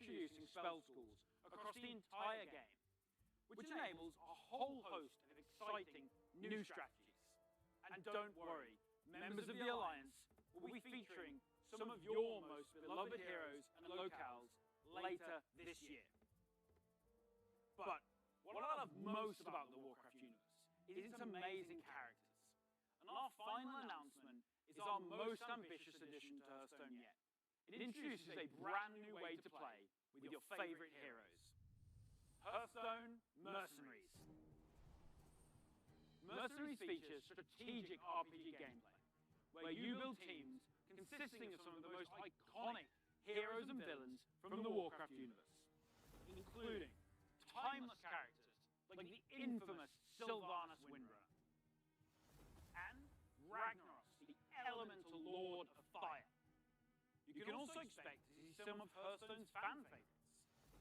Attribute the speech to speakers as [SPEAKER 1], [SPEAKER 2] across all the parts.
[SPEAKER 1] introducing spell schools across the entire game, which enables a whole host of exciting new strategies. And don't worry, members of the Alliance will be featuring some of your most beloved heroes and locales later this year. But what I love most about the Warcraft universe is its amazing characters. And our final announcement is our most ambitious addition to Hearthstone yet. It introduces a brand new way to play with your favorite heroes. Hearthstone Mercenaries. Mercenaries features strategic RPG gameplay, where you build teams consisting of some of the most iconic heroes and villains from the Warcraft universe, including timeless characters like the infamous Sylvanas Windrunner, and Ragnaros, the elemental lord of fire. You can also expect to see some of Hearthstone's fan favorites,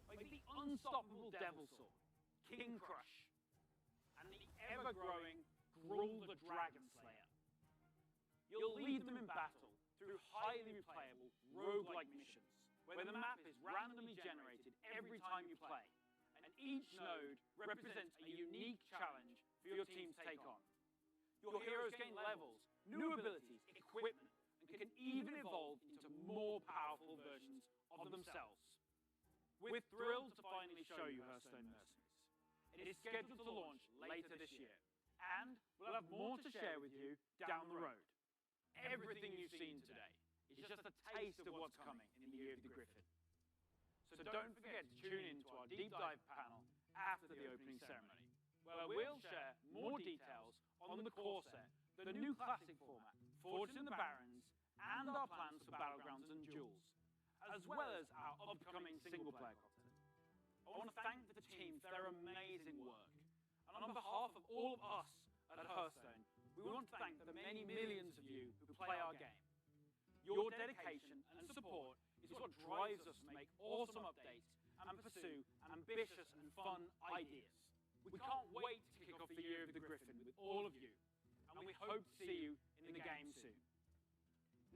[SPEAKER 1] like the unstoppable Devil Sword, King Crush, and the ever-growing Gruul the Dragon Slayer. You'll lead them in battle through highly replayable roguelike missions, where the map is randomly generated every time you play, and each node represents a unique challenge for your team to take on. Your heroes gain levels, new abilities, equipment, and can even evolve into more powerful versions of themselves. We're thrilled to finally show you Hearthstone Mercenaries. It is scheduled to launch later this year, and we'll have more to share with you down the road. Everything you've seen today is just a taste of what's coming in the Year of the Griffin. So don't forget to tune in to our deep dive panel after the opening ceremony, where we'll share more details on the core set, the new classic format, Forges in the Barrens, and our plans for Battlegrounds and Duels, as well as our upcoming single-player content. I want to thank the team for their amazing work, and on behalf of all of us at Hearthstone, we want to thank the many millions of you who play our game. Your dedication and support is what drives us to make awesome updates and pursue ambitious and fun ideas. We can't wait to kick off the Year of the Griffin with all of you, and we hope to see you in the game soon.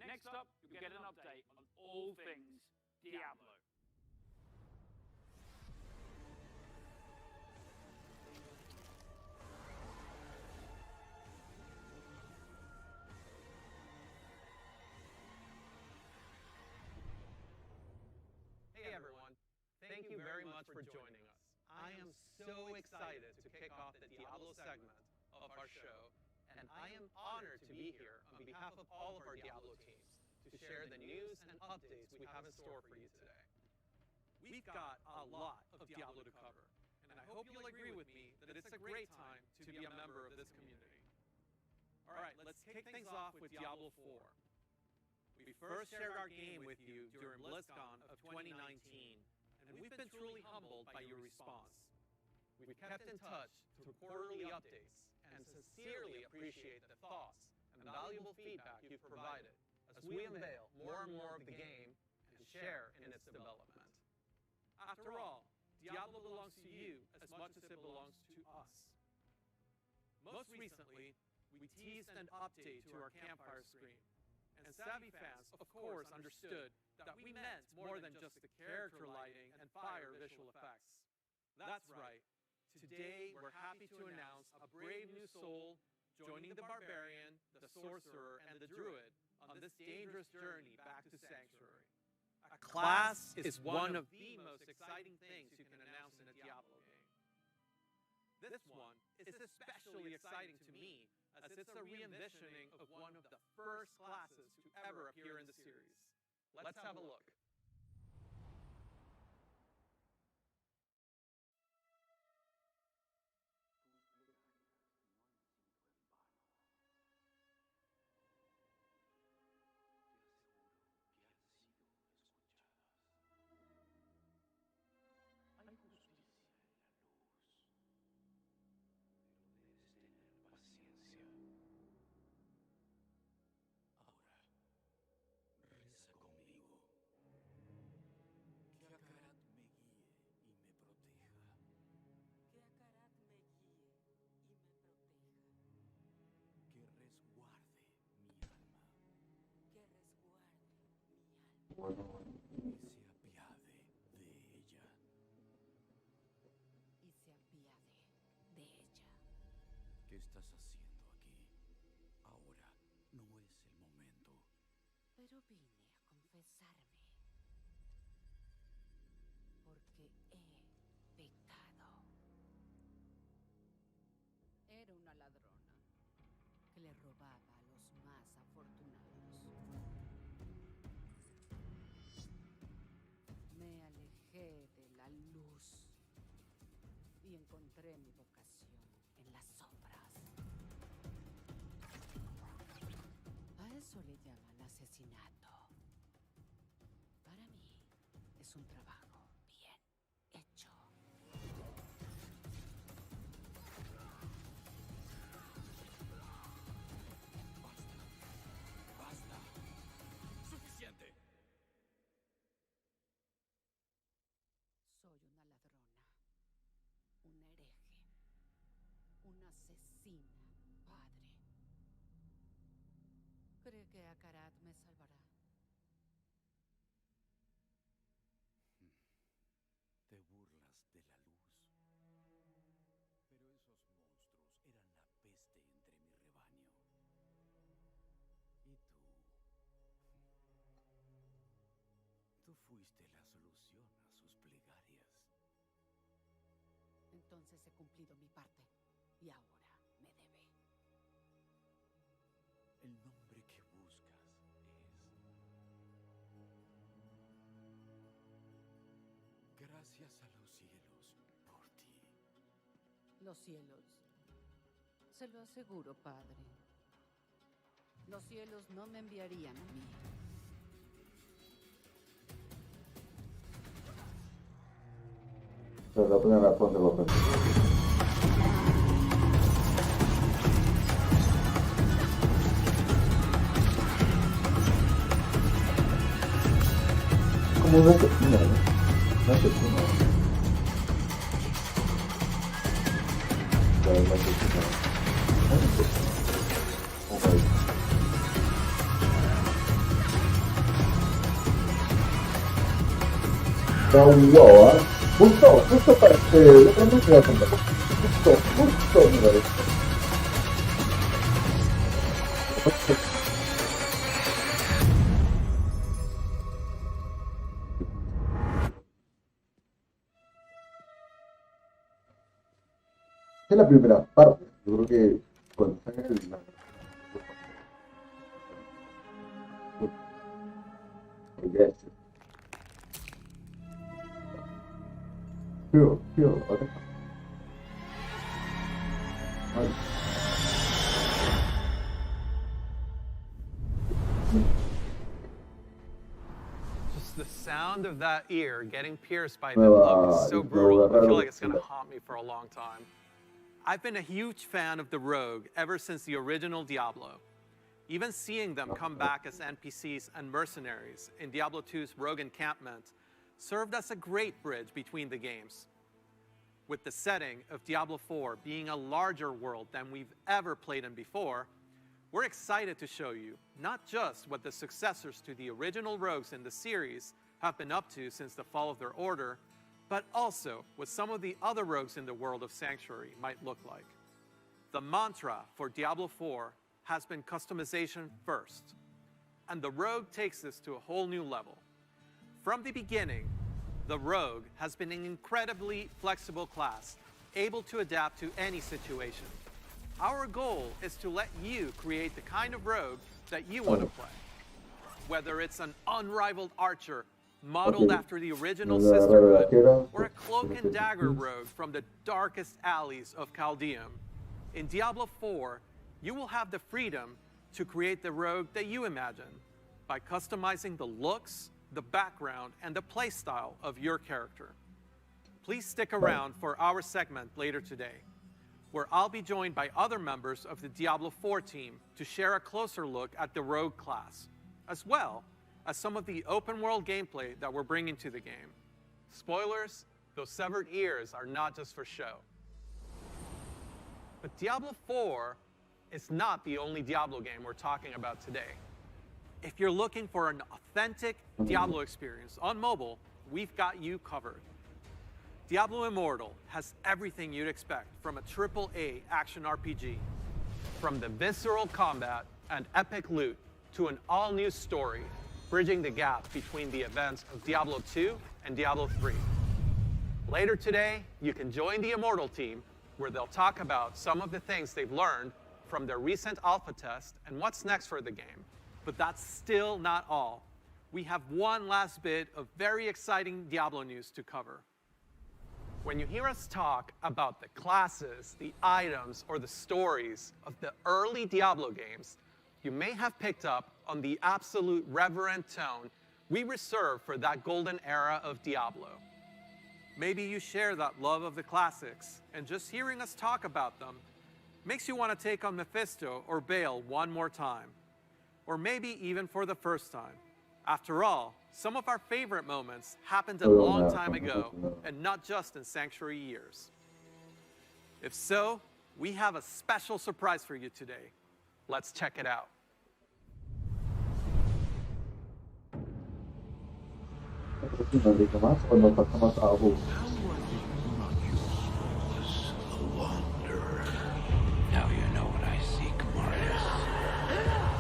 [SPEAKER 1] Next up, you'll get an update on all things Diablo.
[SPEAKER 2] Hey everyone, thank you very much for joining us. I am so excited to kick off the Diablo segment of our show, and I am honored to be here on behalf of all of our Diablo teams to share the news and updates we have in store for you today. We've got a lot of Diablo to cover, and I hope you'll agree with me that it's a great time to be a member of this community. All right, let's kick things off with Diablo 4. We first shared our game with you during BlizzCon of 2019, and we've been truly humbled by your response. We've kept in touch through quarterly updates and sincerely appreciate the thoughts and valuable feedback you've provided as we unveil more and more of the game and share in its development. After all, Diablo belongs to you as much as it belongs to us. Most recently, we teased an update to our campfire screen, and savvy fans, of course, understood that we meant more than just the character lighting and fire visual effects. That's right. Today, we're happy to announce a brave new soul joining the barbarian, the sorcerer, and the druid on this dangerous journey back to Sanctuary. A class is one of the most exciting things you can announce in a Diablo game. This one is especially exciting to me, as it's a re-envisioning of one of the first classes to ever appear in the series. Let's have a look.
[SPEAKER 3] Ahora, reza conmigo. estás haciendo aquí? Ahora no es el momento.
[SPEAKER 4] Pero vine a confesarme. Porque he pecado. Era una ladrona que le robaba a los más afortunados. Me alejé de la luz y encontré mi vocación en las sombras. A eso le llaman asesinato. Para mí es un trabajo bien hecho.
[SPEAKER 3] ¡Basta! ¡Suficiente!
[SPEAKER 4] Soy una ladrona, un hereje, una asesina, padre. ¿Cree que Akarat me salvará?
[SPEAKER 3] Te burlas de la luz. Pero esos monstruos eran la peste entre mi rebaño. Y tú fuiste la solución a sus plegarias.
[SPEAKER 4] Entonces he cumplido mi parte y ahora me debe.
[SPEAKER 3] El nombre que buscas es... Gracias a los cielos por ti.
[SPEAKER 4] Los cielos. Se lo aseguro, padre. Los cielos no me enviarían a mí.
[SPEAKER 5] Esa es la primera fuente de los como una asesina, ¿no? Una asesina. La asesina. Ok. Wow, justo para que yo también me voy a contar. Justo, mira esto. Esta es la primera parte. Yo creo que cuando salga el... Yes. Feel, okay. Vale.
[SPEAKER 2] Just the sound of that ear getting pierced by the hook is so brutal. I feel like it's going to haunt me for a long time. I've been a huge fan of the Rogue ever since the original Diablo. Even seeing them come back as NPCs and mercenaries in Diablo 2's Rogue Encampment served as a great bridge between the games. With the setting of Diablo 4 being a larger world than we've ever played in before, we're excited to show you not just what the successors to the original rogues in the series have been up to since the fall of their order, but also what some of the other rogues in the world of Sanctuary might look like. The mantra for Diablo 4 has been customization first, and the Rogue takes this to a whole new level. From the beginning, the Rogue has been an incredibly flexible class, able to adapt to any situation. Our goal is to let you create the kind of Rogue that you want to play. Whether it's an unrivaled archer modeled after the original Sisterhood, or a cloak and dagger rogue from the darkest alleys of Chaldeum. In Diablo 4, you will have the freedom to create the rogue that you imagine by customizing the looks, the background, and the playstyle of your character. Please stick around for our segment later today, where I'll be joined by other members of the Diablo 4 team to share a closer look at the rogue class, as well as some of the open world gameplay that we're bringing to the game. Spoilers, those severed ears are not just for show. But Diablo 4 is not the only Diablo game we're talking about today. If you're looking for an authentic Diablo experience on mobile, we've got you covered. Diablo Immortal has everything you'd expect from a AAA action RPG. From the visceral combat and epic loot to an all-new story, bridging the gap between the events of Diablo 2 and Diablo 3. Later today, you can join the Immortal team, where they'll talk about some of the things they've learned from their recent alpha test and what's next for the game. But that's still not all. We have one last bit of very exciting Diablo news to cover. When you hear us talk about the classes, the items, or the stories of the early Diablo games, you may have picked up on the absolute reverent tone we reserve for that golden era of Diablo. Maybe you share that love of the classics, and just hearing us talk about them makes you want to take on Mephisto or Baal one more time. Or maybe even for the first time. After all, some of our favorite moments happened a long time ago, and not just in Sanctuary years. If so, we have a special surprise for you today. Let's check it out.
[SPEAKER 3] Now you know what I seek, Marius.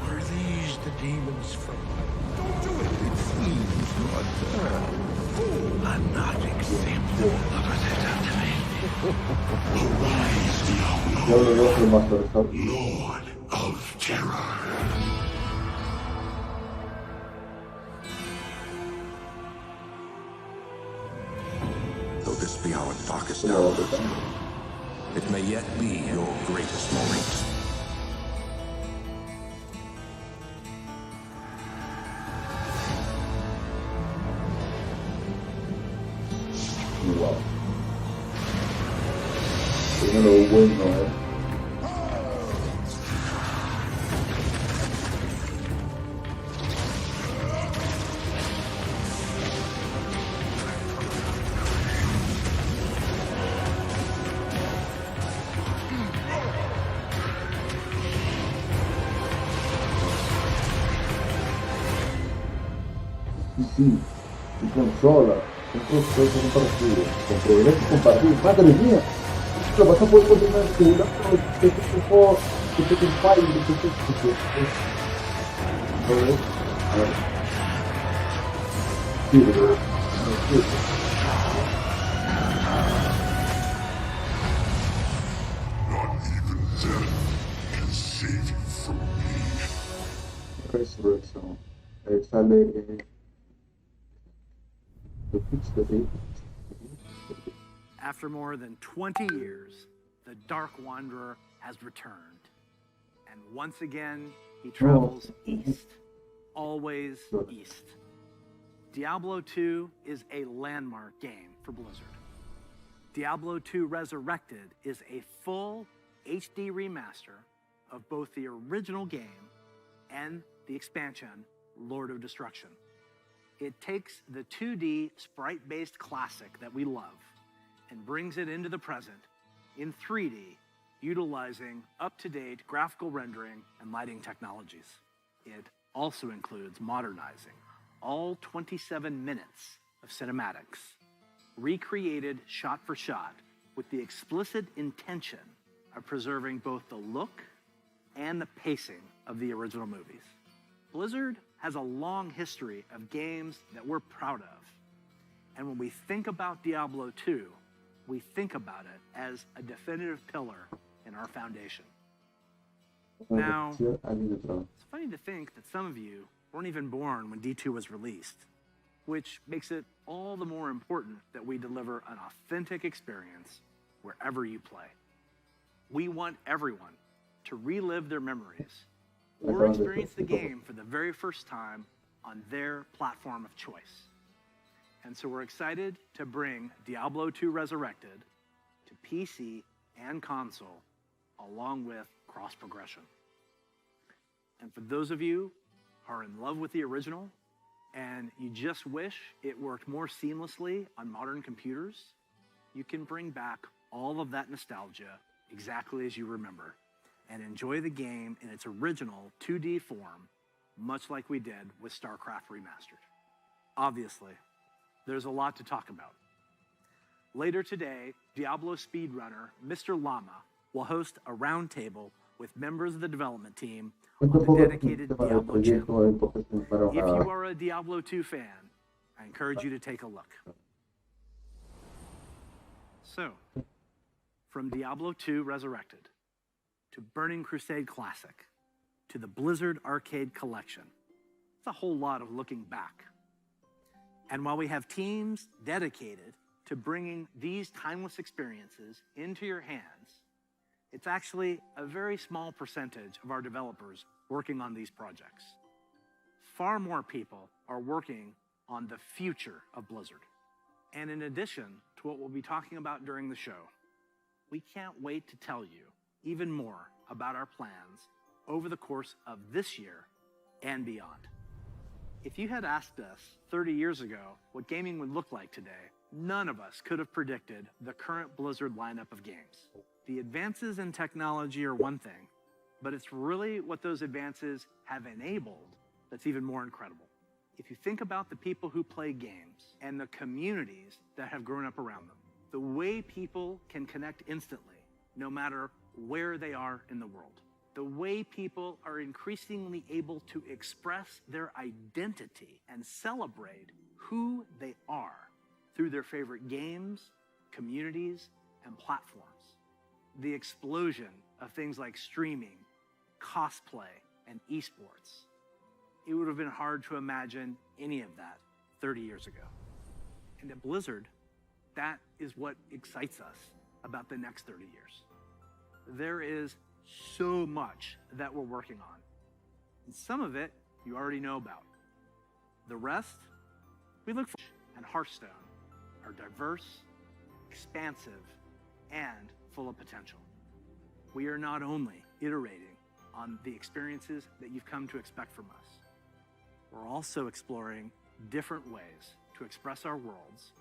[SPEAKER 3] Were these the demons from... Don't do it! It seems I'm not exempt of Arise, Diablo, Lord of Terror. Though this be our darkest hour, it may yet be your greatest moment.
[SPEAKER 5] Wow. Primero bueno, Sí, y consola, con progreso compartido, madre mía, lo vas a poder continuar seguro que te juego, que te file, a ver, sí, pero
[SPEAKER 3] Not even death can save you from me.
[SPEAKER 5] Resurrección, sale
[SPEAKER 6] After more than 20 years, the Dark Wanderer has returned. And once again, he travels east. Always east. Diablo 2 is a landmark game for Blizzard. Diablo 2 Resurrected is a full HD remaster of both the original game and the expansion, Lord of Destruction. It takes the 2D sprite-based classic that we love and brings it into the present in 3D, utilizing up-to-date graphical rendering and lighting technologies. It also includes modernizing all 27 minutes of cinematics, recreated shot for shot with the explicit intention of preserving both the look and the pacing of the original movies. Blizzard has a long history of games that we're proud of. And when we think about Diablo 2, we think about it as a definitive pillar in our foundation. Now, it's funny to think that some of you weren't even born when D2 was released, which makes it all the more important that we deliver an authentic experience wherever you play. We want everyone to relive their memories or experience the game for the very first time on their platform of choice. And so we're excited to bring Diablo 2 Resurrected to PC and console, along with cross-progression. And for those of you who are in love with the original and you just wish it worked more seamlessly on modern computers, you can bring back all of that nostalgia exactly as you remember and enjoy the game in its original 2D form, much like we did with StarCraft Remastered. Obviously, there's a lot to talk about. Later today, Diablo speedrunner Mr. Llama will host a roundtable with members of the development team on the dedicated Diablo channel. If you are a Diablo 2 fan, I encourage you to take a look. So, from Diablo 2 Resurrected, to Burning Crusade Classic, to the Blizzard Arcade Collection, it's a whole lot of looking back. And while we have teams dedicated to bringing these timeless experiences into your hands, it's actually a very small percentage of our developers working on these projects. Far more people are working on the future of Blizzard. And in addition to what we'll be talking about during the show, we can't wait to tell you even more about our plans over the course of this year and beyond. If you had asked us 30 years ago what gaming would look like today, none of us could have predicted the current Blizzard lineup of games. The advances in technology are one thing, but it's really what those advances have enabled that's even more incredible. If you think about the people who play games and the communities that have grown up around them, the way people can connect instantly, no matter where they are in the world, the way people are increasingly able to express their identity and celebrate who they are through their favorite games, communities, and platforms. The explosion of things like streaming, cosplay, and esports. It would have been hard to imagine any of that 30 years ago. And at Blizzard, that is what excites us about the next 30 years. There is so much that we're working on. And some of it you already know about. The rest, we look for. And Hearthstone are diverse, expansive, and full of potential. We are not only iterating on the experiences that you've come to expect from us, we're also exploring different ways to express our worlds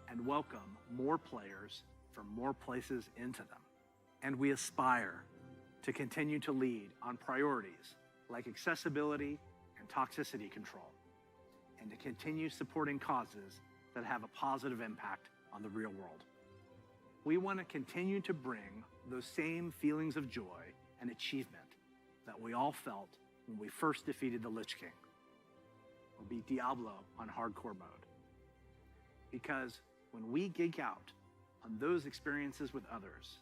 [SPEAKER 6] and welcome more players from more places into them. And we aspire to continue to lead on priorities like accessibility and toxicity control, and to continue supporting causes that have a positive impact on the real world. We want to continue to bring those same feelings of joy and achievement that we all felt when we first defeated the Lich King, or beat Diablo on hardcore mode. Because when we geek out on those experiences with others,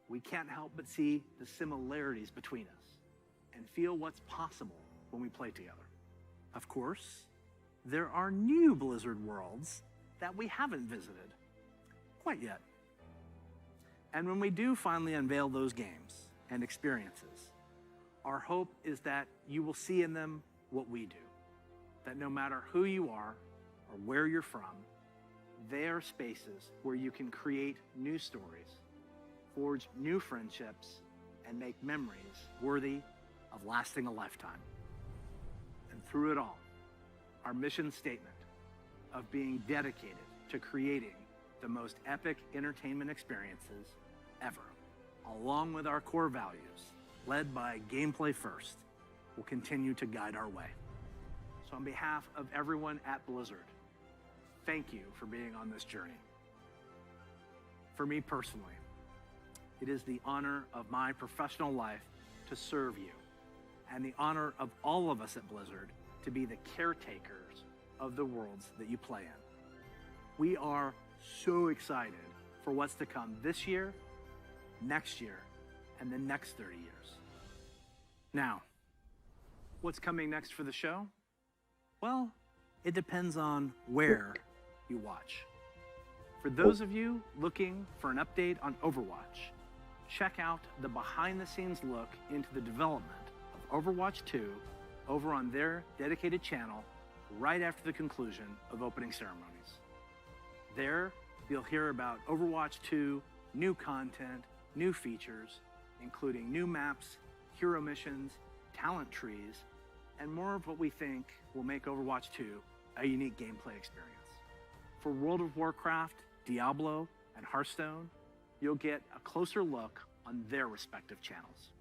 [SPEAKER 6] we can't help but see the similarities between us and feel what's possible when we play together. Of course, there are new Blizzard worlds that we haven't visited quite yet. And when we do finally unveil those games and experiences, our hope is that you will see in them what we do. That no matter who you are or where you're from, they are spaces where you can create new stories, forge new friendships, and make memories worthy of lasting a lifetime. And through it all, our mission statement of being dedicated to creating the most epic entertainment experiences ever, along with our core values, led by gameplay first, will continue to guide our way. So on behalf of everyone at Blizzard, thank you for being on this journey. For me personally, it is the honor of my professional life to serve you, and the honor of all of us at Blizzard to be the caretakers of the worlds that you play in. We are so excited for what's to come this year, next year, and the next 30 years. Now, what's coming next for the show? Well, it depends on where you watch. For those of you looking for an update on Overwatch, check out the behind-the-scenes look into the development of Overwatch 2 over on their dedicated channel right after the conclusion of opening ceremonies. There, you'll hear about Overwatch 2, new content, new features, including new maps, hero missions, talent trees, and more of what we think will make Overwatch 2 a unique gameplay experience. For World of Warcraft, Diablo, and Hearthstone, you'll get a closer look on their respective channels.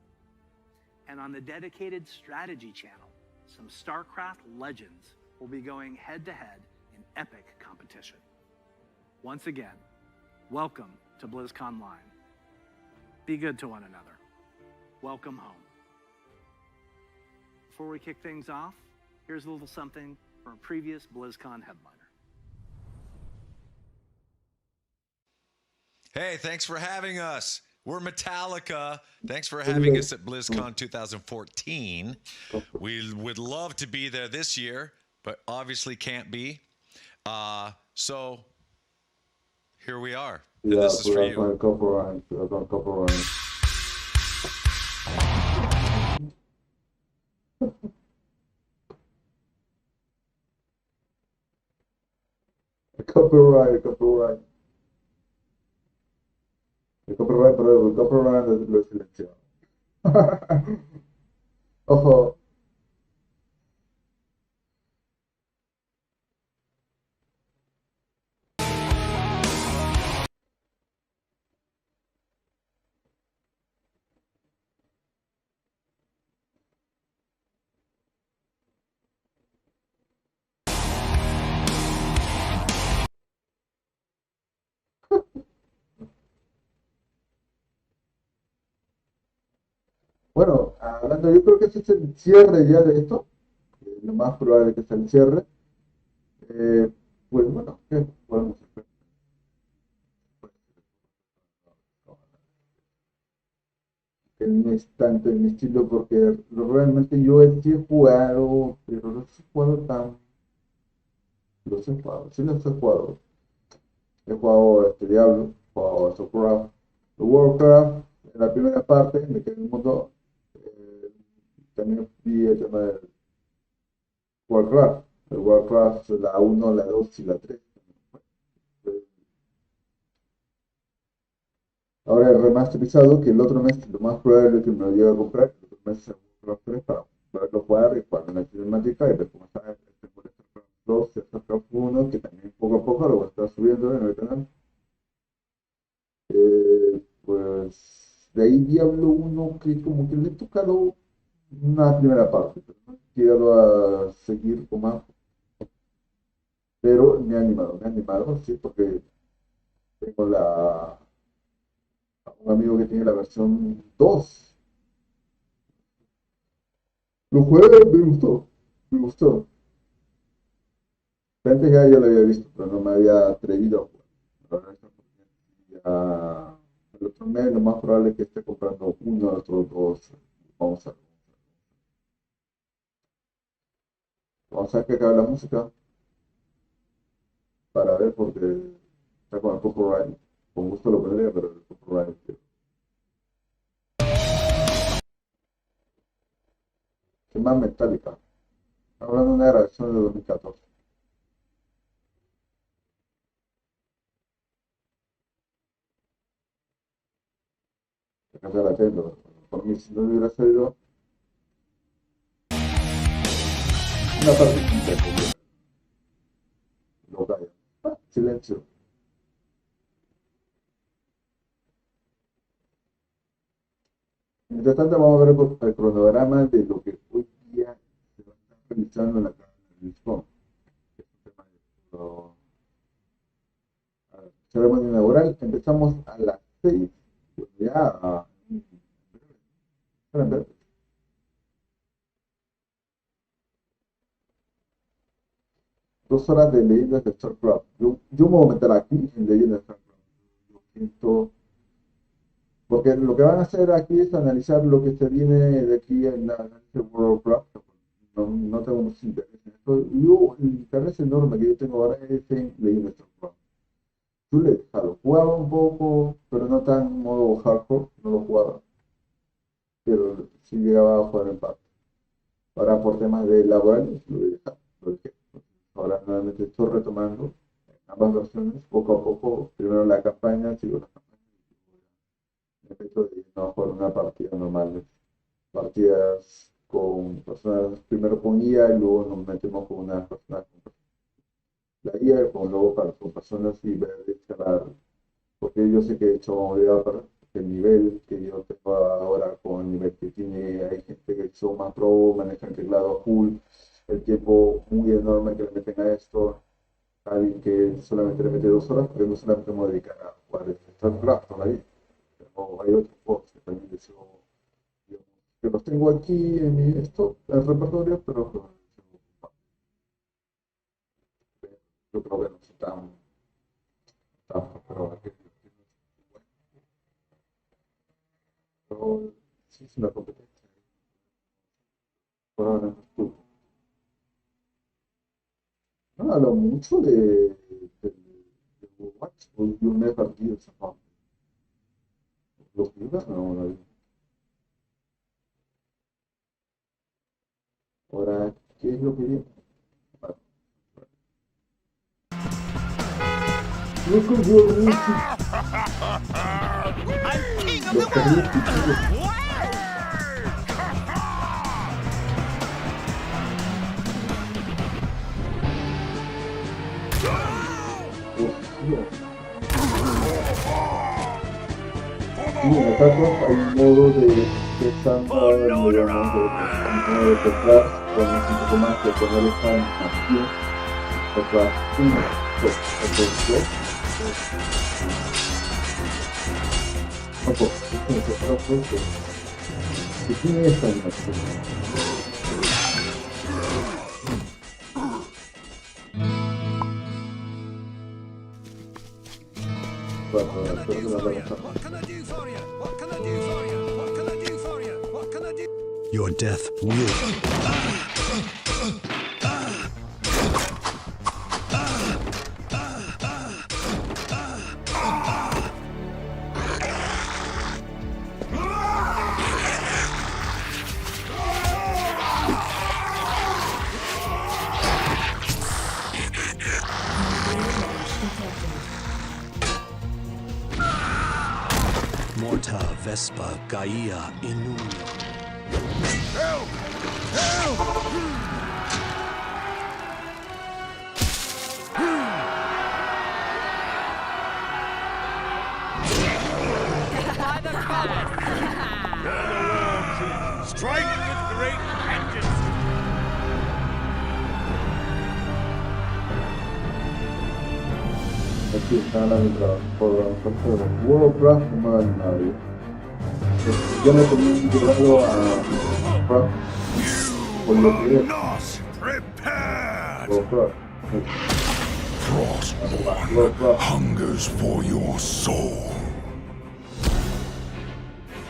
[SPEAKER 6] And on the dedicated strategy channel, some StarCraft legends will be going head-to-head in epic competition. Once again, welcome to BlizzCon Line. Be good to one another. Welcome home. Before we kick things off, here's a little something from a previous BlizzCon headliner.
[SPEAKER 7] Hey, thanks for having us. We're Metallica. Thanks for having us at BlizzCon 2014. We would love to be there this year, but obviously can't be. So here we are. And
[SPEAKER 5] Yeah,
[SPEAKER 7] this is for
[SPEAKER 5] we
[SPEAKER 7] you.
[SPEAKER 5] are copyright. Copyright. El copyright, pero el copyright lo he silenciado. Ojo. Bueno, hablando, yo creo que ese es el cierre ya de esto. Lo más probable que sea el cierre. Pues bueno, ¿qué podemos hacer? Que no es tanto en mi estilo porque realmente yo sí he jugado, pero no he jugado tan... Los he jugado, sí los he jugado. He jugado Diablo, he jugado Warcraft, en la primera parte, me quedé en el mundo. También vi el tema del Warcraft, el Warcraft, la 1, la 2 y la 3. Ahora el remasterizado, que el otro mes lo más probable es que me lo llegue a comprar, el otro mes es el Warcraft 3 para poderlo jugar y jugar en la cinemática y ver cómo está por Warcraft 2 y Warcraft 1, que también poco a poco lo voy a estar subiendo en el canal. Pues de ahí Diablo 1 que como que le he tocado una primera parte, pero no he llegado a seguir con más, pero me ha animado, sí, porque tengo un amigo que tiene la versión 2. Lo jugué, me gustó. Antes ya yo lo había visto, pero no me había atrevido a jugar. Ahora esta oportunidad, el otro mes lo más probable es que esté comprando uno, otro dos. Vamos a ver qué acaba la música para ver porque está con el copyright. Con gusto lo pondría, pero el copyright. ¿Qué más Metallica? Hablando de una grabación de 2014. Acá se la tengo. Por mí, si no hubiera salido una partecita, lo calla. Silencio. Mientras tanto, vamos a ver el cronograma de lo que hoy día se va a estar realizando en la televisión. Es un tema de ceremonia inaugural. Empezamos a las 6. Ya. Esperen, 2 horas de leyendas de StarCraft. Yo me voy a meter aquí en leyendas de StarCraft. Yo siento. Porque lo que van a hacer aquí es analizar lo que se viene de aquí en la World of Warcraft. No tengo mucho interés en esto. El interés enorme que yo tengo ahora es en leyendas de StarCraft. Yo le jugaba un poco, pero no tan modo hardcore, no lo jugaba. Pero sí llegaba a jugar en parte. Ahora por temas de laborales lo dejé. Ahora nuevamente estoy retomando ambas versiones, poco a poco, primero la campaña, sigo la campaña, me meto de lleno a jugar una partida normal, partidas con personas, primero con IA y luego nos metemos con unas personas con la IA, con luego con personas y ver de escalar, porque yo sé que he hecho ya para el nivel que yo tengo ahora con el nivel que tiene, hay gente que son más pro, manejan teclado full, el tiempo muy enorme que le meten a esto, alguien que solamente le mete 2 horas, pero no solamente me voy a dedicar a jugar parece StarCraft por ahí, pero hay otros juegos que también deseo, digamos, que los tengo aquí en mi el repertorio, pero yo creo que no son tan pero sí es una competencia. Por ahora no estuvo. No hablo mucho de Watch, o You Never Give Us Up. ¿Los jugas? No, no. Ahora, ¿qué es lo que viene? Vale. Look at your music.
[SPEAKER 6] I'm king of
[SPEAKER 5] Los
[SPEAKER 6] the
[SPEAKER 5] carriles
[SPEAKER 6] world!
[SPEAKER 5] pichudos. Y en StarCraft hay un modo de estándar, digamos, un modo de teclar con un poco más de poner esta animación. StarCraft 1, 2, 2, no, pues, es en StarCraft 2 que tiene esta animación. Bueno, espero que la vean.
[SPEAKER 3] Your death will. Morta Vespa Gaia Inu.
[SPEAKER 8] Strike with great vengeance!
[SPEAKER 5] Aquí están las entradas por Warcraft no hay nadie. Yo me tenía llegado a Warcraft por lo que es
[SPEAKER 8] Prepared!
[SPEAKER 5] Warcraft.
[SPEAKER 8] Frostborn hungers for your soul.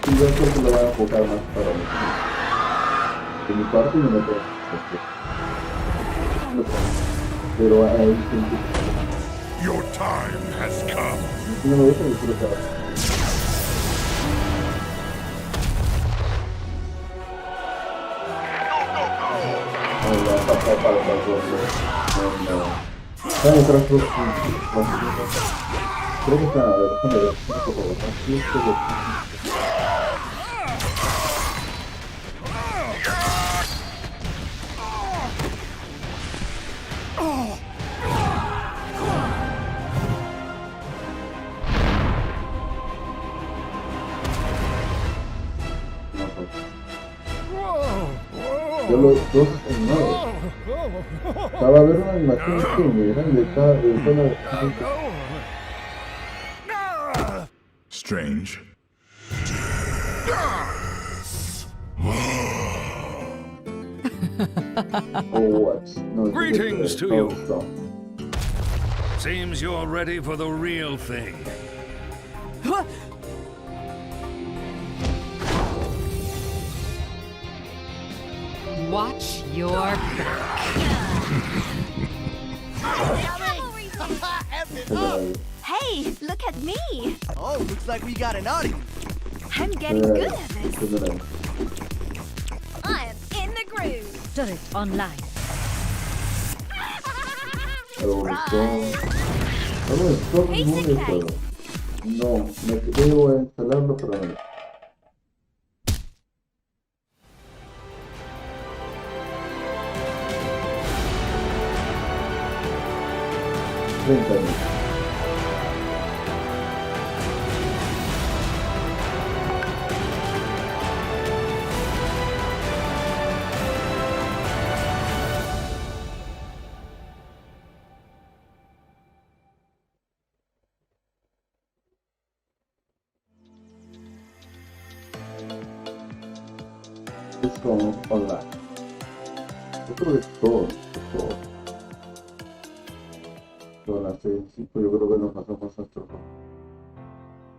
[SPEAKER 5] Y yo creo que lo van a enfocar más para mí. De mi parte no me puedo. Pero hay gente
[SPEAKER 8] Your time has come.
[SPEAKER 5] que no me gusta disfrutar. Ay, la pasa para el no. Están detrás de los creo que está, a ver, déjame ver, un poco más. Yo los dos animados. Estaba a ver una animación que me eran de cada zona de
[SPEAKER 8] Strange.
[SPEAKER 3] Greetings to you. Seems you're ready for the real thing.
[SPEAKER 4] Watch your back.
[SPEAKER 9] Hey, look at me!
[SPEAKER 10] Oh, looks like we got an audience.
[SPEAKER 9] I'm getting good at this. I am in the groove.
[SPEAKER 11] Turret online.
[SPEAKER 5] No, me debo instalarlo, pero no. Esto online. Yo creo que es todo. Son las 6:05, yo creo que nos pasamos nuestro juego.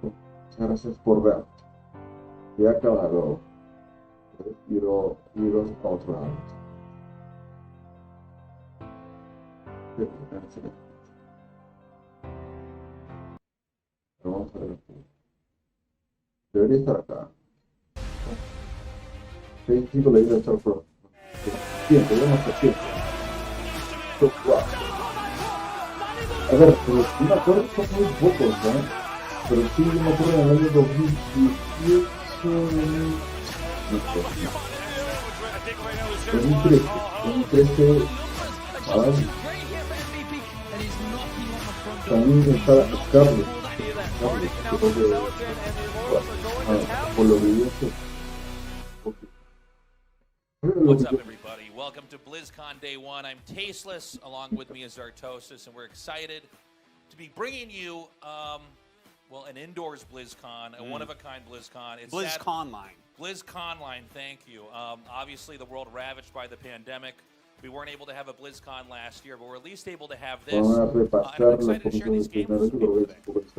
[SPEAKER 5] Muchas gracias por ver. Ya acabado. Iros a otro lado. Pero vamos a ver. Debería estar acá. 6:05 le digo a estar pro. Tiempo, ya no está tiempo. A ver, pero sí me acuerdo que son muy pocos, ¿no? Pero sí, yo me acuerdo en el año 2018, 2013, también está Scarlett, por lo que yo sé.
[SPEAKER 11] What's up, everybody? Welcome to BlizzCon Day 1. I'm Tasteless. Along with me is Zartosis, and we're excited to be bringing you, an indoors BlizzCon, a one-of-a-kind BlizzCon. It's
[SPEAKER 12] BlizzConline.
[SPEAKER 11] BlizzConline, thank you. Obviously, the world ravaged by the pandemic. We weren't able to have a BlizzCon last year, but we're at least able to have this. And I'm excited to share these games with people today.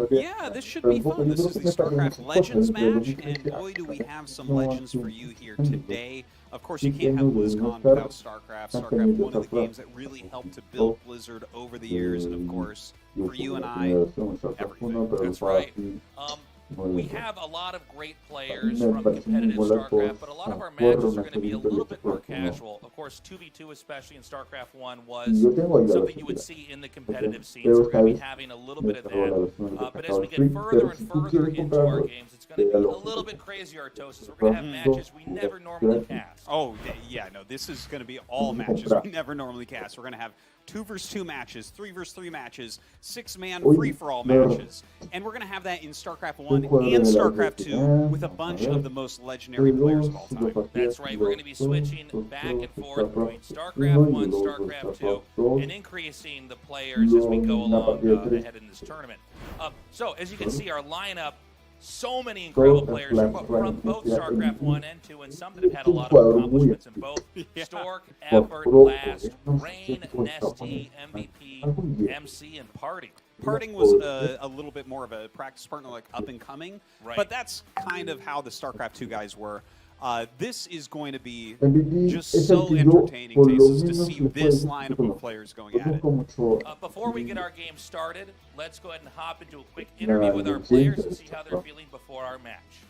[SPEAKER 12] Yeah, this should be fun. This is the StarCraft Legends match, and boy, do we have some legends for you here today. Of course, you can't have BlizzCon without StarCraft. StarCraft, one of the games that really helped to build Blizzard over the years, and of course, for you and I, everything.
[SPEAKER 11] That's right. We have a lot of great players from competitive StarCraft, but a lot of our matches are going to be a little bit more casual. Of course, 2v2, especially in StarCraft 1, was something you would see in the competitive scenes. We're going to be having a little bit of that. But as we get further and further into our games, it's going to be a little bit crazier, Artosis. We're going to have matches we never normally cast.
[SPEAKER 12] Oh, yeah, no, this is going to be all matches we never normally cast. We're going to have 2 versus 2 matches, 3 versus 3 matches, 6-man free-for-all matches. And we're going to have that in StarCraft 1 and StarCraft 2 with a bunch of the most legendary players of all time.
[SPEAKER 11] That's right. We're going to be switching back and forth between StarCraft 1, StarCraft 2, and increasing the players as we go along ahead in this tournament. So, as you can see, our lineup, so many incredible players from both StarCraft 1 and 2, and some that have had a lot of accomplishments in both. Stork, Effort, Last, Rain, Nesty, MVP, MC, and Party.
[SPEAKER 12] Parting was a little bit more of a practice partner, like up and coming, but that's kind of how the StarCraft 2 guys were. This is going to be just so entertaining to see this lineup of players going at it.
[SPEAKER 11] Before we get our game started, let's go ahead and hop into a quick interview with our players and see how they're feeling before our match.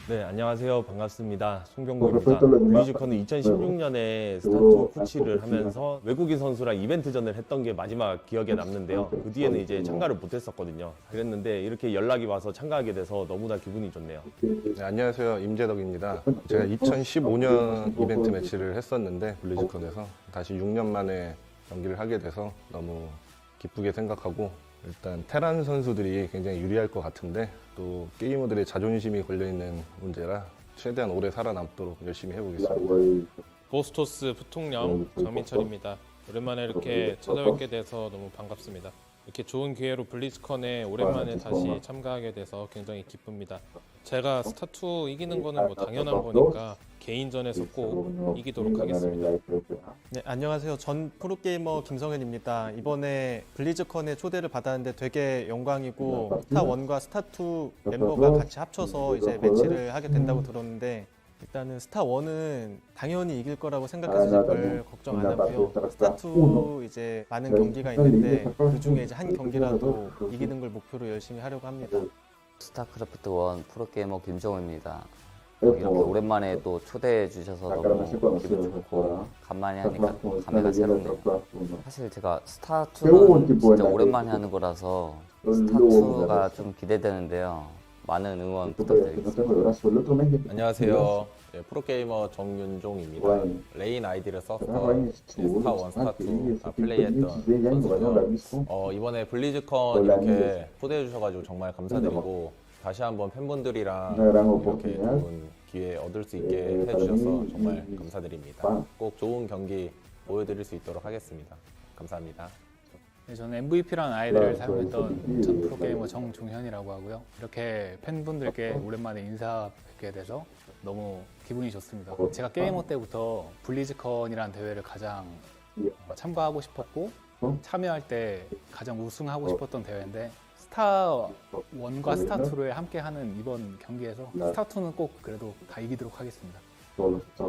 [SPEAKER 13] 네, 안녕하세요. 반갑습니다. 송병구입니다. 블리즈컨은 2016년에 스타투 코치를 하면서 외국인 선수랑 이벤트전을 했던 게 마지막 기억에 남는데요. 그 뒤에는 이제 참가를 못했었거든요. 그랬는데 이렇게 연락이 와서 참가하게 돼서 너무나 기분이 좋네요.
[SPEAKER 14] 네, 안녕하세요. 임재덕입니다. 제가 2015년 이벤트 매치를 했었는데 블리즈컨에서 다시 6년 만에 경기를 하게 돼서 너무 기쁘게 생각하고, 일단 테란 선수들이 굉장히 유리할 것 같은데 또 게이머들의 자존심이 걸려있는 문제라 최대한 오래 살아남도록 열심히 해보겠습니다.
[SPEAKER 15] 보스토스 부통령 정민철입니다. 오랜만에 이렇게 찾아뵙게 돼서 너무 반갑습니다. 이렇게 좋은 기회로 블리즈컨에 오랜만에 다시 참가하게 돼서 굉장히 기쁩니다. 제가 스타2 이기는 거는 뭐 당연한 거니까 개인전에서 꼭 이기도록 하겠습니다.
[SPEAKER 16] 네, 안녕하세요. 전 프로게이머 김성현입니다. 이번에 블리즈컨에 초대를 받았는데 되게 영광이고, 스타1과 스타2 멤버가 같이 합쳐서 이제 매치를 하게 된다고 들었는데, 일단은 스타1은 당연히 이길 거라고 생각해서 별 걱정 안 하고요. 스타2 이제 많은 경기가 있는데 그 중에 이제 한 경기라도 이기는 걸 목표로 열심히 하려고 합니다.
[SPEAKER 17] 스타크래프트 1 프로게이머 김정우입니다. 이렇게 오랜만에 또 초대해 주셔서 너무 기분 좋고, 간만에 하니까 감회가 새롭네요. 사실 제가 스타2는 진짜 오랜만에 하는 거라서 스타2가 좀 기대되는데요. 많은 응원 부탁드리겠습니다.
[SPEAKER 13] 안녕하세요. 네, 프로게이머 정윤종입니다. 레인 아이디를 써서 스타1, 스타2 다 플레이했던 선수고요. 이번에 블리즈컨 이렇게 초대해 주셔가지고 정말 감사드리고, 다시 한번 팬분들이랑 이렇게 좋은 기회 얻을 수 있게 해주셔서 정말 감사드립니다. 꼭 좋은 경기 보여드릴 수 있도록 하겠습니다. 감사합니다.
[SPEAKER 18] 네, 저는 MVP라는 아이디를 사용했던 전 프로게이머 정종현이라고 하고요. 이렇게 팬분들께 오랜만에 인사 뵙게 돼서 너무 기분이 좋습니다. 제가 게이머 때부터 블리즈컨이라는 대회를 가장 참가하고 싶었고 참여할 때 가장 우승하고 싶었던 대회인데 스타1과 스타2를 함께 하는 이번 경기에서 스타2는 꼭 그래도 다 이기도록 하겠습니다.
[SPEAKER 19] 네,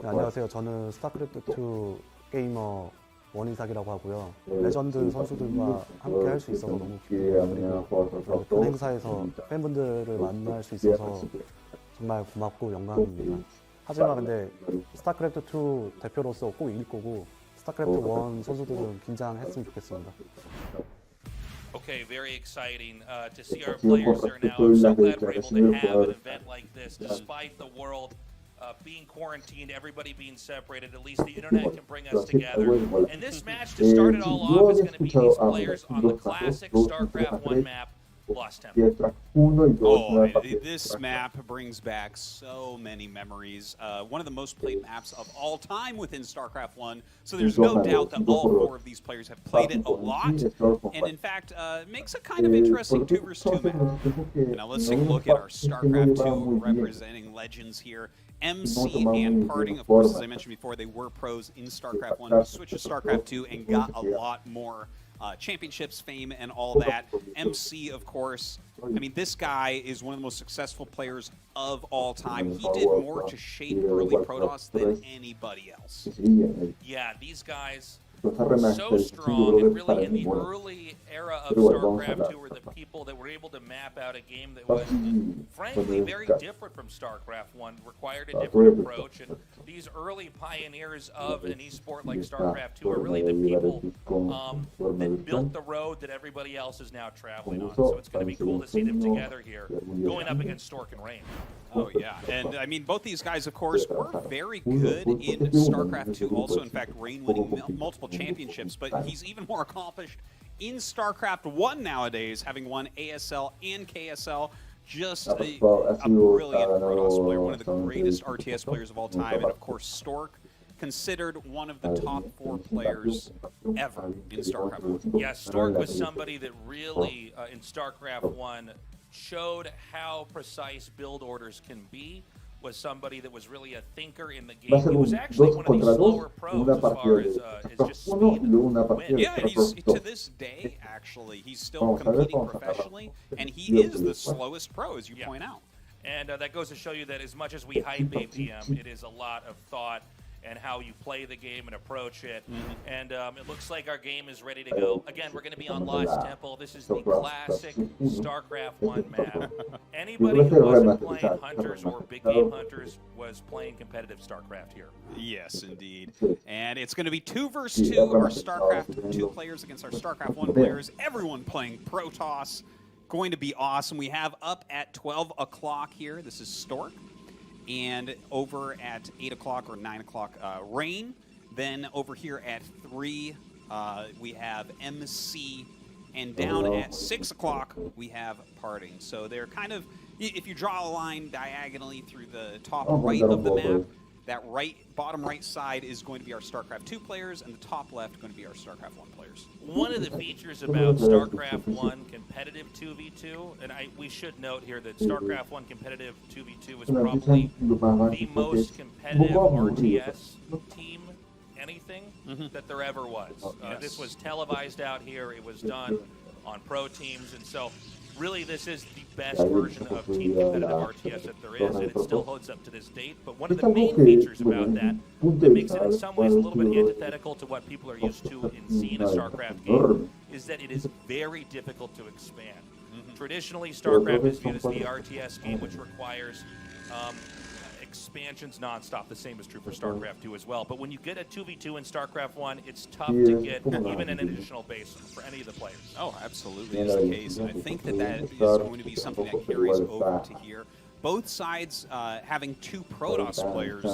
[SPEAKER 19] 안녕하세요. 저는 스타크래프트2 게이머 원인삭이라고 하고요. 레전드 선수들과 함께 할 수 있어서 너무 기쁘고요. 그리고 큰 행사에서 팬분들을 만날 수 있어서 정말 고맙고 영광입니다. 하지만 근데 스타크래프트2 대표로서 꼭 이길 거고 스타크래프트1 선수들은 긴장했으면 좋겠습니다.
[SPEAKER 11] Okay, very exciting to see our players there now. I'm so glad we're able to have an event like this, despite the world being quarantined, everybody being separated. At least the internet can bring us together. And this match, to start it all off, is going to be these players on the classic StarCraft 1 map, Lost Temple.
[SPEAKER 12] Oh, this map brings back so many memories. One of the most played maps of all time within StarCraft 1. So there's no doubt that all four of these players have played it a lot. And in fact, it makes a kind of interesting 2 vs 2 map. Now let's take a look at our StarCraft 2 representing legends here. MC and Parting, of course, as I mentioned before, they were pros in StarCraft 1. They switched to StarCraft 2 and got a lot more championships, fame, and all that. MC, of course, I mean, this guy is one of the most successful players of all time. He did more to shape early Protoss than anybody else.
[SPEAKER 11] Yeah, these guys so strong, and really in the early era of StarCraft 2 were the people that were able to map out a game that was, frankly, very different from StarCraft 1, required a different approach, and these early pioneers of an esport like StarCraft 2 are really the people that built the road that everybody else is now traveling on. So it's going to be cool to see them together here, going up against Stork and Rain.
[SPEAKER 12] Oh, yeah. And, I mean, both these guys, of course, were very good in StarCraft 2 also. In fact, Rain winning multiple championships, but he's even more accomplished in StarCraft 1 nowadays, having won ASL and KSL. Just a brilliant Protoss player, one of the greatest RTS players of all time. And, of course, Stork, considered one of the top 4 players ever in StarCraft 1.
[SPEAKER 11] Yeah, Stork was somebody that really, in StarCraft 1, showed how precise build orders can be, was somebody that was really a thinker in the game. He was actually one of the slower pros as far as just speed and win.
[SPEAKER 12] Yeah, he's, to this day, actually, he's still competing professionally, and he is the slowest pro, as you point out.
[SPEAKER 11] And that goes to show you that as much as we hype APM, it is a lot of thought and how you play the game and approach it. And it looks like our game is ready to go. Again, we're going to be on Lost Temple. This is the classic StarCraft 1 map. Anybody who wasn't playing Hunters or Big Game Hunters was playing competitive StarCraft here.
[SPEAKER 12] Yes, indeed. And it's going to be 2 vs 2, our StarCraft 2 players against our StarCraft 1 players. Everyone playing Protoss. Going to be awesome. We have up at 12 o'clock here. This is Stork. And over at 8 o'clock or 9 o'clock, Rain. Then over here at 3, we have MC. And down at 6 o'clock, we have Parting. So they're kind of, if you draw a line diagonally through the top right of the map, that bottom right side is going to be our StarCraft 2 players, and the top left going to be our StarCraft 1 players.
[SPEAKER 11] One of the features about StarCraft 1 competitive 2v2, and we should note here that StarCraft 1 competitive 2v2 is probably the most competitive RTS team anything that there ever was. This was televised out here. It was done on pro teams, and so really this is the best version of team competitive RTS that there is, and it still holds up to this date. But one of the main features about that makes it in some ways a little bit antithetical to what people are used to in seeing a StarCraft game is that it is very difficult to expand. Traditionally, StarCraft is viewed as the RTS game, which requires expansions nonstop. The same is true for StarCraft 2 as well. But when you get a 2v2 in StarCraft 1, it's tough to get even an additional base for any of the players.
[SPEAKER 12] Oh, absolutely is the case. And I think that that is going to be something that carries over to here. Both sides having 2 Protoss players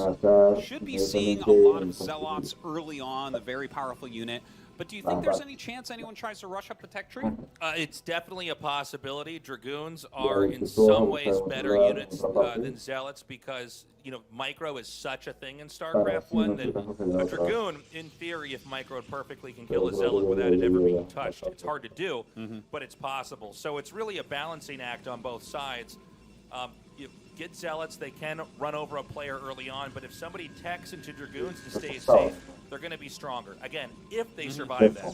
[SPEAKER 12] should be seeing a lot of Zealots early on, the very powerful unit. But do you think there's any chance anyone tries to rush up the tech tree?
[SPEAKER 11] It's definitely a possibility. Dragoons are in some ways better units than Zealots because, you know, micro is such a thing in StarCraft 1 that a Dragoon, in theory, if microed perfectly, can kill a Zealot without it ever being touched. It's hard to do, but it's possible. So it's really a balancing act on both sides. You get Zealots, they can run over a player early on, but if somebody techs into Dragoons to stay safe, they're going to be stronger. Again, if they survive that.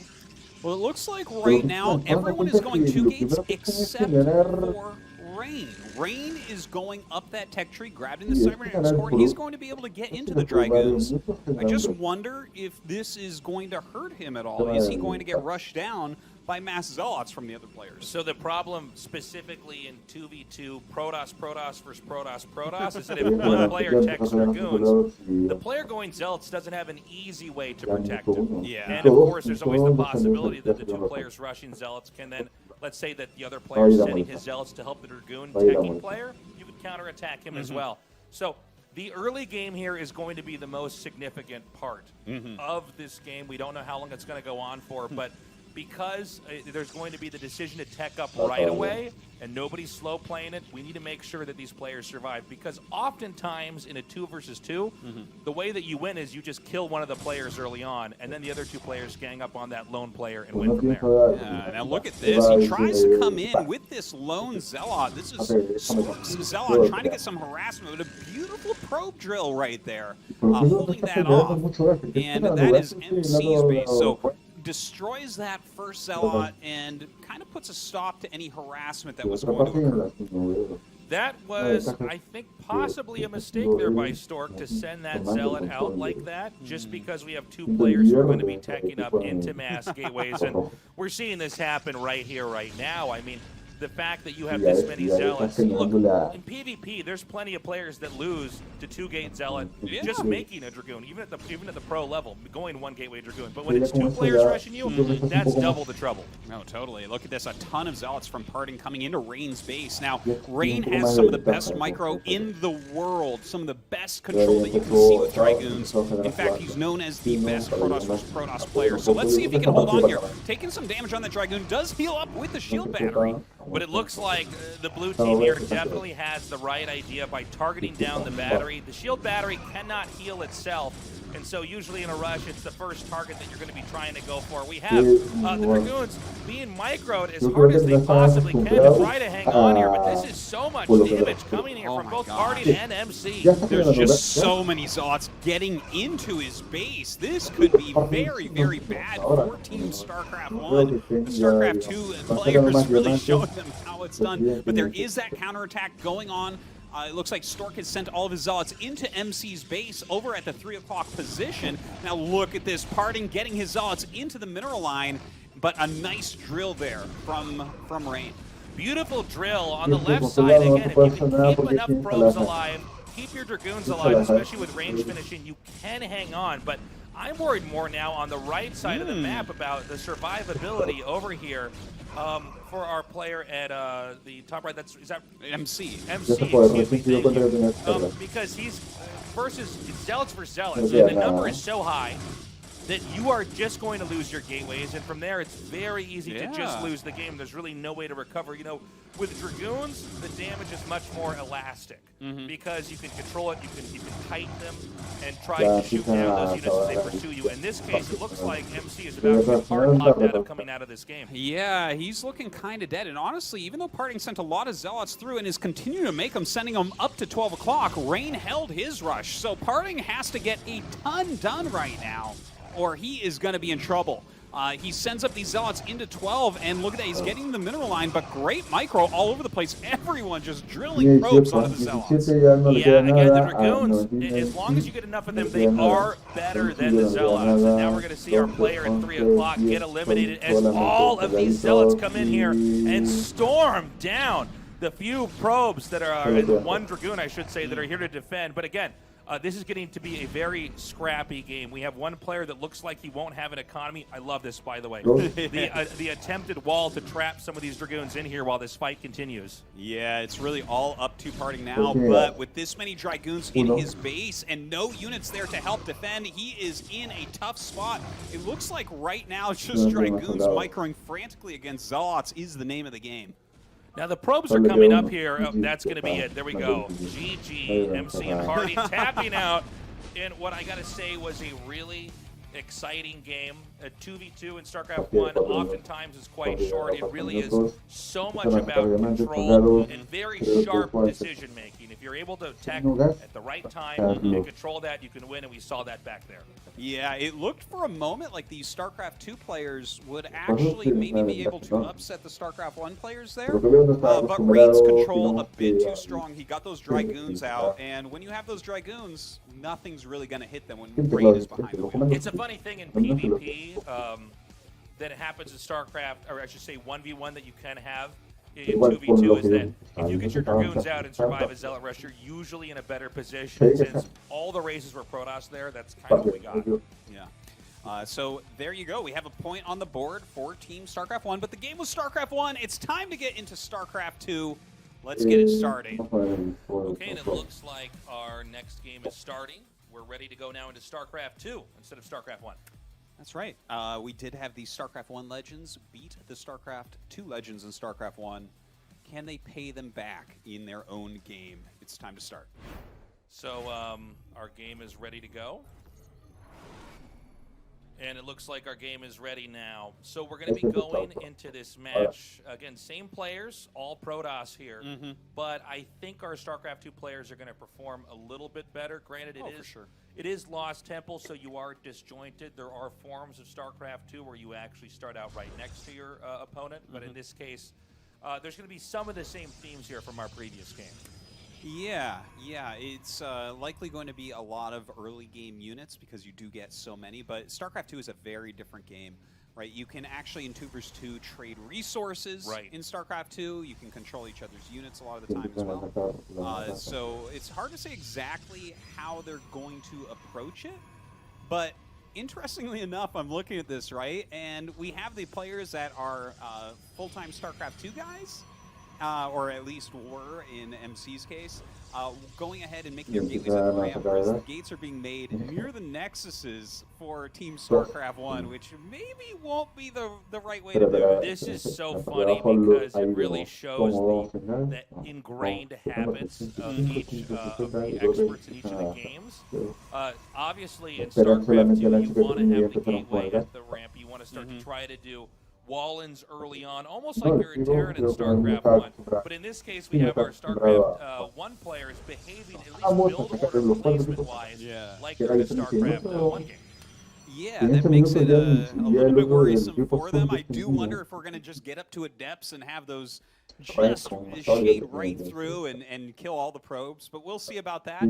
[SPEAKER 12] Well, it looks like right now everyone is going 2 gates except for Rain. Rain is going up that tech tree, grabbing the cybernetics core. He's going to be able to get into the Dragoons. I just wonder if this is going to hurt him at all. Is he going to get rushed down by mass Zealots from the other players?
[SPEAKER 11] So the problem specifically in 2v2 Protoss versus Protoss is that if one player techs Dragoons, the player going Zealots doesn't have an easy way to protect him.
[SPEAKER 12] Yeah.
[SPEAKER 11] And of course there's always the possibility that the 2 players rushing Zealots can then, let's say that the other player is sending his Zealots to help the Dragoon teching player, you could counterattack him as well. So the early game here is going to be the most significant part of this game. We don't know how long it's going to go on for, but because there's going to be the decision to tech up right away and nobody's slow playing it, we need to make sure that these players survive. Because oftentimes in a 2 versus 2, the way that you win is you just kill one of the players early on, and then the other 2 players gang up on that lone player and win from there.
[SPEAKER 12] Yeah, now look at this. He tries to come in with this lone Zealot. This is Stork's Zealot trying to get some harassment with a beautiful probe drill right there, holding that off. And that is MC's base. So destroys that first Zealot and kind of puts a stop to any harassment that was going to occur.
[SPEAKER 11] That was, I think, possibly a mistake there by Stork to send that Zealot out like that, just because we have 2 players who are going to be teching up into mass gateways. And we're seeing this happen right here, right now. I mean, the fact that you have this many Zealots. Look, in PvP, there's plenty of players that lose to 2-gate Zealot just making a Dragoon, even at the pro level, going 1 gateway Dragoon. But when it's 2 players rushing you, that's double the trouble.
[SPEAKER 12] No, totally. Look at this, a ton of Zealots from Parting coming into Rain's base. Now, Rain has some of the best micro in the world, some of the best control that you can see with Dragoons. In fact, he's known as the best Protoss versus Protoss player. So let's see if he can hold on here. Taking some damage on that Dragoon, does heal up with the shield battery.
[SPEAKER 11] But it looks like the blue team here definitely has the right idea by targeting down the battery. The shield battery cannot heal itself, and so usually in a rush, it's the first target that you're going to be trying to go for. We have the Dragoons being microed as hard as they possibly can to try to hang on here, but this is so much damage coming here from both Party and MC.
[SPEAKER 12] There's just so many Zealots getting into his base. This could be very, very bad for Team StarCraft 1. The StarCraft 2 players really showing them how it's done, but there is that counterattack going on. It looks like Stork has sent all of his Zealots into MC's base over at the 3 o'clock position. Now look at this, Parting getting his Zealots into the mineral line, but a nice drill there from Rain.
[SPEAKER 11] Beautiful drill on the left side. Again, if you can keep enough probes alive, keep your Dragoons alive, especially with range finishing, you can hang on. But I'm worried more now on the right side of the map about the survivability over here for our player at the top right. Is that
[SPEAKER 12] MC?
[SPEAKER 11] MC, excuse me. Thank you. Because he's versus Zealots versus Zealots, and the number is so high that you are just going to lose your gateways, and from there it's very easy to just lose the game. There's really no way to recover. You know, with Dragoons, the damage is much more elastic because you can control it, you can tighten them and try to shoot down those units as they pursue you. In this case, it looks like MC is about to be hard popped out of coming out of this game.
[SPEAKER 12] Yeah, he's looking kind of dead, and honestly, even though Parting sent a lot of Zealots through and is continuing to make them, sending them up to 12 o'clock, Rain held his rush, so Parting has to get a ton done right now, or he is going to be in trouble. He sends up these Zealots into 12, and look at that, he's getting the mineral line, but great micro all over the place. Everyone just drilling probes onto the Zealots.
[SPEAKER 11] Yeah, again, the Dragoons, as long as you get enough of them, they are better than the Zealots. And now we're going to see our player at 3 o'clock get eliminated as all of these Zealots come in here and storm down the few probes that are, one Dragoon, I should say, that are here to defend. But again, This is getting to be a very scrappy game. We have one player that looks like he won't have an economy. I love this, by the way. The attempted wall to trap some of these Dragoons in here while this fight continues.
[SPEAKER 12] Yeah, it's really all up to parting now, but with this many Dragoons in his base and no units there to help defend, he is in a tough spot. It looks like right now just Dragoons microing frantically against Zealots is the name of the game.
[SPEAKER 11] Now the probes are coming up here. Oh, that's going to be it. There we go. GG, MC and Party tapping out in what I got to say was a really exciting game. A 2v2 in StarCraft 1 oftentimes is quite short. It really is so much about control and very sharp decision making. If you're able to attack at the right time and control that, you can win, and we saw that back there.
[SPEAKER 12] Yeah, it looked for a moment like these StarCraft 2 players would actually maybe be able to upset the StarCraft 1 players there, but Raid's control a bit too strong. He got those Dragoons out, and when you have those Dragoons, nothing's really going to hit them when Raid is behind the wheel.
[SPEAKER 11] It's a funny thing in PvP that happens in StarCraft, or I should say 1v1 that you can have in 2v2 is that if you get your Dragoons out and survive a Zealot Rush, you're usually in a better position. Since all the races were Protoss there, that's kind of what we got.
[SPEAKER 12] Yeah. So there you go. We have a point on the board for Team StarCraft 1, but the game was StarCraft 1. It's time to get into StarCraft 2. Let's get it started.
[SPEAKER 11] Okay, and it looks like our next game is starting. We're ready to go now into StarCraft 2 instead of StarCraft 1.
[SPEAKER 12] That's right. We did have the StarCraft 1 legends beat the StarCraft 2 legends in StarCraft 1. Can they pay them back in their own game? It's time to start.
[SPEAKER 11] So our game is ready to go. And it looks like our game is ready now. So we're going to be going into this match. Again, same players, all Protoss here. But I think our StarCraft 2 players are going to perform a little bit better. Granted, it is Lost Temple, so you are disjointed. There are forms of StarCraft 2 where you actually start out right next to your opponent. But in this case, there's going to be some of the same themes here from our previous game.
[SPEAKER 12] Yeah, it's likely going to be a lot of early game units because you do get so many, but StarCraft 2 is a very different game, right? You can actually, in 2 vs. 2, trade resources in StarCraft 2. You can control each other's units a lot of the time as well. So it's hard to say exactly how they're going to approach it, but interestingly enough, I'm looking at this, right? And we have the players that are full-time StarCraft 2 guys, or at least were in MC's case, going ahead and making their gateways at the ramp, whereas the gates are being made near the nexuses for Team StarCraft 1, which maybe won't be the right way to do it.
[SPEAKER 11] This is so funny because it really shows the ingrained habits of each of the experts in each of the games. Obviously, in StarCraft 2, you want to have the gateway at the ramp. You want to start to try to do wall-ins early on, almost like you're in Terran in StarCraft 1. But in this case, we have our StarCraft 1 players behaving, at least build order placement-wise, like they're in the StarCraft 1 game.
[SPEAKER 12] Yeah, that makes it a little bit worrisome for them. I do wonder if we're going to just get up to adepts and have those just shade right through and kill all the probes, but we'll see about that.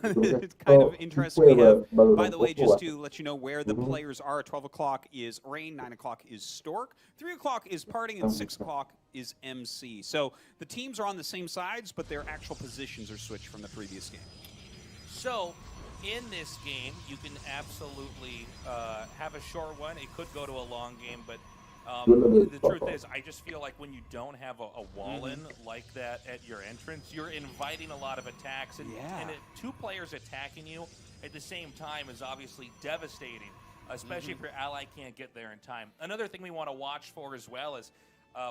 [SPEAKER 12] It's kind of interesting. We have, by the way, just to let you know where the players are, 12 o'clock is Rain, 9 o'clock is Stork, 3 o'clock is Parting, and 6 o'clock is MC. So the teams are on the same sides, but their actual positions are switched from the previous game.
[SPEAKER 11] So in this game, you can absolutely have a short one. It could go to a long game, but the truth is, I just feel like when you don't have a wall-in like that at your entrance, you're inviting a lot of attacks. And 2 players attacking you at the same time is obviously devastating, especially if your ally can't get there in time. Another thing we want to watch for as well is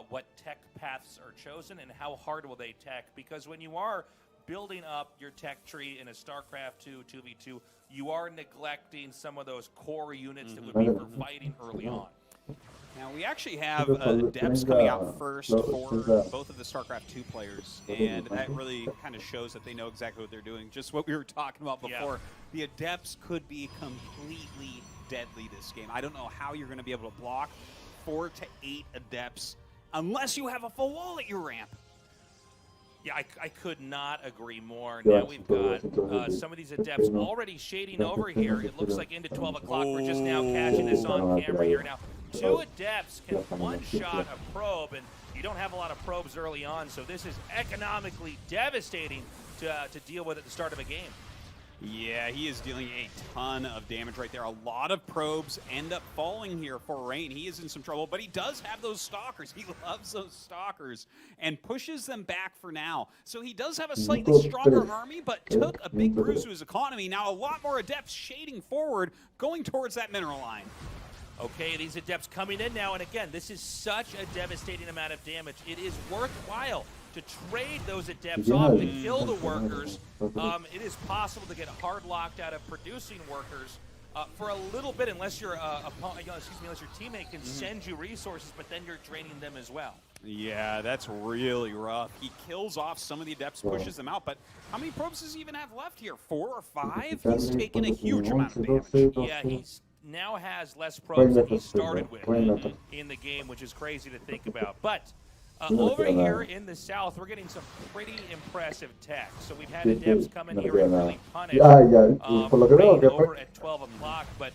[SPEAKER 11] what tech paths are chosen and how hard will they tech. Because when you are building up your tech tree in a StarCraft 2 2v2, you are neglecting some of those core units that would be for fighting early on.
[SPEAKER 12] Now, we actually have Adepts coming out first for both of the StarCraft 2 players, and that really kind of shows that they know exactly what they're doing. Just what we were talking about before. The Adepts could be completely deadly this game. I don't know how you're going to be able to block 4 to 8 Adepts unless you have a full wall at your ramp.
[SPEAKER 11] Yeah, I could not agree more. Now we've got some of these Adepts already shading over here. It looks like into 12 o'clock. We're just now catching this on camera here now. 2 Adepts can one-shot a probe, and you don't have a lot of probes early on, so this is economically devastating to deal with at the start of a game.
[SPEAKER 12] Yeah, he is dealing a ton of damage right there. A lot of probes end up falling here for Rain. He is in some trouble, but he does have those stalkers. He loves those stalkers and pushes them back for now. So he does have a slightly stronger army, but took a big bruise to his economy. Now a lot more Adepts shading forward, going towards that mineral line.
[SPEAKER 11] Okay, these Adepts coming in now, and again, this is such a devastating amount of damage. It is worthwhile to trade those Adepts off to kill the workers. It is possible to get hard locked out of producing workers for a little bit, unless your unless your teammate can send you resources, but then you're draining them as well.
[SPEAKER 12] Yeah, that's really rough. He kills off some of the Adepts, pushes them out, but how many probes does he even have left here? 4 or 5? He's taken a huge amount of damage.
[SPEAKER 11] Yeah, he's now has less probes than he started with in the game, which is crazy to think about. But over here in the south, we're getting some pretty impressive tech. So we've had Adepts come in here and really punish Rain over at 12 o'clock. But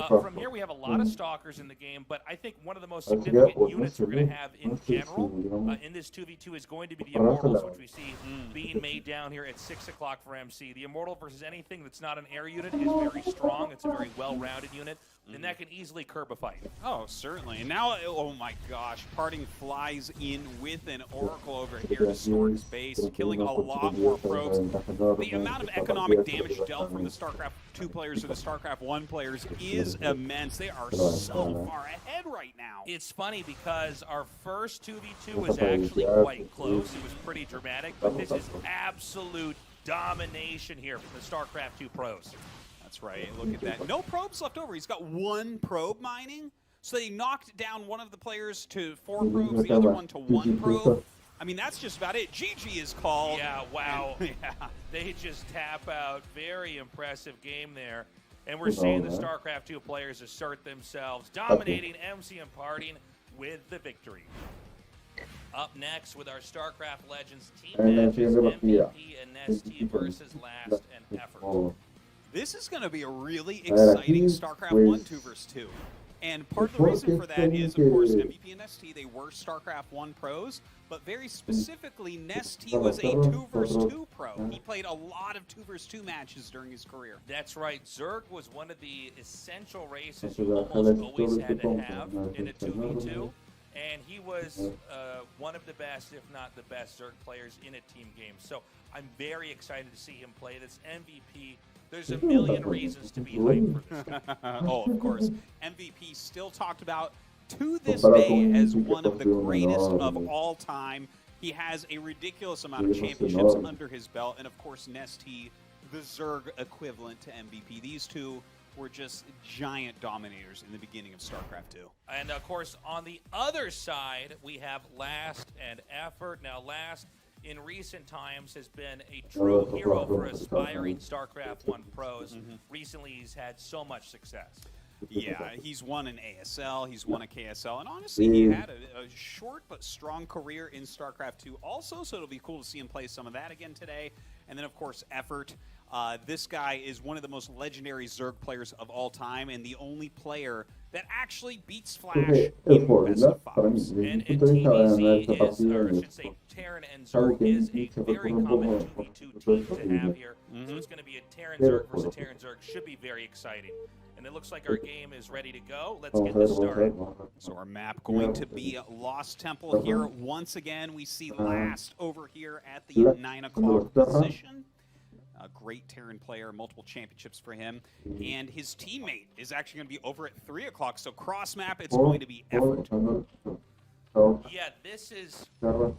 [SPEAKER 11] from here, we have a lot of Stalkers in the game. But I think one of the most significant units we're going to have in general in this 2v2 is going to be the Immortals, which we see being made down here at 6 o'clock for MC. The Immortal versus anything that's not an air unit is very strong. It's a very well-rounded unit. And that can easily curb a fight.
[SPEAKER 12] Oh, certainly. And now, oh my gosh, Parting flies in with an Oracle over here to store his base, killing a lot more probes. The amount of economic damage dealt from the StarCraft 2 players to the StarCraft 1 players is immense. They are so far ahead right now.
[SPEAKER 11] It's funny because our first 2v2 was actually quite close. It was pretty dramatic, but this is absolute domination here from the StarCraft 2 pros.
[SPEAKER 12] That's right. Look at that. No probes left over. He's got 1 probe mining. So they knocked down one of the players to 4 probes, the other one to 1 probe. I mean, that's just about it. GG is called.
[SPEAKER 11] Yeah, wow. They just tap out. Very impressive game there. And we're seeing the StarCraft 2 players assert themselves, dominating MC and Parting with the victory. Up next with our StarCraft Legends team matches, MVP and Nesty versus Last and Effort.
[SPEAKER 12] This is going to be a really exciting StarCraft 1 2 versus 2. And part of the reason for that is, of course, MVP and ST, they were StarCraft 1 pros, but very specifically, Nesty was a 2 versus 2 pro. He played a lot of 2 versus 2 matches during his career.
[SPEAKER 11] That's right. Zerg was one of the essential races you almost always had to have in a 2v2. And he was one of the best, if not the best, Zerg players in a team game. So I'm very excited to see him play this MVP. There's a million reasons to be hyped for this guy.
[SPEAKER 12] Oh, of course. MVP still talked about to this day as one of the greatest of all time. He has a ridiculous amount of championships under his belt. And, of course, Nesty, the Zerg equivalent to MVP. These two were just giant dominators in the beginning of StarCraft 2.
[SPEAKER 11] And, of course, on the other side, we have Last and Effort. Now, Last, in recent times, has been a true hero for aspiring StarCraft 1 pros. Recently, he's had so much success.
[SPEAKER 12] Yeah, he's won an ASL, he's won a KSL, and honestly, he had a short but strong career in StarCraft 2 also, so it'll be cool to see him play some of that again today. And then, of course, Effort. This guy is one of the most legendary Zerg players of all time, and the only player that actually beats Flash in Best of 5s.
[SPEAKER 11] And Team EZ is, or I should say, Terran and Zerg is a very common 2v2 team to have here. So it's going to be a Terran Zerg versus Terran Zerg. Should be very exciting. And it looks like our game is ready to go. Let's get this started.
[SPEAKER 12] So our map going to be Lost Temple here. Once again, we see Last over here at the 9 o'clock position. A great Terran player, multiple championships for him. And his teammate is actually going to be over at 3 o'clock. So cross map, it's going to be Effort.
[SPEAKER 11] Yeah, this is, oh,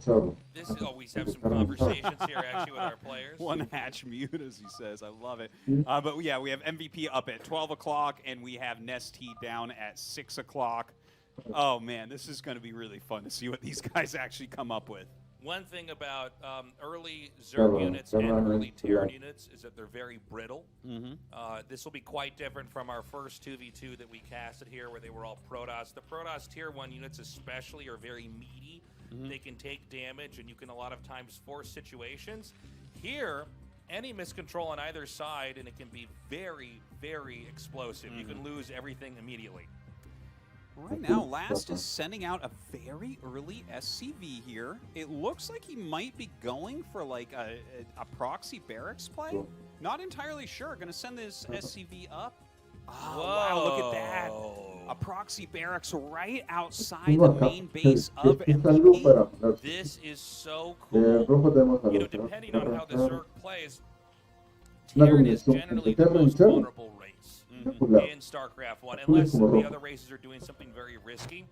[SPEAKER 11] we have some conversations here actually with our players.
[SPEAKER 12] One hatch mute, as he says. I love it. But yeah, we have MVP up at 12 o'clock, and we have Nesty down at 6 o'clock. Oh, man, this is going to be really fun to see what these guys actually come up with.
[SPEAKER 11] One thing about early Zerg units and early Terran units is that they're very brittle. This will be quite different from our first 2v2 that we casted here where they were all Protoss. The Protoss Tier 1 units especially are very meaty. They can take damage and you can a lot of times force situations. Here, any miscontrol on either side and it can be very, very explosive. You can lose everything immediately.
[SPEAKER 12] Right now, Last is sending out a very early SCV here. It looks like he might be going for like a proxy barracks play. Not entirely sure. Going to send this SCV up. Oh, wow, look at that. A proxy barracks right outside the main base of MVP.
[SPEAKER 11] This is so cool. You know, depending on how the Zerg plays, Terran is generally the most vulnerable race in StarCraft 1, unless the other races are doing something very risky.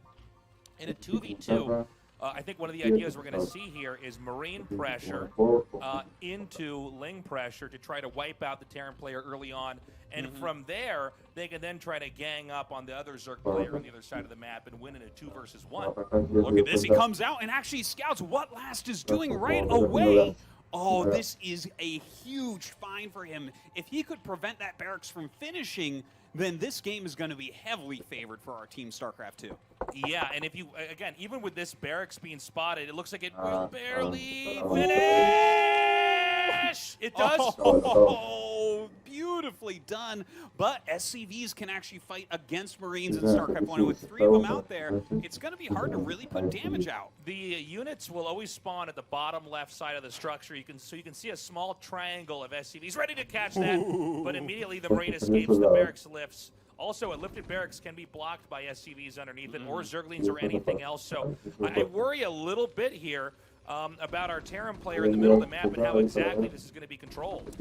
[SPEAKER 11] In a 2v2, I think one of the ideas we're going to see here is Marine pressure into Ling pressure to try to wipe out the Terran player early on. And from there, they can then try to gang up on the other Zerg player on the other side of the map and win in a 2-versus-1.
[SPEAKER 12] Look at this. He comes out and actually scouts what Last is doing right away. Oh, this is a huge find for him. If he could prevent that barracks from finishing, then this game is going to be heavily favored for our team StarCraft 2.
[SPEAKER 11] Yeah, and if you, again, even with this barracks being spotted, it looks like it will barely finish. It does.
[SPEAKER 12] Oh, beautifully done. But SCVs can actually fight against Marines in StarCraft 1. With 3 of them out there, it's going to be hard to really put damage out.
[SPEAKER 11] The units will always spawn at the bottom left side of the structure. You can see a small triangle of SCVs ready to catch that, but immediately the Marine escapes, the barracks lifts. Also, a lifted barracks can be blocked by SCVs underneath it, or Zerglings or anything else. So I worry a little bit here about our Terran player in the middle of the map and how exactly this is going to be controlled.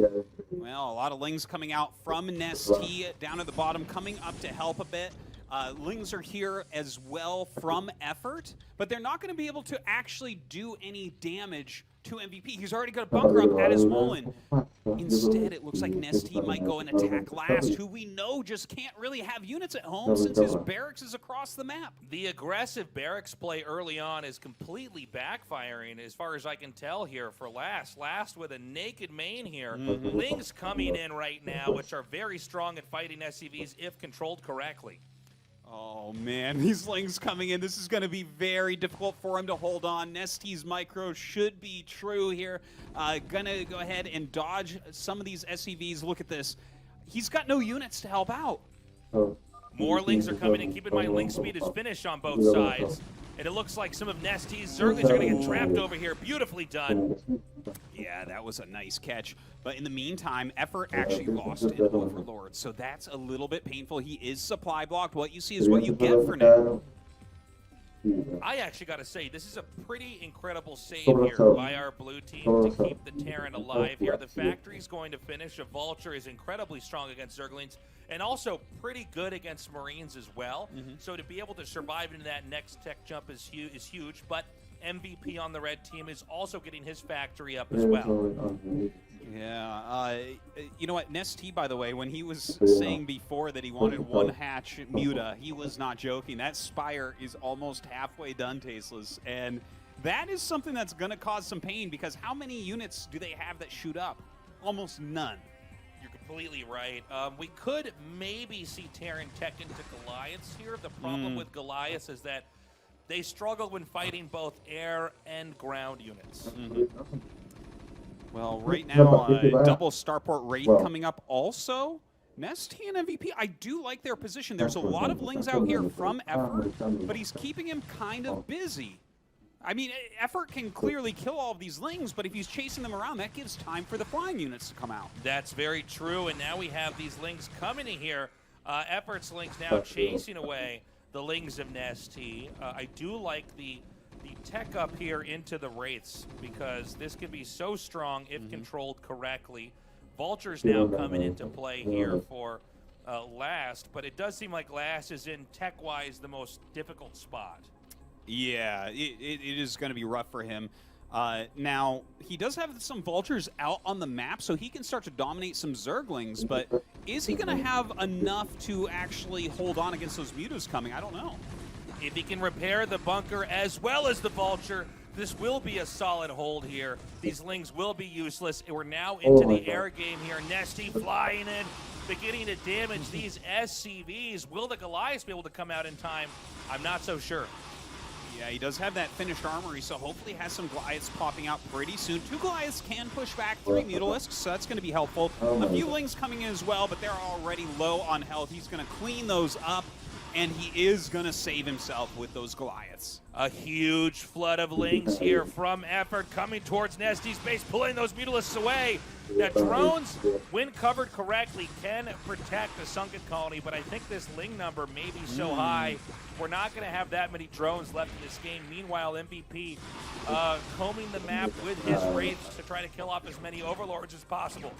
[SPEAKER 12] Well, a lot of Lings coming out from Nesty down at the bottom, coming up to help a bit. Lings are here as well from Effort, but they're not going to be able to actually do any damage to MVP. He's already got a bunker up at his Mullen. Instead, it looks like Nesty might go and attack Last, who we know just can't really have units at home since his barracks is across the map.
[SPEAKER 11] The aggressive barracks play early on is completely backfiring, as far as I can tell here, for Last. Last with a naked main here. Lings coming in right now, which are very strong at fighting SCVs if controlled correctly.
[SPEAKER 12] Oh, man, these Lings coming in. This is going to be very difficult for him to hold on. Nesty's micro should be true here. Gonna go ahead and dodge some of these SCVs. Look at this. He's got no units to help out.
[SPEAKER 11] More Lings are coming in. Keep in mind, Ling speed is finished on both sides. And it looks like some of Nesty's Zerglings are going to get trapped over here. Beautifully done.
[SPEAKER 12] Yeah, that was a nice catch. But in the meantime, Effort actually lost an Overlord. So that's a little bit painful. He is supply blocked. What you see is what you get for now.
[SPEAKER 11] I actually got to say, this is a pretty incredible save here by our blue team to keep the Terran alive here. The factory's going to finish. A Vulture is incredibly strong against Zerglings and also pretty good against Marines as well. So to be able to survive into that next tech jump is huge. But MVP on the red team is also getting his factory up as well.
[SPEAKER 12] Yeah, you know what, Nesty, by the way, when he was saying before that he wanted one hatch Muta, he was not joking. That Spire is almost halfway done, Tasteless, and that is something that's going to cause some pain, because how many units do they have that shoot up? Almost none.
[SPEAKER 11] You're completely right. We could maybe see Terran tech into Goliaths here. The problem with Goliaths is that they struggle when fighting both air and ground units.
[SPEAKER 12] Well, right now, double Starport Raid coming up also. Nesty and MVP, I do like their position. There's a lot of Lings out here from Effort, but he's keeping him kind of busy. I mean, Effort can clearly kill all of these Lings, but if he's chasing them around, that gives time for the flying units to come out.
[SPEAKER 11] That's very true, and now we have these Lings coming in here. Effort's Lings now chasing away the Lings of Nesty. I do like the tech up here into the Wraiths, because this can be so strong if controlled correctly. Vulture's now coming into play here for Last, but it does seem like Last is in tech-wise the most difficult spot.
[SPEAKER 12] Yeah, it is going to be rough for him. Now, he does have some Vultures out on the map, so he can start to dominate some Zerglings, but is he going to have enough to actually hold on against those Mutas coming? I don't know.
[SPEAKER 11] If he can repair the bunker as well as the Vulture, this will be a solid hold here. These Lings will be useless. We're now into the air game here. Nesty flying in, beginning to damage these SCVs. Will the Goliaths be able to come out in time? I'm not so sure.
[SPEAKER 12] Yeah, he does have that finished armory, so hopefully has some Goliaths popping out pretty soon. 2 Goliaths can push back 3 Mutalisks, so that's going to be helpful. A few Lings coming in as well, but they're already low on health. He's going to clean those up. and he is going to save himself with those Goliaths.
[SPEAKER 11] A huge flood of lings here from Effort coming towards Nesty's base, pulling those Mutalisks away. Now, drones, when covered correctly, can protect the Sunken Colony, but I think this ling number may be so high, we're not going to have that many drones left in this game. Meanwhile, MVP combing the map with his Wraiths to try to kill off as many Overlords as possible.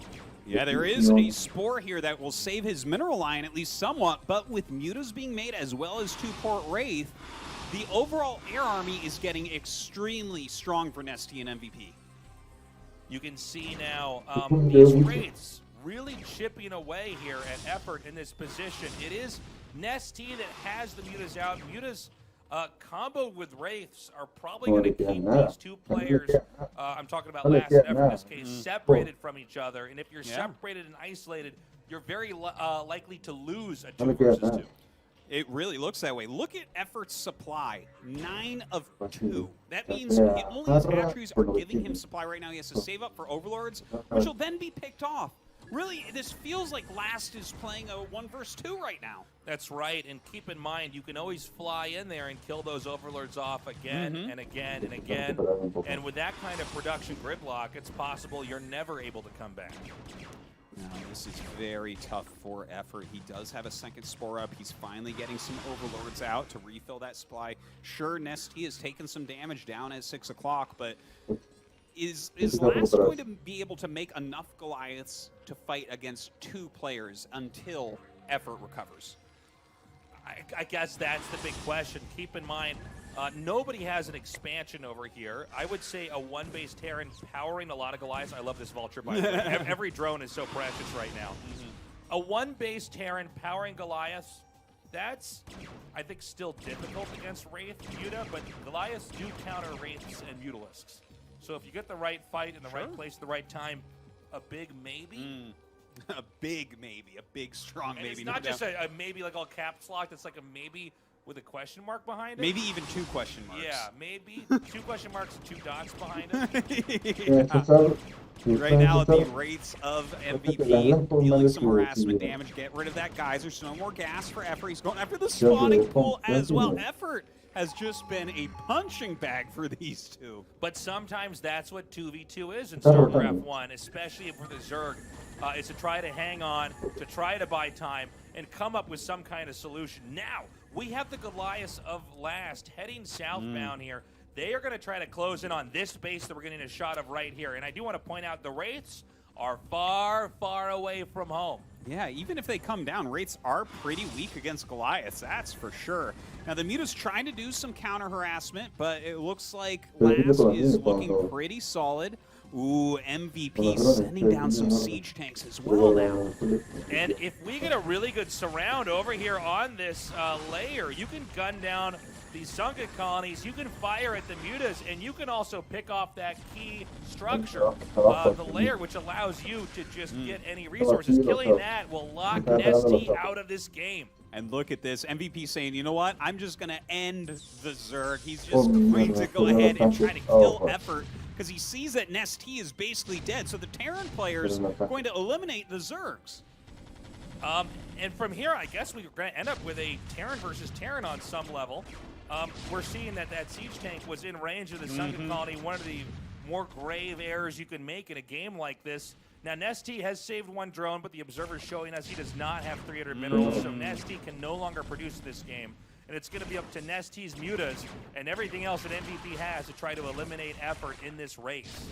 [SPEAKER 12] Yeah, there is a Spore here that will save his mineral line at least somewhat, but with Mutas being made as well as 2-port Wraith, the overall air army is getting extremely strong for Nesty and MVP.
[SPEAKER 11] You can see now these Wraiths really chipping away here at Effort in this position. It is Nesty that has the Mutas out. Mutas comboed with Wraiths are probably going to keep these two players, I'm talking about last and Effort in this case, separated from each other. And if you're separated and isolated, you're very likely to lose a 2 versus 2.
[SPEAKER 12] It really looks that way. Look at Effort's supply, 9 of 2. That means only his attributes are giving him supply right now. He has to save up for Overlords, which will then be picked off. Really, this feels like Last is playing a 1 versus 2 right now.
[SPEAKER 11] That's right, and keep in mind, you can always fly in there and kill those Overlords off again and again and again. And with that kind of production gridlock, it's possible you're never able to come back.
[SPEAKER 12] No, this is very tough for Effort. He does have a second Spore up. He's finally getting some Overlords out to refill that supply. Sure, Nesty has taken some damage down at 6 o'clock, but is Last going to be able to make enough Goliaths to fight against 2 players until Effort recovers?
[SPEAKER 11] I guess that's the big question. Keep in mind, nobody has an expansion over here. I would say a 1-base Terran powering a lot of Goliaths. I love this Vulture, by the way. Every drone is so precious right now. A 1-base Terran powering Goliaths, that's, I think, still difficult against Wraith Muta, but Goliaths do counter Wraiths and Mutalisks. So if you get the right fight in the right place at the right time, a big maybe.
[SPEAKER 12] A big maybe, a big strong
[SPEAKER 11] and
[SPEAKER 12] maybe.
[SPEAKER 11] It's not just a maybe like all caps locked, it's like a maybe with a question mark behind it.
[SPEAKER 12] Maybe even 2 question marks.
[SPEAKER 11] Yeah, maybe 2 question marks and 2 dots behind it.
[SPEAKER 12] Right now, the Wraiths of MVP dealing some harassment damage. Get rid of that geyser, so no more gas for Effort. He's going after the spawning pool as well. Effort has just been a punching bag for these 2.
[SPEAKER 11] But sometimes that's what 2v2 is in StarCraft 1, especially for the Zerg. Is to try to hang on, to try to buy time, and come up with some kind of solution. Now, we have the Goliaths of Last heading southbound here. They are going to try to close in on this base that we're getting a shot of right here. And I do want to point out the Wraiths are far, far away from home.
[SPEAKER 12] Yeah, even if they come down, Wraiths are pretty weak against Goliaths, that's for sure. Now, the Muta's trying to do some counter harassment, but it looks like Last is looking pretty solid. Ooh, MVP sending down some siege tanks as well now.
[SPEAKER 11] And if we get a really good surround over here on this layer, you can gun down these Sunken Colonies, you can fire at the Mutas, and you can also pick off that key structure, the layer, which allows you to just get any resources. Killing that will lock Nesty out of this game.
[SPEAKER 12] And look at this, MVP saying, you know what, I'm just going to end the Zerg. He's just going to go ahead and try to kill Effort, because he sees that Nesty is basically dead. So the Terran players are going to eliminate the Zergs.
[SPEAKER 11] And from here, I guess we're going to end up with a Terran versus Terran on some level. We're seeing that siege tank was in range of the Sunken Colony, one of the more grave errors you can make in a game like this. Now, Nesty has saved 1 drone, but the Observer's showing us he does not have 300 minerals, so Nesty can no longer produce this game. And it's going to be up to Nesty's Mutas and everything else that MVP has to try to eliminate Effort in this race.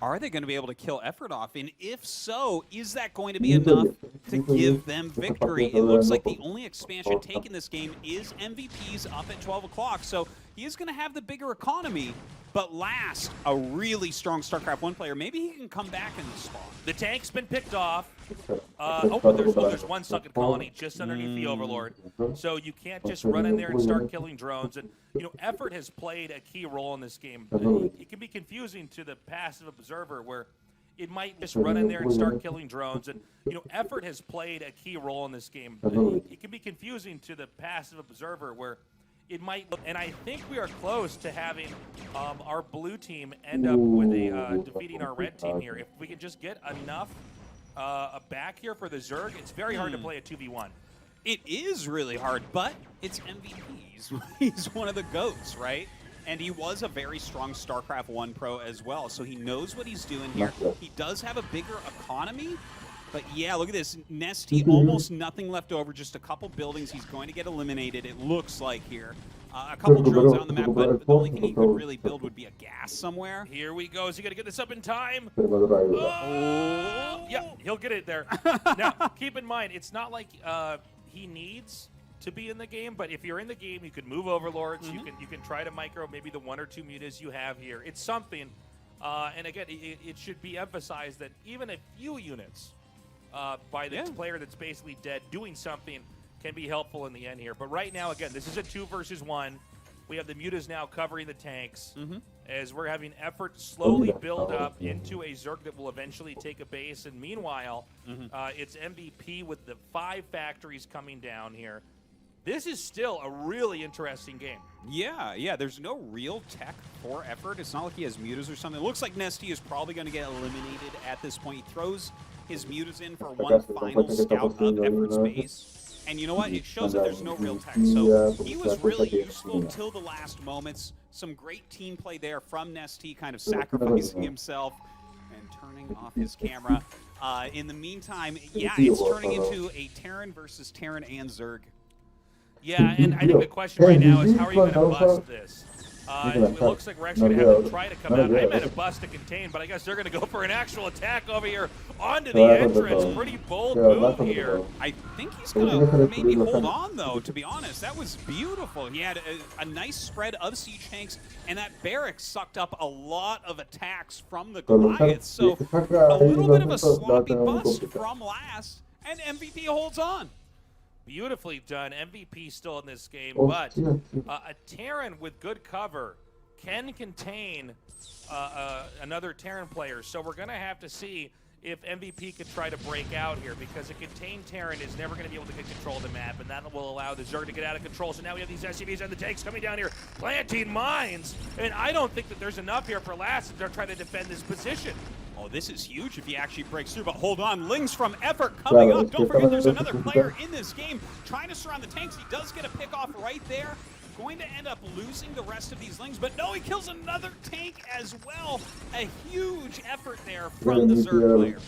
[SPEAKER 12] Are they going to be able to kill Effort off? And if so, is that going to be enough to give them victory? It looks like the only expansion taken this game is MVP's up at 12 o'clock. So he is going to have the bigger economy. But Last, a really strong StarCraft 1 player, maybe he can come back in the spawn.
[SPEAKER 11] The tank's been picked off. There's 1 Sunken Colony just underneath the Overlord. So you can't just run in there and start killing drones. And, you know, Effort has played a key role in this game. It can be confusing to the passive observer where it might just run in there and start killing drones. And, you know, Effort has played a key role in this game. It can be confusing to the passive observer where it might, and I think we are close to having our blue team end up with defeating our red team here. If we can just get enough back here for the Zerg, it's very hard to play a 2v1.
[SPEAKER 12] It is really hard, but it's MVP. He's one of the GOATs, right? And he was a very strong StarCraft 1 pro as well, so he knows what he's doing here. He does have a bigger economy, but yeah, look at this. Nesty, almost nothing left over, just a couple buildings. He's going to get eliminated, it looks like here. A couple drones out on the map, but the only thing he could really build would be a gas somewhere.
[SPEAKER 11] Here we go. Is he going to get this up in time?
[SPEAKER 12] Oh!
[SPEAKER 11] Yeah, he'll get it there. Now, keep in mind, it's not like he needs to be in the game, but if you're in the game, you can move overlords. You can try to micro maybe the 1 or 2 mutas you have here. It's something, and again, it should be emphasized that even a few units by the player that's basically dead doing something can be helpful in the end here. But right now, again, this is a 2 versus 1. We have the mutas now covering the tanks as we're having effort slowly build up into a Zerg that will eventually take a base. And meanwhile, it's MVP with the 5 factories coming down here. This is still a really interesting game.
[SPEAKER 12] Yeah, there's no real tech for effort. It's not like he has mutas or something. It looks like Nesty is probably going to get eliminated at this point. He throws his mutas in for one final scout of effort's base. And you know what? It shows that there's no real tech. So he was really useful till the last moments. Some great team play there from Nesty, kind of sacrificing himself and turning off his camera. In the meantime, yeah, it's turning into a Terran versus Terran and Zerg.
[SPEAKER 11] Yeah, and I think the question right now is how are you going to bust this? It looks like we're actually going to have to try to come out. I meant a bust to contain, but I guess they're going to go for an actual attack over here onto the entrance. Pretty bold move here.
[SPEAKER 12] I think he's going to maybe hold on, though, to be honest. That was beautiful. He had a nice spread of siege tanks, and that barracks sucked up a lot of attacks from the Goliaths. So a little bit of a sloppy bust from last, and MVP holds on.
[SPEAKER 11] Beautifully done. MVP still in this game, but a Terran with good cover can contain another Terran player. So we're going to have to see if MVP can try to break out here, because a contained Terran is never going to be able to get control of the map, and that will allow the Zerg to get out of control. So now we have these SCVs and the tanks coming down here, planting mines, and I don't think that there's enough here for last if they're trying to defend this position.
[SPEAKER 12] Oh, this is huge if he actually breaks through, but hold on. Lings from Effort coming up. Don't forget there's another player in this game trying to surround the tanks. He does get a pick off right there. Going to end up losing the rest of these Lings, but no, he kills another tank as well. A huge effort there from the Zerg player.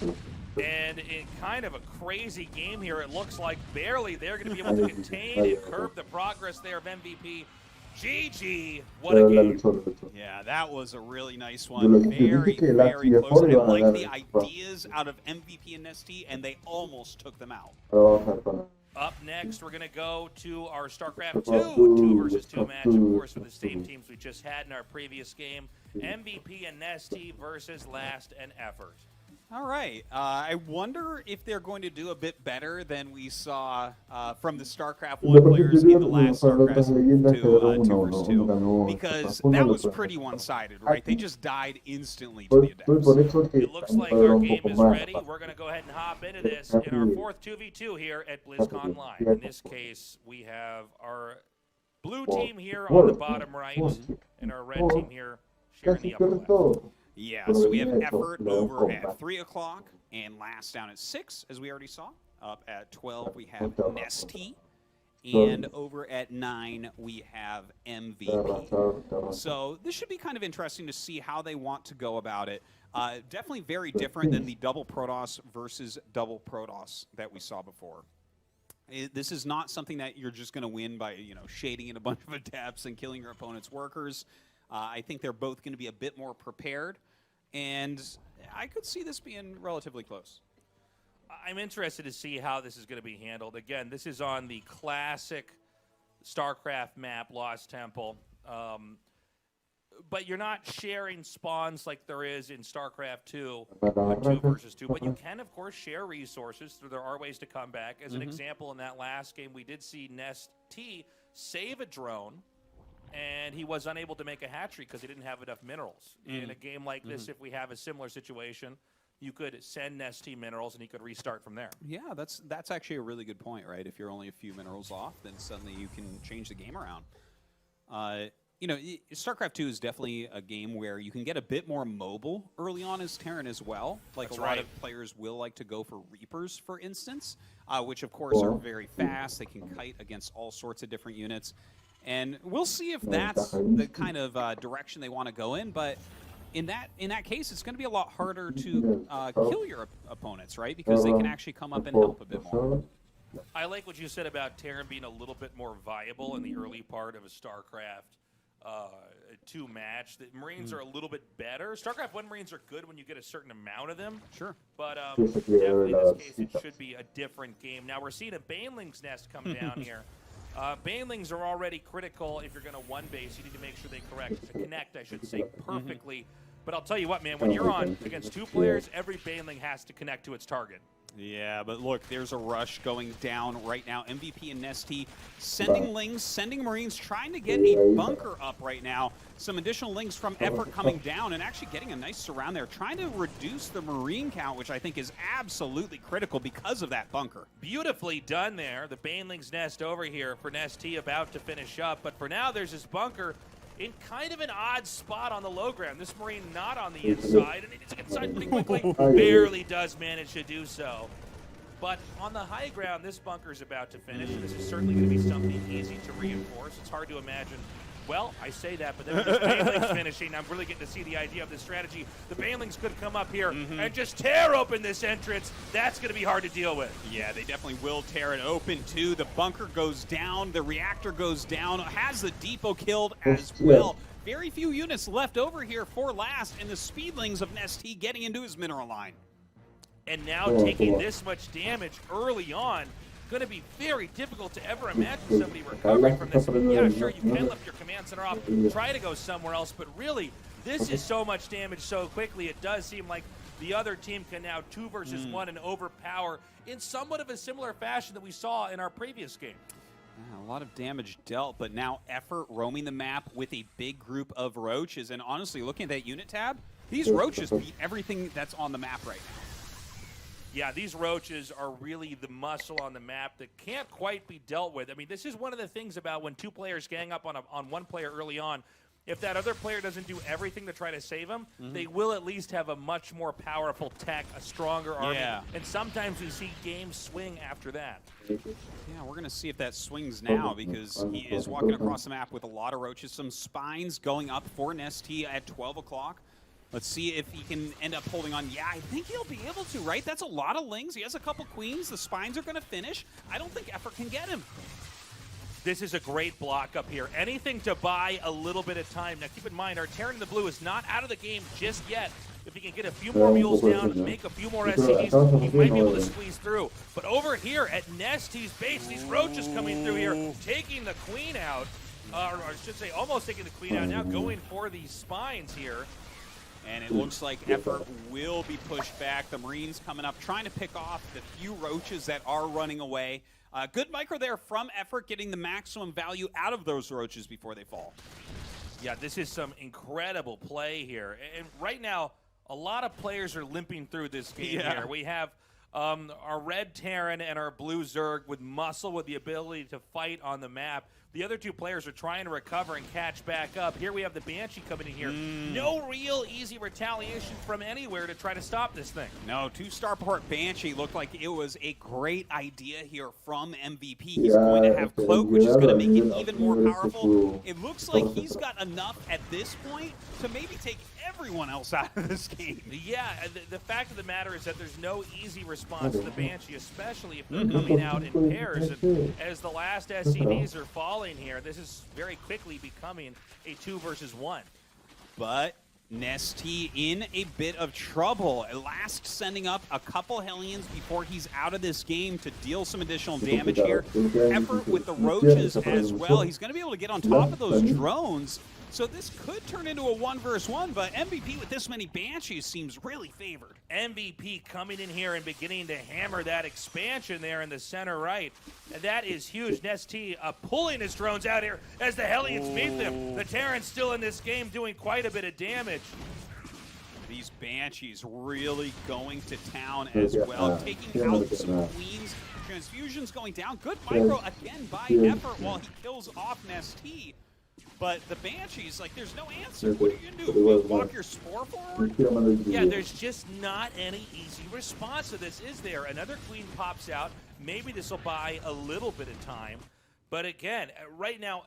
[SPEAKER 11] And in kind of a crazy game here, it looks like barely they're going to be able to contain and curb the progress there of MVP. GG, what a game.
[SPEAKER 12] Yeah, that was a really nice one. Very, very close. I like the ideas out of MVP and Nesty, and they almost took them out.
[SPEAKER 11] Up next, we're going to go to our StarCraft 2 versus 2 match, of course, with the same teams we just had in our previous game. MVP and Nesty versus Last and Effort.
[SPEAKER 12] All right. I wonder if they're going to do a bit better than we saw from the StarCraft 1 players in the last StarCraft 2 versus 2. Because that was pretty one-sided, right? They just died instantly to the Adepts.
[SPEAKER 11] It looks like our game is ready. We're going to go ahead and hop into this in our 4th 2v2 here at BlizzCon Live. In this case, we have our blue team here on the bottom right and our red team here sharing the upper left.
[SPEAKER 12] Yeah, so we have Effort over at 3 o'clock and Last down at 6, as we already saw. Up at 12, we have Nesty. And over at 9, we have MVP. So this should be kind of interesting to see how they want to go about it. Definitely very different than the double Protoss versus double Protoss that we saw before. This is not something that you're just going to win by, shading in a bunch of adepts and killing your opponent's workers. I think they're both going to be a bit more prepared, and I could see this being relatively close.
[SPEAKER 11] I'm interested to see how this is going to be handled. Again, this is on the classic StarCraft map, Lost Temple. But you're not sharing spawns like there is in StarCraft 2, 2 versus 2. But you can, of course, share resources. So there are ways to come back. As an example, in that last game, we did see Nest T save a drone, and he was unable to make a hatchery because he didn't have enough minerals. In a game like this, if we have a similar situation, you could send Nesty minerals and he could restart from there.
[SPEAKER 12] Yeah, that's actually a really good point, right? If you're only a few minerals off, then suddenly you can change the game around. You know, StarCraft 2 is definitely a game where you can get a bit more mobile early on as Terran as well. Like
[SPEAKER 11] That's
[SPEAKER 12] a lot
[SPEAKER 11] right.
[SPEAKER 12] of players will like to go for Reapers, for instance, which of course are very fast. They can kite against all sorts of different units. And we'll see if that's the kind of direction they want to go in. But in that case, it's going to be a lot harder to kill your opponents, right? Because they can actually come up and help a bit more.
[SPEAKER 11] I like what you said about Terran being a little bit more viable in the early part of a StarCraft 2 match. The Marines are a little bit better. StarCraft 1 Marines are good when you get a certain amount of them.
[SPEAKER 12] Sure.
[SPEAKER 11] But definitely in this case, it should be a different game. Now, we're seeing a Baneling's Nest come down here. Banelings are already critical. If you're going to one base, you need to make sure they connect, I should say, perfectly. But I'll tell you what, man, when you're on against 2 players, every Baneling has to connect to its target.
[SPEAKER 12] Yeah, but look, there's a rush going down right now. MVP and Nesty sending Lings, sending Marines, trying to get a bunker up right now. Some additional Lings from Effort coming down and actually getting a nice surround there, trying to reduce the Marine count, which I think is absolutely critical because of that bunker.
[SPEAKER 11] Beautifully done there. The Baneling's Nest over here for Nesty about to finish up. But for now, there's this bunker in kind of an odd spot on the low ground. This Marine not on the inside, and he needs to get inside pretty quickly. Barely does manage to do so. But on the high ground, this bunker's about to finish, and this is certainly going to be something easy to reinforce. It's hard to imagine. Well, I say that, but then when this Baneling's finishing, I'm really getting to see the idea of this strategy. The Banelings could come up here and just tear open this entrance. That's going to be hard to deal with.
[SPEAKER 12] Yeah, they definitely will tear it open, too. The bunker goes down. The reactor goes down. Has the depot killed as well. Very few units left over here for last, and the Speedlings of Nesty getting into his mineral line.
[SPEAKER 11] And now taking this much damage early on, going to be very difficult to ever imagine somebody recovering from this. Yeah, sure, you can lift your command center off, try to go somewhere else, but really, this is so much damage so quickly, it does seem like the other team can now 2 versus 1 and overpower in somewhat of a similar fashion that we saw in our previous game.
[SPEAKER 12] Yeah, a lot of damage dealt, but now Effort roaming the map with a big group of Roaches, and honestly, looking at that unit tab, these Roaches beat everything that's on the map right now.
[SPEAKER 11] Yeah, these Roaches are really the muscle on the map that can't quite be dealt with. I mean, this is one of the things about when 2 players gang up on one player early on. If that other player doesn't do everything to try to save him, they will at least have a much more powerful tech, a stronger army.
[SPEAKER 12] Yeah.
[SPEAKER 11] And sometimes we see games swing after that.
[SPEAKER 12] Yeah, we're going to see if that swings now because he is walking across the map with a lot of Roaches. Some Spines going up for Nesty at 12 o'clock. Let's see if he can end up holding on. Yeah, I think he'll be able to, right? That's a lot of Lings. He has a couple Queens. The Spines are going to finish. I don't think Effort can get him.
[SPEAKER 11] This is a great block up here. Anything to buy a little bit of time. Now, keep in mind, our Terran in the blue is not out of the game just yet. If he can get a few more mules down, make a few more SCVs, he might be able to squeeze through. But over here at Nesty's base, these Roaches coming through here, taking the Queen out, or I should say almost taking the Queen out, now going for these Spines here.
[SPEAKER 12] And it looks like Effort will be pushed back. The Marines coming up, trying to pick off the few Roaches that are running away. Good micro there from Effort, getting the maximum value out of those Roaches before they fall.
[SPEAKER 11] Yeah, this is some incredible play here. And right now, a lot of players are limping through this game here. We have our red Terran and our blue Zerg with muscle, with the ability to fight on the map. The other 2 players are trying to recover and catch back up. Here we have the Banshee coming in here. No real easy retaliation from anywhere to try to stop this thing.
[SPEAKER 12] No, 2-Starport Banshee looked like it was a great idea here from MVP. He's going to have Cloak, which is going to make it even more powerful. It looks like he's got enough at this point to maybe take everyone else out of this game.
[SPEAKER 11] Yeah, the fact of the matter is that there's no easy response to the Banshee, especially if they're coming out in pairs. And as the last SCVs are falling here, this is very quickly becoming a 2 versus 1.
[SPEAKER 12] But Nesty in a bit of trouble. Last sending up a couple Hellions before he's out of this game to deal some additional damage here. Effort with the Roaches as well. He's going to be able to get on top of those drones. So this could turn into a 1 versus 1, but MVP with this many Banshees seems really favored.
[SPEAKER 11] MVP coming in here and beginning to hammer that expansion there in the center right. And that is huge. Nesty pulling his drones out here as the Hellions meet them. The Terran's still in this game doing quite a bit of damage.
[SPEAKER 12] These Banshees really going to town as well, taking out some Queens. Transfusions going down. Good micro again by Effort while he kills off Nesty. But the Banshees, like, there's no answer. What are you going to do? Walk your spore forward?
[SPEAKER 11] Yeah, there's just not any easy response to this, is there? Another queen pops out. Maybe this will buy a little bit of time. But again, right now,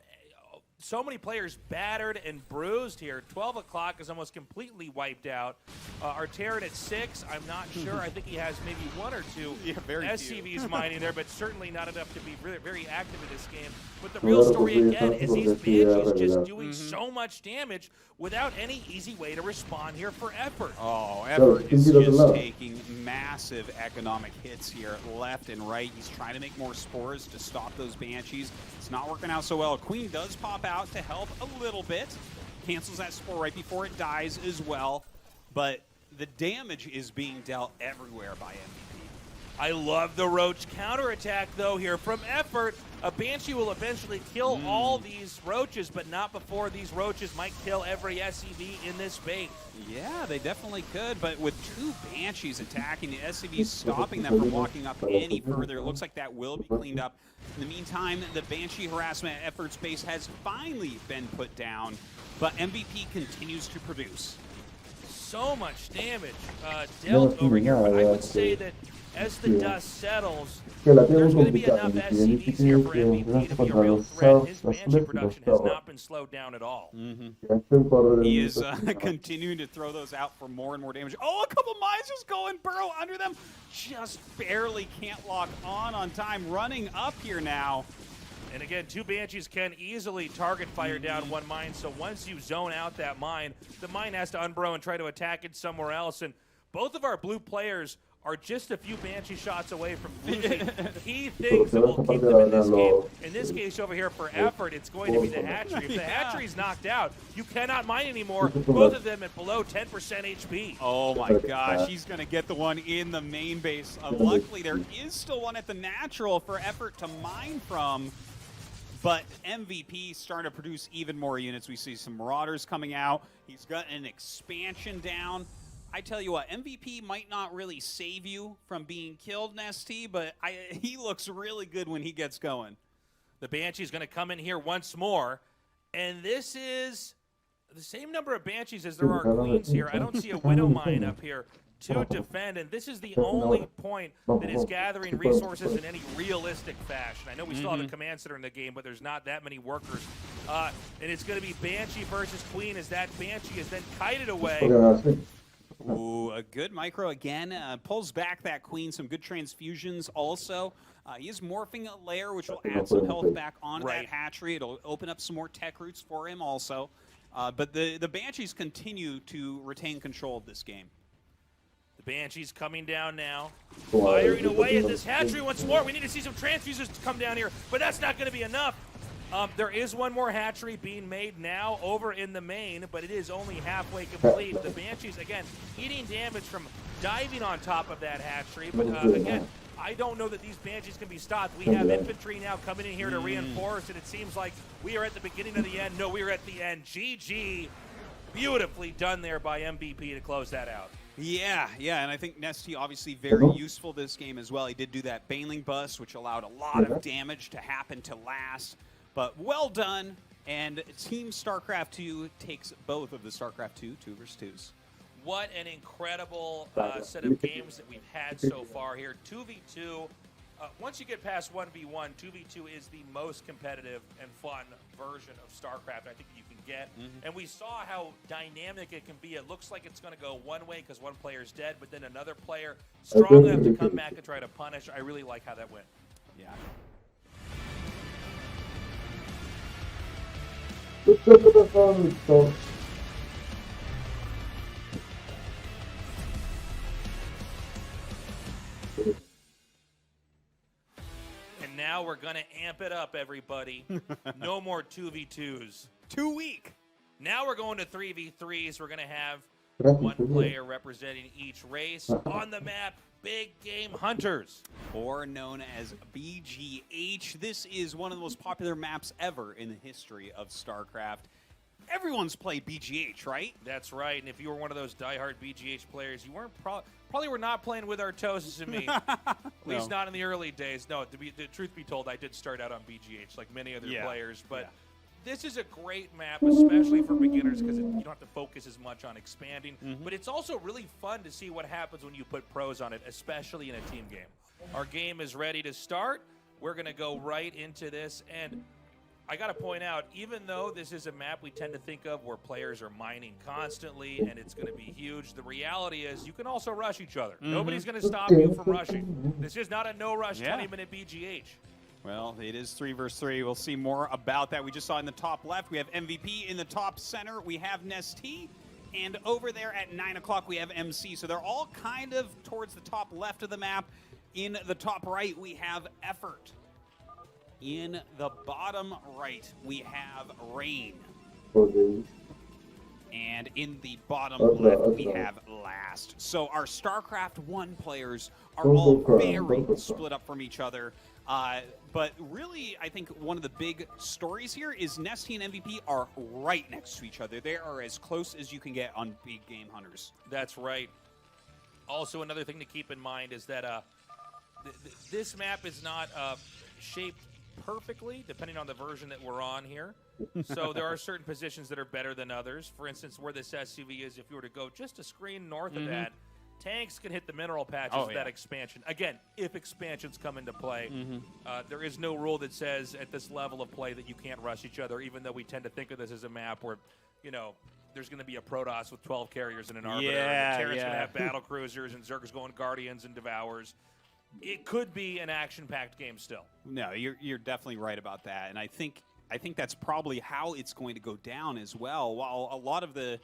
[SPEAKER 11] so many players battered and bruised here. 12 o'clock is almost completely wiped out. Arterin at 6, I'm not sure. I think he has maybe 1 or 2 SCVs mining there, but certainly not enough to be really, very active in this game. But the real story, again, is these Banshees just doing so much damage without any easy way to respond here for Effort.
[SPEAKER 12] Oh, Effort is just taking massive economic hits here left and right. He's trying to make more spores to stop those Banshees. It's not working out so well. Queen does pop out to help a little bit. Cancels that spore right before it dies as well. But the damage is being dealt everywhere by MVP.
[SPEAKER 11] I love the Roach counterattack, though, here from Effort. A Banshee will eventually kill all these Roaches, but not before these Roaches might kill every SCV in this base.
[SPEAKER 12] Yeah, they definitely could, but with 2 Banshees attacking, the SCVs stopping them from walking up any further. It looks like that will be cleaned up. In the meantime, the Banshee harassment at Effort's base has finally been put down, but MVP continues to produce.
[SPEAKER 11] So much damage dealt over here, but I would say that as the dust settles, there's going to be enough SCVs here for MVP to be a real threat. His Banshee production has not been slowed down at all.
[SPEAKER 12] He is continuing to throw those out for more and more damage. Oh, a couple mines just going burrow under them. Just barely can't lock on time. Running up here now.
[SPEAKER 11] And again, 2 Banshees can easily target fire down 1 mine, so once you zone out that mine, the mine has to unburrow and try to attack it somewhere else. And both of our blue players are just a few Banshee shots away from losing key things that will keep them in this game. In this case over here for Effort, it's going to be the hatchery. If the hatchery's knocked out, you cannot mine anymore. Both of them at below 10% HP.
[SPEAKER 12] Oh my gosh, he's going to get the one in the main base. Luckily, there is still one at the natural for Effort to mine from. But MVP starting to produce even more units. We see some Marauders coming out. He's got an expansion down. I tell you what, MVP might not really save you from being killed, Nesty, but he looks really good when he gets going.
[SPEAKER 11] The Banshee's going to come in here once more, and this is the same number of Banshees as there are Queens here. I don't see a Widow Mine up here to defend, and this is the only point that is gathering resources in any realistic fashion. I know we still have a Command Center in the game, but there's not that many workers. And it's going to be Banshee versus Queen as that Banshee is then kited away.
[SPEAKER 12] Ooh, a good micro again. Pulls back that Queen. Some good transfusions also. He is morphing a layer, which will add some health back onto that hatchery. It'll open up some more tech roots for him also. But the Banshees continue to retain control of this game.
[SPEAKER 11] The Banshee's coming down now. Firing away at this hatchery once more. We need to see some transfusers to come down here, but that's not going to be enough. There is one more hatchery being made now over in the main, but it is only halfway complete. The Banshees, again, eating damage from diving on top of that hatchery. But again, I don't know that these Banshees can be stopped. We have infantry now coming in here to reinforce, and it seems like we are at the beginning of the end. No, we are at the end. GG. Beautifully done there by MVP to close that out.
[SPEAKER 12] Yeah, and I think Nesty obviously very useful this game as well. He did do that Baneling bust, which allowed a lot of damage to happen to last. But well done, and Team StarCraft 2 takes both of the StarCraft 2 2v2s.
[SPEAKER 11] What an incredible set of games that we've had so far here. 2v2, once you get past 1v1, 2v2 is the most competitive and fun version of StarCraft I think you can get. And we saw how dynamic it can be. It looks like it's going to go one way because one player's dead, but then another player strong enough to come back and try to punish. I really like how that went.
[SPEAKER 12] Yeah.
[SPEAKER 11] And now we're going to amp it up, everybody. No more 2v2s.
[SPEAKER 12] 2 week.
[SPEAKER 11] Now we're going to 3v3s. We're going to have one player representing each race. On the map, Big Game Hunters.
[SPEAKER 12] Or known as BGH. This is one of the most popular maps ever in the history of StarCraft. Everyone's played BGH, right?
[SPEAKER 11] That's right. And if you were one of those diehard BGH players, you weren't probably were not playing with Artosis and me. At least not in the early days. No, the truth be told, I did start out on BGH like many other players. But This is a great map, especially for beginners, because you don't have to focus as much on expanding. But it's also really fun to see what happens when you put pros on it, especially in a team game. Our game is ready to start. We're going to go right into this. And I got to point out, even though this is a map we tend to think of where players are mining constantly and it's going to be huge, the reality is you can also rush each other. Nobody's going to stop you from rushing. This is not a no-rush 20-minute BGH.
[SPEAKER 12] Well, it is 3 versus 3. We'll see more about that. We just saw in the top left, we have MVP. In the top center, we have Nestea. And over there at 9 o'clock, we have MC. So they're all kind of towards the top left of the map. In the top right, we have Effort. In the bottom right, we have Rain. And in the bottom left, we have Last. So our StarCraft 1 players are all very split up from each other. But really, I think one of the big stories here is Nestea and MVP are right next to each other. They are as close as you can get on big game hunters.
[SPEAKER 11] That's right. Also, another thing to keep in mind is that this map is not shaped perfectly, depending on the version that we're on here. So there are certain positions that are better than others. For instance, where this SCV is, if you were to go just a screen north of that, tanks can hit the mineral patches of that expansion. Again, if expansions come into play, there is no rule that says at this level of play that you can't rush each other, even though we tend to think of this as a map where, you know, there's going to be a Protoss with 12 carriers and an Arbiter, and the Terran's going to have battle cruisers, and Zerg's going Guardians and Devours. It could be an action-packed game still.
[SPEAKER 12] No, you're definitely right about that, and I think that's probably how it's going to go down as well. While a lot of the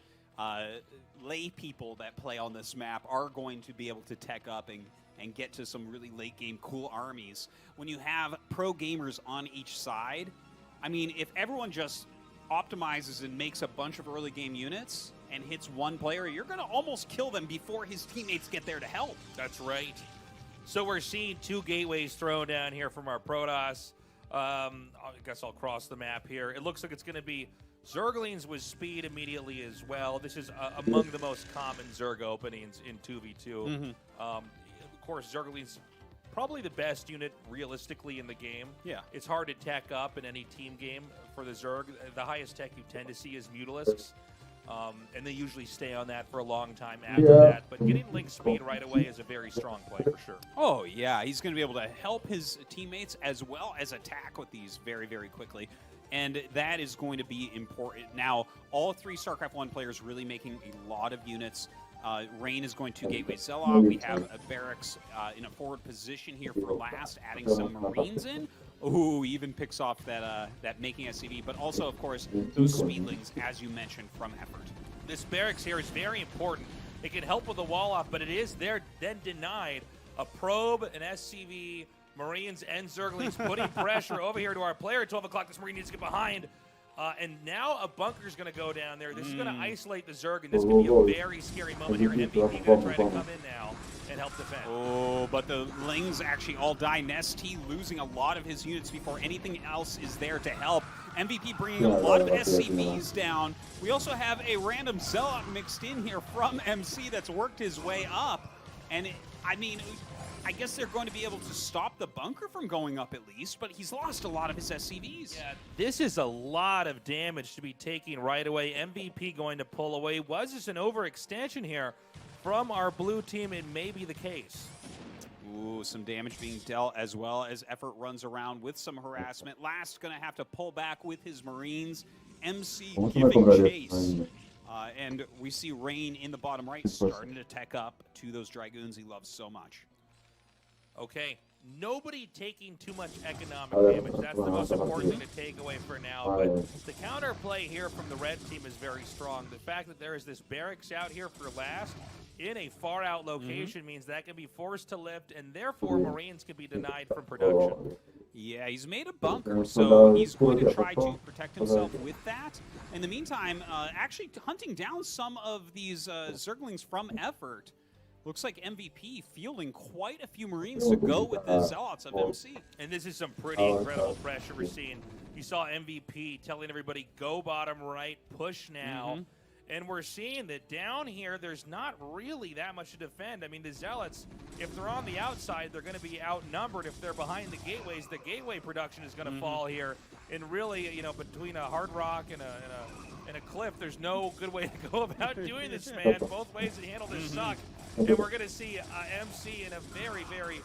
[SPEAKER 12] lay people that play on this map are going to be able to tech up and get to some really late game cool armies. When you have pro gamers on each side, I mean, if everyone just optimizes and makes a bunch of early game units and hits one player, you're going to almost kill them before his teammates get there to help.
[SPEAKER 11] That's right. So we're seeing 2 gateways thrown down here from our Protoss. I guess I'll cross the map here. It looks like it's going to be Zerglings with speed immediately as well. This is among the most common Zerg openings in 2v2. Of course, Zerglings probably the best unit realistically in the game.
[SPEAKER 12] Yeah.
[SPEAKER 11] It's hard to tech up in any team game for the Zerg. The highest tech you tend to see is Mutalisks. And they usually stay on that for a long time after that. But getting link speed right away is a very strong play for sure.
[SPEAKER 12] Oh, yeah. He's going to be able to help his teammates as well as attack with these very, very quickly. And that is going to be important. Now, all 3 StarCraft 1 players really making a lot of units. Rain is going to Gateway Zealot. We have a Barracks in a forward position here for Last, adding some Marines in. Ooh, he even picks off that making SCV, but also, of course, those Speedlings, as you mentioned, from Effort.
[SPEAKER 11] This Barracks here is very important. It can help with the wall off, but it is there then denied. A probe, an SCV, Marines, and Zerglings putting pressure over here to our player at 12 o'clock. This Marine needs to get behind. And now a bunker's going to go down there. This is going to isolate the Zerg, and this could be a very scary moment here. MVP going to try to come in now and help defend.
[SPEAKER 12] Oh, but the Lings actually all die. Nestea losing a lot of his units before anything else is there to help. MVP bringing a lot of SCVs down. We also have a random Zealot mixed in here from MC that's worked his way up. And, I mean, I guess they're going to be able to stop the bunker from going up at least, but he's lost a lot of his SCVs.
[SPEAKER 11] Yeah, this is a lot of damage to be taking right away. MVP going to pull away. Was this an overextension here from our blue team? It may be the case.
[SPEAKER 12] Ooh, some damage being dealt as well as Effort runs around with some harassment. Last going to have to pull back with his Marines. MC giving chase. And we see Rain in the bottom right starting to tech up to those Dragoons he loves so much.
[SPEAKER 11] Okay, nobody taking too much economic damage. That's the most important thing to take away for now. But the counterplay here from the red team is very strong. The fact that there is this Barracks out here for Last in a far-out location means that can be forced to lift, and therefore Marines can be denied from production.
[SPEAKER 12] Yeah, he's made a bunker, so he's going to try to protect himself with that. In the meantime, actually hunting down some of these Zerglings from Effort. Looks like MVP fielding quite a few Marines to go with the Zealots of MC.
[SPEAKER 11] And this is some pretty incredible pressure we're seeing. You saw MVP telling everybody, go bottom right, push now. And we're seeing that down here, there's not really that much to defend. I mean, the Zealots, if they're on the outside, they're going to be outnumbered. If they're behind the gateways, the gateway production is going to fall here. And really, you know, between a hard rock and a cliff, there's no good way to go about doing this, man. Both ways to handle this suck. And we're going to see MC in a very, very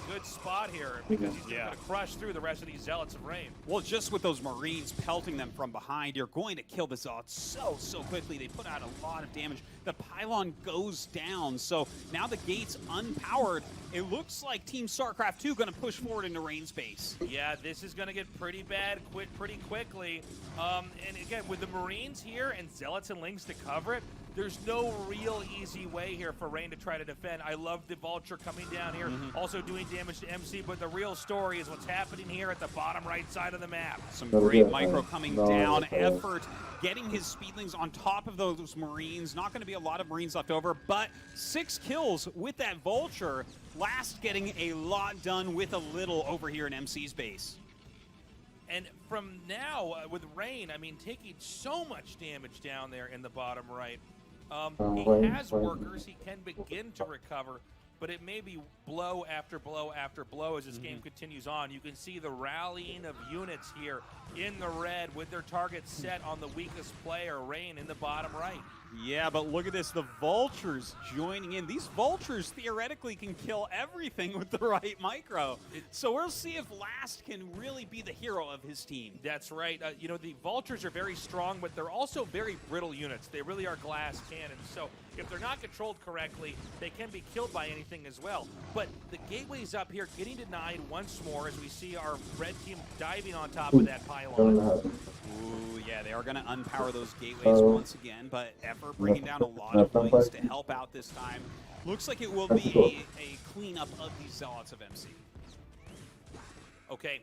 [SPEAKER 11] good spot here because he's going to crush through the rest of these Zealots of Rain.
[SPEAKER 12] Well, just with those Marines pelting them from behind, you're going to kill the Zealots so quickly. They put out a lot of damage. The pylon goes down, so now the gate's unpowered. It looks like Team StarCraft 2 going to push forward into Rain's base.
[SPEAKER 11] Yeah, this is going to get pretty bad pretty quickly. And again, with the Marines here and Zealots and Lings to cover it, there's no real easy way here for Rain to try to defend. I love the Vulture coming down here, also doing damage to MC, but the real story is what's happening here at the bottom right side of the map.
[SPEAKER 12] Some great micro coming down. Effort getting his Speedlings on top of those Marines. Not going to be a lot of Marines left over, but 6 kills with that Vulture. Last getting a lot done with a little over here in MC's base.
[SPEAKER 11] And from now, with Rain, I mean, taking so much damage down there in the bottom right. He has workers. He can begin to recover, but it may be blow after blow after blow as this game continues on. You can see the rallying of units here in the red with their targets set on the weakest player, Rain, in the bottom right.
[SPEAKER 12] Yeah, but look at this, the Vultures joining in. These Vultures theoretically can kill everything with the right micro. So we'll see if Last can really be the hero of his team.
[SPEAKER 11] That's right. You know, the Vultures are very strong, but they're also very brittle units. They really are glass cannons. So if they're not controlled correctly, they can be killed by anything as well. But the gateway's up here getting denied once more as we see our red team diving on top of that pylon.
[SPEAKER 12] Ooh, yeah, they are going to unpower those gateways once again, but Effort bringing down a lot of Lings to help out this time. Looks like it will be a cleanup of these Zealots of MC.
[SPEAKER 11] Okay,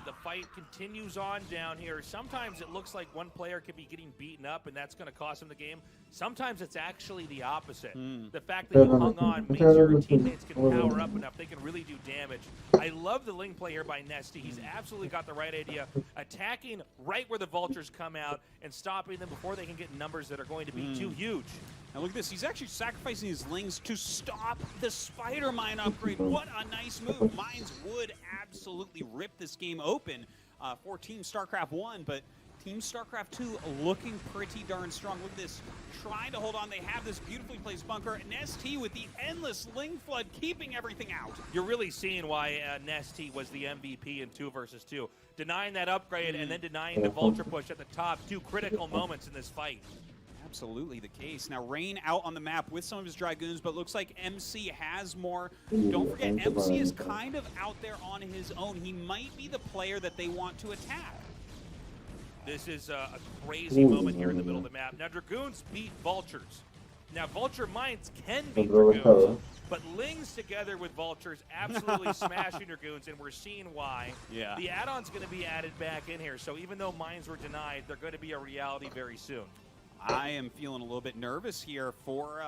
[SPEAKER 11] the fight continues on down here. Sometimes it looks like one player could be getting beaten up, and that's going to cost him the game. Sometimes it's actually the opposite. The fact that you hung on means your teammates can power up enough. They can really do damage. I love the Ling play here by Nesty. He's absolutely got the right idea. Attacking right where the Vultures come out and stopping them before they can get numbers that are going to be too huge.
[SPEAKER 12] Now look at this. He's actually sacrificing his Lings to stop the Spider Mine upgrade. What a nice move. Mines would absolutely rip this game open for Team StarCraft 1, but Team StarCraft 2 looking pretty darn strong. Look at this, trying to hold on. They have this beautifully placed bunker. Nesty with the endless Ling flood keeping everything out.
[SPEAKER 11] You're really seeing why Nesty was the MVP in 2 versus 2. Denying that upgrade and then denying the Vulture push at the top. 2 critical moments in this fight.
[SPEAKER 12] Absolutely the case. Now Rain out on the map with some of his Dragoons, but looks like MC has more. Don't forget, MC is kind of out there on his own. He might be the player that they want to attack.
[SPEAKER 11] This is a crazy moment here in the middle of the map. Now, Dragoons beat Vultures. Now, Vulture Mines can beat Dragoons, but Lings together with Vultures absolutely smashing Dragoons, and we're seeing why.
[SPEAKER 12] Yeah.
[SPEAKER 11] The add-on's going to be added back in here, so even though Mines were denied, they're going to be a reality very soon.
[SPEAKER 12] I am feeling a little bit nervous here for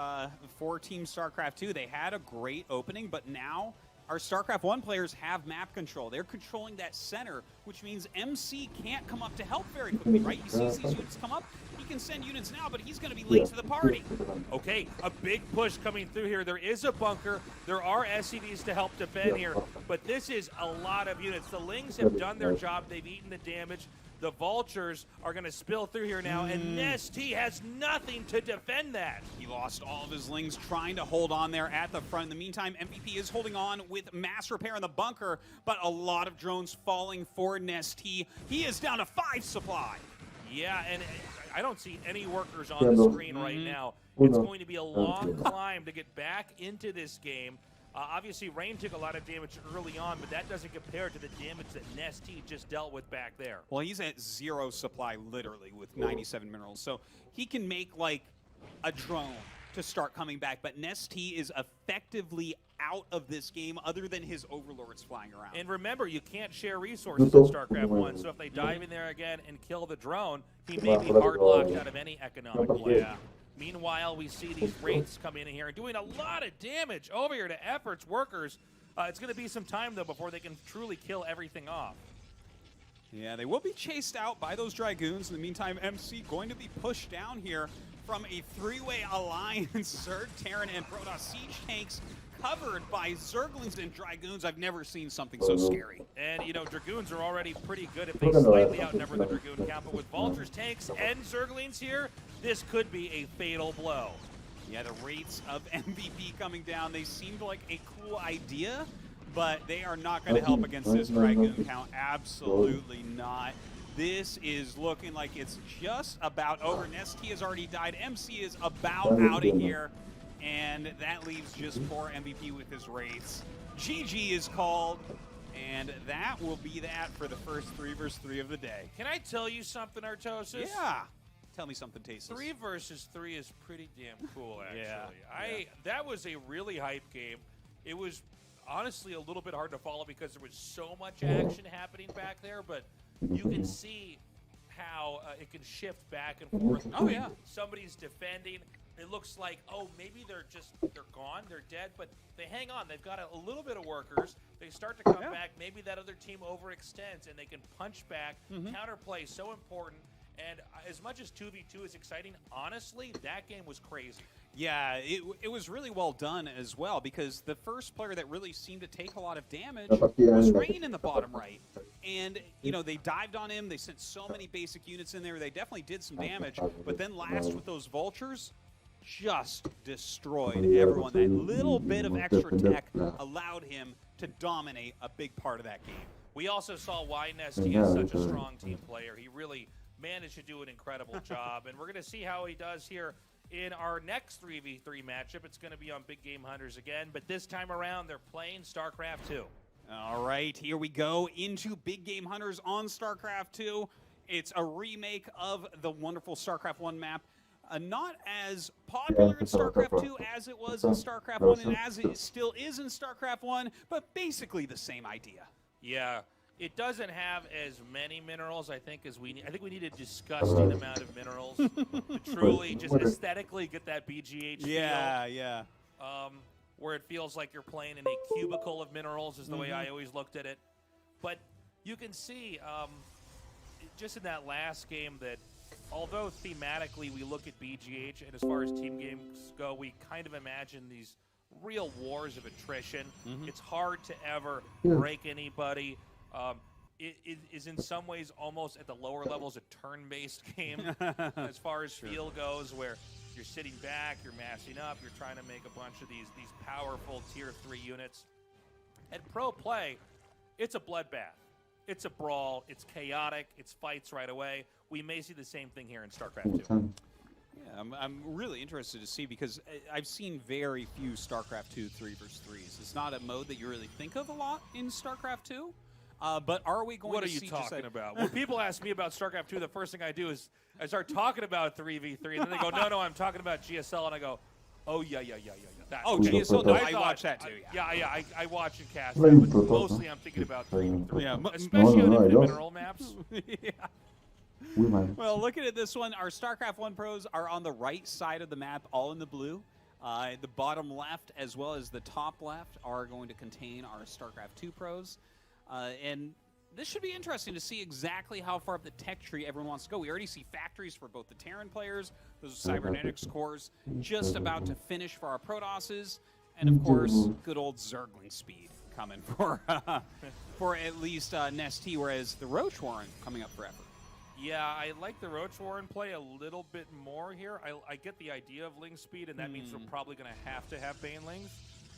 [SPEAKER 12] Team StarCraft 2. They had a great opening, but now our StarCraft 1 players have map control. They're controlling that center, which means MC can't come up to help very quickly, right? He sees these units come up. He can send units now, but he's going to be late to the party.
[SPEAKER 11] Okay, a big push coming through here. There is a bunker. There are SCVs to help defend here, but this is a lot of units. The Lings have done their job. They've eaten the damage. The Vultures are going to spill through here now, and Nesty has nothing to defend that.
[SPEAKER 12] He lost all of his Lings trying to hold on there at the front. In the meantime, MVP is holding on with mass repair in the bunker, but a lot of drones falling for Nesty. He is down to 5 supply.
[SPEAKER 11] Yeah, and I don't see any workers on the screen right now. It's going to be a long climb to get back into this game. Obviously, Rain took a lot of damage early on, but that doesn't compare to the damage that Nesty just dealt with back there.
[SPEAKER 12] Well, he's at 0 supply, literally, with 97 minerals. So he can make, like, a drone to start coming back, but Nesty is effectively out of this game other than his overlords flying around.
[SPEAKER 11] And remember, you can't share resources in StarCraft 1, so if they dive in there again and kill the drone, he may be hard-locked out of any economic play.
[SPEAKER 12] Yeah.
[SPEAKER 11] Meanwhile, we see these Wraiths come in here and doing a lot of damage over here to Effort's workers. It's going to be some time, though, before they can truly kill everything off.
[SPEAKER 12] Yeah, they will be chased out by those Dragoons. In the meantime, MC going to be pushed down here from a three-way alliance. Zerg, Terran, and Protoss siege tanks covered by Zerglings and Dragoons. I've never seen something so scary.
[SPEAKER 11] And, you know, Dragoons are already pretty good if they slightly outnumber the Dragoon count, but with Vultures, tanks, and Zerglings here, this could be a fatal blow.
[SPEAKER 12] Yeah, the rates of MVP coming down, they seemed like a cool idea, but they are not going to help against this Dragoon count. Absolutely not. This is looking like it's just about over. Nesty has already died. MC is about out of here. And that leaves just poor MVP with his race. GG is called, and that will be that for the first 3 versus 3 of the day.
[SPEAKER 11] Can I tell you something, Artosis?
[SPEAKER 12] Yeah. Tell me something, Tasis.
[SPEAKER 11] 3 versus 3 is pretty damn cool, actually.
[SPEAKER 12] Yeah.
[SPEAKER 11] That was a really hype game. It was honestly a little bit hard to follow because there was so much action happening back there, but you can see how it can shift back and forth.
[SPEAKER 12] Oh, yeah.
[SPEAKER 11] Somebody's defending. It looks like, oh, maybe they're gone, they're dead, but they hang on. They've got a little bit of workers. They start to come back. Maybe that other team overextends, and they can punch back. Counterplay is so important. And as much as 2v2 is exciting, honestly, that game was crazy.
[SPEAKER 12] Yeah, it was really well done as well, because the first player that really seemed to take a lot of damage was Rain in the bottom right. And, you know, they dived on him. They sent so many basic units in there. They definitely did some damage. But then last with those Vultures, just destroyed everyone. That little bit of extra tech allowed him to dominate a big part of that game.
[SPEAKER 11] We also saw why Nesty is such a strong team player. He really managed to do an incredible job, and we're going to see how he does here in our next 3v3 matchup. It's going to be on Big Game Hunters again, but this time around they're playing StarCraft 2.
[SPEAKER 12] All right, here we go into Big Game Hunters on StarCraft 2. It's a remake of the wonderful StarCraft 1 map. Not as popular in StarCraft 2 as it was in StarCraft 1 and as it still is in StarCraft 1, but basically the same idea.
[SPEAKER 11] Yeah, it doesn't have as many minerals, I think, as we need. I think we need a disgusting amount of minerals to truly just aesthetically get that BGH feel.
[SPEAKER 12] Yeah.
[SPEAKER 11] Where it feels like you're playing in a cubicle of minerals is the way I always looked at it. But you can see just in that last game that although thematically we look at BGH, and as far as team games go, we kind of imagine these real wars of attrition. It's hard to ever break anybody. It is in some ways almost at the lower levels a turn-based game as far as feel goes, where you're sitting back, you're massing up, you're trying to make a bunch of these powerful tier 3 units. At pro play, it's a bloodbath. It's a brawl. It's chaotic. It's fights right away. We may see the same thing here in StarCraft 2.
[SPEAKER 12] Yeah, I'm really interested to see, because I've seen very few StarCraft 2 3 versus 3s. It's not a mode that you really think of a lot in StarCraft 2. But are we going
[SPEAKER 11] to
[SPEAKER 12] see...
[SPEAKER 11] What are you talking about? When people ask me about StarCraft 2, the first thing I do is I start talking about 3v3, and then they go, no, I'm talking about GSL, and I go, oh, yeah.
[SPEAKER 12] GSL, no, I watch that too.
[SPEAKER 11] Yeah, I watch and cast that, but mostly I'm thinking about 3v3. Yeah, especially on infinite mineral maps.
[SPEAKER 12] Well, looking at this one, our StarCraft 1 pros are on the right side of the map, all in the blue. The bottom left as well as the top left are going to contain our StarCraft 2 pros. And this should be interesting to see exactly how far up the tech tree everyone wants to go. We already see factories for both the Terran players, those cybernetics cores, just about to finish for our Protosses, and of course, good old Zergling speed coming for at least Nesty, whereas the Roach Warren coming up forever.
[SPEAKER 11] Yeah, I like the Roach Warren play a little bit more here. I get the idea of Ling speed, and that means we're probably going to have Banelings.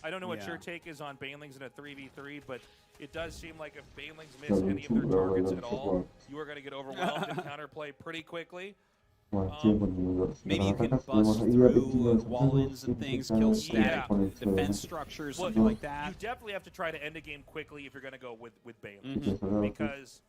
[SPEAKER 11] I don't know what your take is on Banelings in a 3v3, but it does seem like if Banelings miss any of their targets at all, you are going to get overwhelmed and counterplay pretty quickly.
[SPEAKER 12] Maybe you can bust through wall-ins and things, kill static defense structures, something like that.
[SPEAKER 11] You definitely have to try to end a game quickly if you're going to go with Banelings. Because,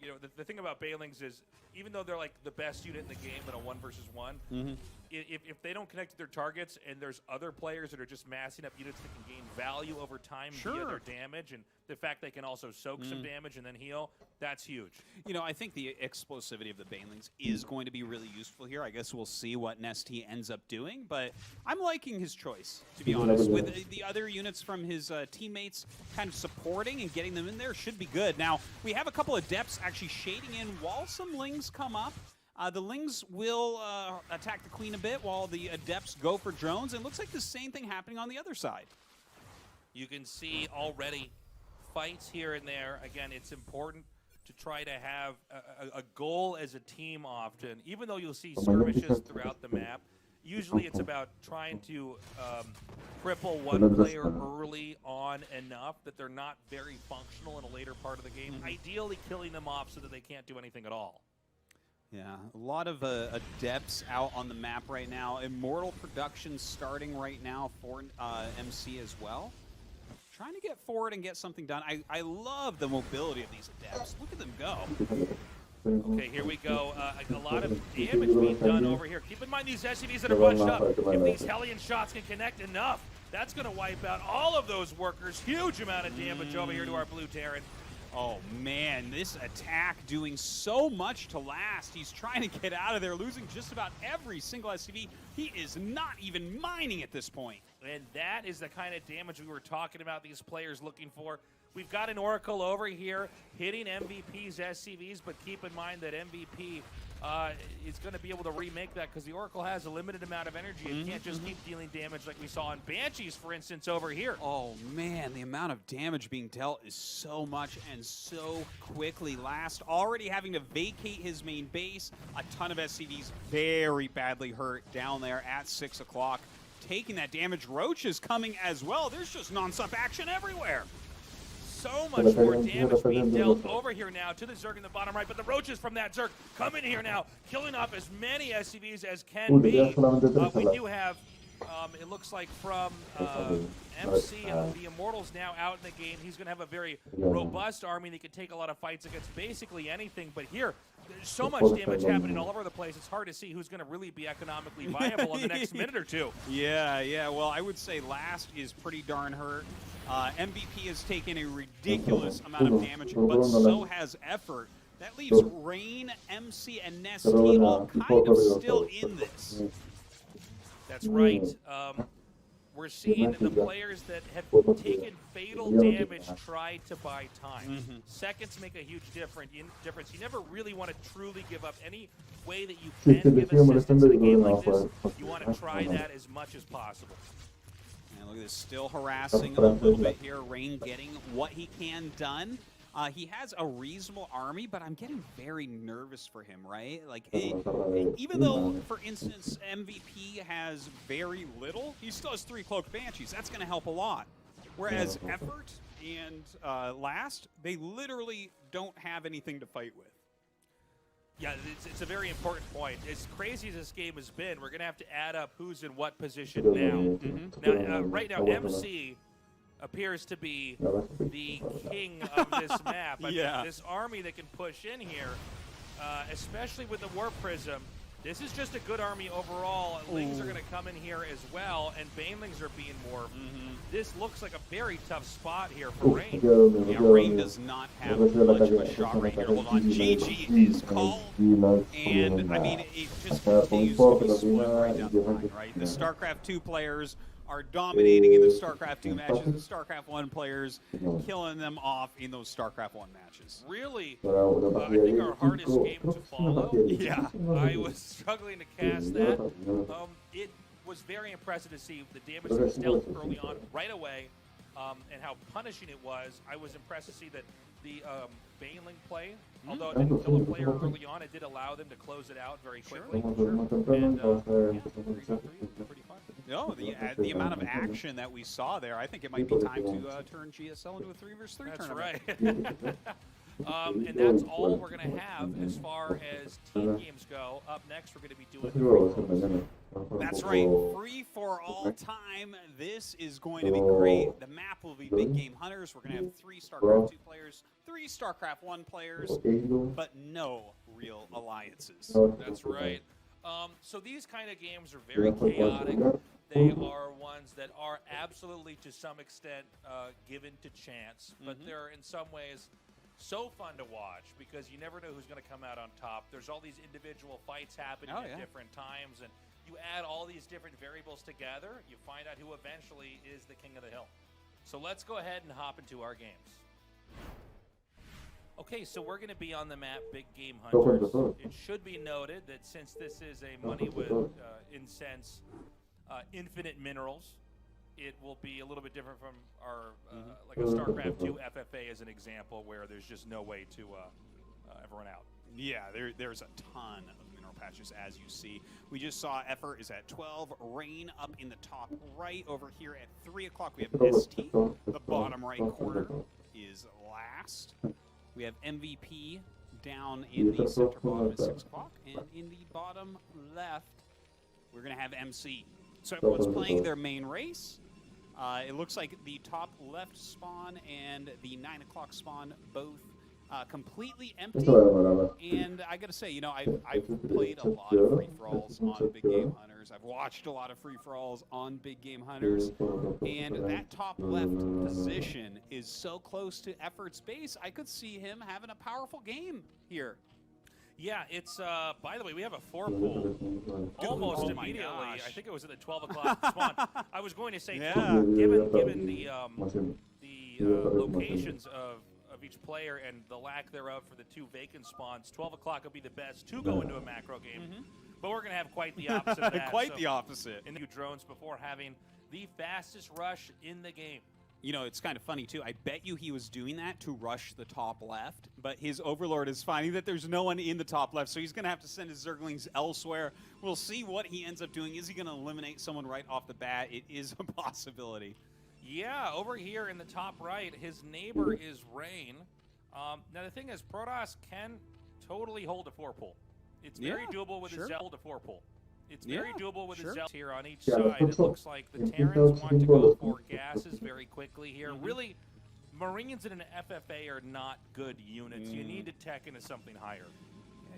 [SPEAKER 11] you know, the thing about Banelings is, even though they're like the best unit in the game in a 1 versus 1, if they don't connect to their targets and there's other players that are just massing up units that can gain value over time via their damage, and the fact they can also soak some damage and then heal, that's huge.
[SPEAKER 12] You know, I think the explosivity of the Banelings is going to be really useful here. I guess we'll see what Nesty ends up doing, but I'm liking his choice, to be honest. With the other units from his teammates kind of supporting and getting them in there should be good. Now, we have a couple of depths actually shading in while some Lings come up. The Lings will attack the Queen a bit while the Adepts go for drones. And it looks like the same thing happening on the other side.
[SPEAKER 11] You can see already fights here and there. Again, it's important to try to have a goal as a team often. Even though you'll see skirmishes throughout the map, usually it's about trying to cripple one player early on enough that they're not very functional in a later part of the game. Ideally killing them off so that they can't do anything at all.
[SPEAKER 12] Yeah, a lot of Adepts out on the map right now. Immortal production starting right now for MC as well. Trying to get forward and get something done. I love the mobility of these Adepts. Look at them go.
[SPEAKER 11] Okay, here we go. A lot of damage being done over here. Keep in mind these SCVs that are bunched up. If these Hellion shots can connect enough, that's going to wipe out all of those workers. Huge amount of damage over here to our blue Terran.
[SPEAKER 12] Oh, man, this attack doing so much to last. He's trying to get out of there, losing just about every single SCV. He is not even mining at this point.
[SPEAKER 11] And that is the kind of damage we were talking about these players looking for. We've got an Oracle over here hitting MVP's SCVs, but keep in mind that MVP is going to be able to remake that because the Oracle has a limited amount of energy. It can't just keep dealing damage like we saw on Banshees, for instance, over here.
[SPEAKER 12] Oh, man, the amount of damage being dealt is so much and so quickly. Last already having to vacate his main base. A ton of SCVs very badly hurt down there at 6 o'clock. Taking that damage. Roach is coming as well. There's just nonstop action everywhere.
[SPEAKER 11] So much more damage being dealt over here now to the Zerg in the bottom right, but the Roaches from that Zerg come in here now, killing off as many SCVs as can be. We do have, it looks like from MC, the Immortals now out in the game. He's going to have a very robust army that can take a lot of fights against basically anything, but here, there's so much damage happening all over the place, it's hard to see who's going to really be economically viable in the next minute or two.
[SPEAKER 12] Yeah, well, I would say Last is pretty darn hurt. MVP has taken a ridiculous amount of damage, but so has Effort. That leaves Rain, MC, and Nesty all kind of still in this.
[SPEAKER 11] That's right. We're seeing the players that have taken fatal damage try to buy time. Seconds make a huge difference. You never really want to truly give up any way that you can give assistance in a game like this. You want to try that as much as possible.
[SPEAKER 12] And look at this, still harassing a little bit here. Rain getting what he can done. He has a reasonable army, but I'm getting very nervous for him, right? Like, even though, for instance, MVP has very little, he still has 3 Cloaked Banshees. That's going to help a lot. Whereas Effort and Last, they literally don't have anything to fight with.
[SPEAKER 11] Yeah, it's a very important point. As crazy as this game has been, we're going to have to add up who's in what position now. Now, right now, MC appears to be the king of this map. I mean, this army that can push in here, especially with the Warp Prism, this is just a good army overall. Lings are going to come in here as well, and Banelings are being morphed. This looks like a very tough spot here for Rain.
[SPEAKER 12] Yeah, Rain does not have much of a shot right here. Hold on, GG is called, and I mean, it just continues to be split right down the line, right? The StarCraft 2 players are dominating in the StarCraft 2 matches, the StarCraft 1 players killing them off in those StarCraft 1 matches.
[SPEAKER 11] Really, I think our hardest game to follow.
[SPEAKER 12] Yeah.
[SPEAKER 11] I was struggling to cast that. It was very impressive to see the damage that was dealt early on right away and how punishing it was. I was impressed to see that the Baneling play, although it didn't kill a player early on, it did allow them to close it out very quickly. And, pretty fun.
[SPEAKER 12] No, the amount of action that we saw there, I think it might be time to turn GSL into a 3 vs 3 tournament.
[SPEAKER 11] That's right. And that's all we're going to have as far as team games go. Up next, we're going to be doing the
[SPEAKER 12] That's right, free for all time. This is going to be great. The map will be Big Game Hunters. We're going to have 3 StarCraft 2 players, 3 StarCraft 1 players, but no real alliances.
[SPEAKER 11] That's right. So these kind of games are very chaotic. They are ones that are absolutely, to some extent, given to chance, but they're in some ways so fun to watch because you never know who's going to come out on top. There's all these individual fights happening at different times, and you add all these different variables together, you find out who eventually is the king of the hill. So let's go ahead and hop into our games. Okay, so we're going to be on the map Big Game Hunters. It should be noted that since this is a money with, in sense, infinite minerals, it will be a little bit different from our, like a StarCraft 2 FFA as an example, where there's just no way to ever run out.
[SPEAKER 12] Yeah, there's a ton of mineral patches, as you see. We just saw Effort is at 12, Rain up in the top right. Over here at 3 o'clock, we have ST. The bottom right corner is last. We have MVP down in the center bottom at 6 o'clock. And in the bottom left, we're going to have MC. So everyone's playing their main race. It looks like the top left spawn and the 9 o'clock spawn both completely empty. And I gotta say, you know, I've played a lot of free-for-alls on Big Game Hunters. I've watched a lot of free-for-alls on Big Game Hunters. And that top left position is so close to Effort's base, I could see him having a powerful game here.
[SPEAKER 11] Yeah, it's, by the way, we have a 4-pool almost immediately. I think it was at the 12 o'clock spawn. I was going to say, given the locations of each player and the lack thereof for the 2 vacant spawns, 12 o'clock would be the best to go into a macro game. But we're going to have quite the opposite of that.
[SPEAKER 12] Quite the opposite.
[SPEAKER 11] In the drones before having the fastest rush in the game.
[SPEAKER 12] You know, it's kind of funny, too. I bet you he was doing that to rush the top left, but his Overlord is finding that there's no one in the top left, so he's going to have to send his Zerglings elsewhere. We'll see what he ends up doing. Is he going to eliminate someone right off the bat? It is a possibility.
[SPEAKER 11] Yeah, over here in the top right, his neighbor is Rain. Now, the thing is, Protoss can totally hold a 4-pool. It's very doable with his Zell to 4-pool. It's very doable with his Zealots here on each side. It looks like the Terrans want to go for gases very quickly here. Really, Marines in an FFA are not good units. You need to tech into something higher.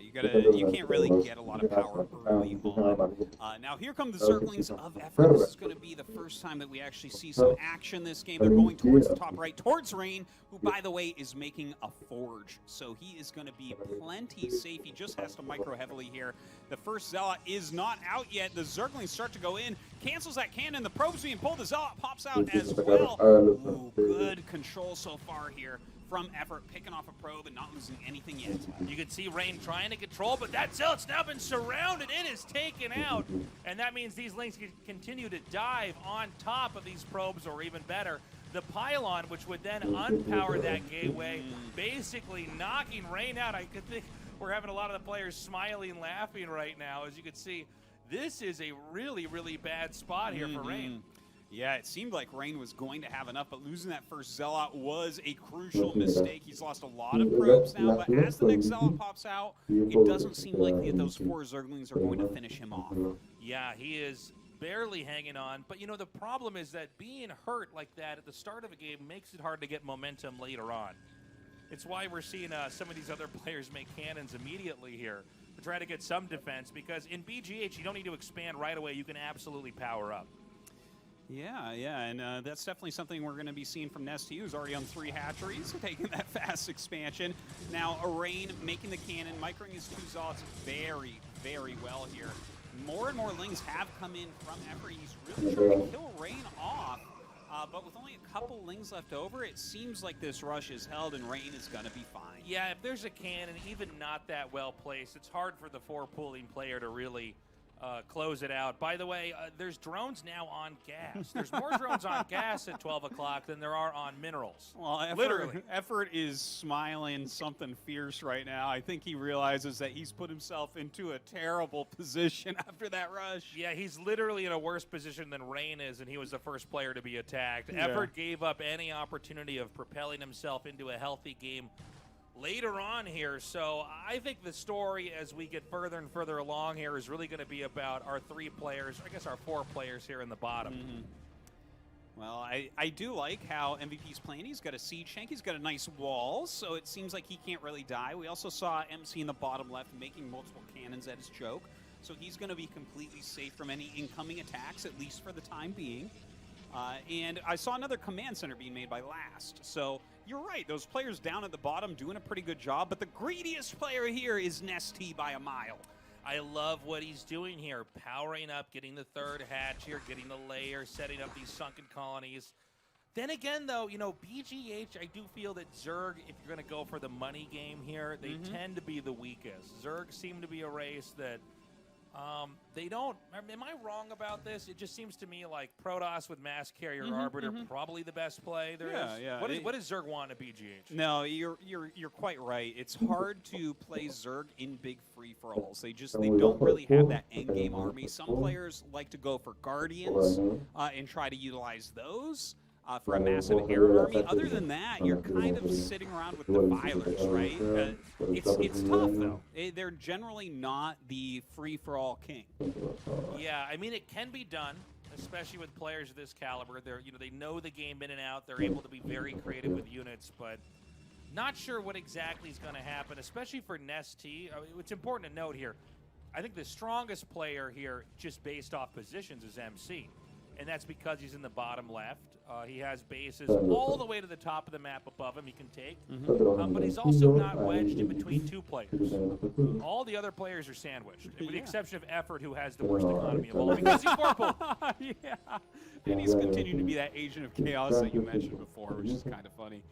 [SPEAKER 12] You can't really get a lot of power early on. Now here come the Zerglings of Effort. This is going to be the first time that we actually see some action this game. They're going towards the top right, towards Rain, who, by the way, is making a forge. So he is going to be plenty safe. He just has to micro heavily here. The first Zealot is not out yet. The Zerglings start to go in. Cancels that cannon. The probe's being pulled. The Zealot pops out as well. Ooh, good control so far here from Effort, picking off a probe and not losing anything yet.
[SPEAKER 11] You can see Rain trying to control, but that Zealot's now been surrounded. It is taken out, and that means these Lings can continue to dive on top of these probes, or even better, the pylon, which would then unpower that gateway, basically knocking Rain out. I could think we're having a lot of the players smiling and laughing right now. As you can see, this is a really, really bad spot here for Rain.
[SPEAKER 12] Yeah, it seemed like Rain was going to have enough, but losing that first Zealot was a crucial mistake. He's lost a lot of probes now, but as the next Zealot pops out, it doesn't seem likely that those 4 Zerglings are going to finish him off.
[SPEAKER 11] Yeah, he is barely hanging on, but you know, the problem is that being hurt like that at the start of a game makes it hard to get momentum later on. It's why we're seeing some of these other players make cannons immediately here to try to get some defense, because in BGH, you don't need to expand right away. You can absolutely power up.
[SPEAKER 12] Yeah, and that's definitely something we're going to be seeing from Nesty, who's already on 3 hatcheries, taking that fast expansion. Now, Rain making the cannon, microing his 2 Zealots very, very well here. More and more Lings have come in from Effort. He's really trying to kill Rain off, but with only a couple Lings left over, it seems like this rush is held and Rain is going to be fine.
[SPEAKER 11] Yeah, if there's a cannon, even not that well placed, it's hard for the 4-pooling player to really close it out. By the way, there's drones now on gas. There's more drones on gas at 12 o'clock than there are on minerals.
[SPEAKER 12] Well, Effort is smiling something fierce right now. I think he realizes that he's put himself into a terrible position after that rush.
[SPEAKER 11] Yeah, he's literally in a worse position than Rain is, and he was the first player to be attacked. Effort gave up any opportunity of propelling himself into a healthy game later on here. So I think the story as we get further and further along here is really going to be about our 3 players, I guess our 4 players here in the bottom.
[SPEAKER 12] Well, I do like how MVP's playing. He's got a siege tank. He's got a nice wall, so it seems like he can't really die. We also saw MC in the bottom left making multiple cannons at his choke, so he's going to be completely safe from any incoming attacks, at least for the time being. And I saw another command center being made by Last. So you're right, those players down at the bottom doing a pretty good job, but the greediest player here is Nesty by a mile.
[SPEAKER 11] I love what he's doing here, powering up, getting the 3rd hatch here, getting the layer, setting up these sunken colonies. Then again, though, you know, BGH, I do feel that Zerg, if you're going to go for the money game here, they tend to be the weakest. Zerg seem to be a race that they don't. Am I wrong about this? It just seems to me like Protoss with Mass Carrier Arbiter probably the best play there is.
[SPEAKER 12] Yeah.
[SPEAKER 11] What does Zerg want at BGH?
[SPEAKER 12] No, you're quite right. It's hard to play Zerg in big free-for-alls. They don't really have that end-game army. Some players like to go for Guardians and try to utilize those for a massive air army. Other than that, you're kind of sitting around with the Vilers, right? It's tough, though. They're generally not the free-for-all king.
[SPEAKER 11] Yeah, I mean, it can be done, especially with players of this caliber. They know the game in and out. They're able to be very creative with units, but not sure what exactly is going to happen, especially for Nesty. It's important to note here, I think the strongest player here, just based off positions, is MC. And that's because he's in the bottom left. He has bases all the way to the top of the map above him he can take. But he's also not wedged in between two players. All the other players are sandwiched, with the exception of Effort, who has the worst economy of all because he's Vorpal.
[SPEAKER 12] Yeah. And he's continuing to be that agent of chaos that you mentioned before, which is kind of funny.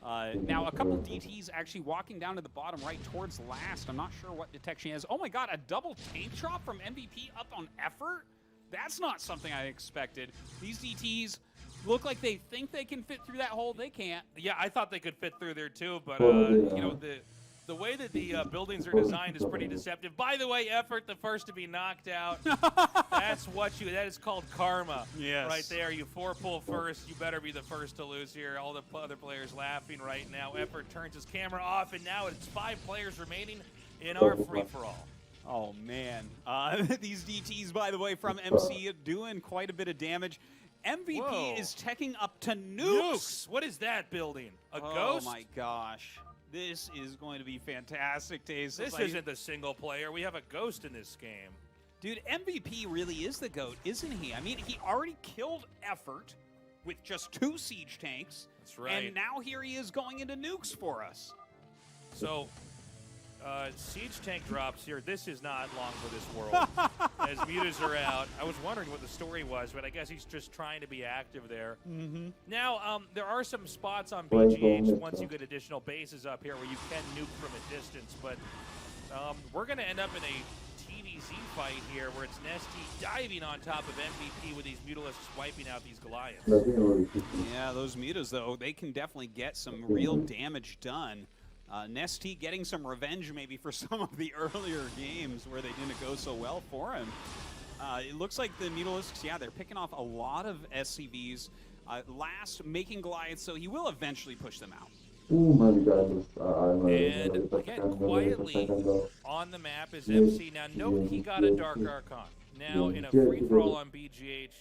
[SPEAKER 12] Now, a couple DTs actually walking down to the bottom right towards last. I'm not sure what detection he has. Oh my god, a double tank drop from MVP up on Effort? That's not something I expected. These DTs look like they think they can fit through that hole. They can't.
[SPEAKER 11] Yeah, I thought they could fit through there too, but you know, the way that the buildings are designed is pretty deceptive. By the way, Effort, the first to be knocked out. That is called karma.
[SPEAKER 12] Yes.
[SPEAKER 11] Right there. You 4-pull first. You better be the first to lose here. All the other players laughing right now. Effort turns his camera off, and now it's 5 players remaining in our free-for-all.
[SPEAKER 12] Oh, man. These DTs, by the way, from MC doing quite a bit of damage. MVP is teching up to nukes.
[SPEAKER 11] What is that building? A ghost?
[SPEAKER 12] Oh, my gosh. This is going to be fantastic, Taze.
[SPEAKER 11] This isn't the single player. We have a ghost in this game.
[SPEAKER 12] Dude, MVP really is the GOAT, isn't he? I mean, he already killed Effort with just 2 siege tanks.
[SPEAKER 11] That's right.
[SPEAKER 12] And now here he is going into nukes for us.
[SPEAKER 11] So, siege tank drops here. This is not long for this world. As mutas are out. I was wondering what the story was, but I guess he's just trying to be active there. Now, there are some spots on BGH once you get additional bases up here where you can nuke from a distance, but we're going to end up in a TVZ fight here where it's Nesty diving on top of MVP with these Mutalisks wiping out these Goliaths.
[SPEAKER 12] Yeah, those mutas, though, they can definitely get some real damage done. Nesty getting some revenge maybe for some of the earlier games where they didn't go so well for him. It looks like the Mutalisks, yeah, they're picking off a lot of SCVs. Last making Goliaths, so he will eventually push them out.
[SPEAKER 11] And again, quietly on the map is MC. Now, note he got a Dark Archon. Now, in a free-for-all on BGH,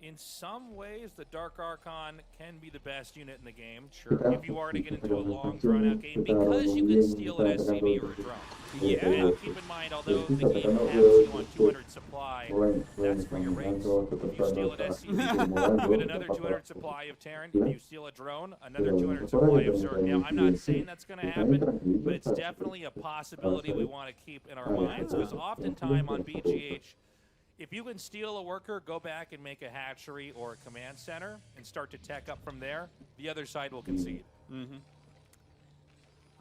[SPEAKER 11] in some ways, the Dark Archon can be the best unit in the game. Sure. If you are to get into a long, drawn-out game, because you can steal an SCV or a drone.
[SPEAKER 12] Yeah.
[SPEAKER 11] And keep in mind, although the game caps you on 200 supply, that's for your rates. If you steal an SCV, you get another 200 supply of Terran. If you steal a drone, another 200 supply of Zerg. Now, I'm not saying that's going to happen, but it's definitely a possibility we want to keep in our minds, because oftentimes on BGH, if you can steal a worker, go back and make a hatchery or a command center and start to tech up from there, the other side will concede.
[SPEAKER 12] Right.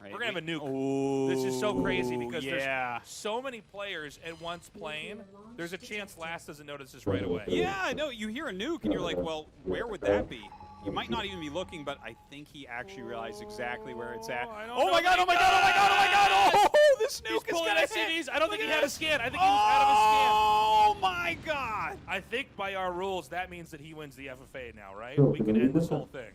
[SPEAKER 11] We're going to have a nuke. This is so crazy because there's so many players at once playing. There's a chance Last doesn't notice this right away.
[SPEAKER 12] Yeah, I know. You hear a nuke and you're like, well, where would that be? You might not even be looking, but I think he actually realized exactly where it's at.
[SPEAKER 11] Oh my god, oh my god, oh my god, oh my god! Oh, this nuke is gonna hit! I don't think he had a scan. I think he was out of a scan.
[SPEAKER 12] Oh my god!
[SPEAKER 11] I think by our rules, that means that he wins the FFA now, right? We can end this whole thing.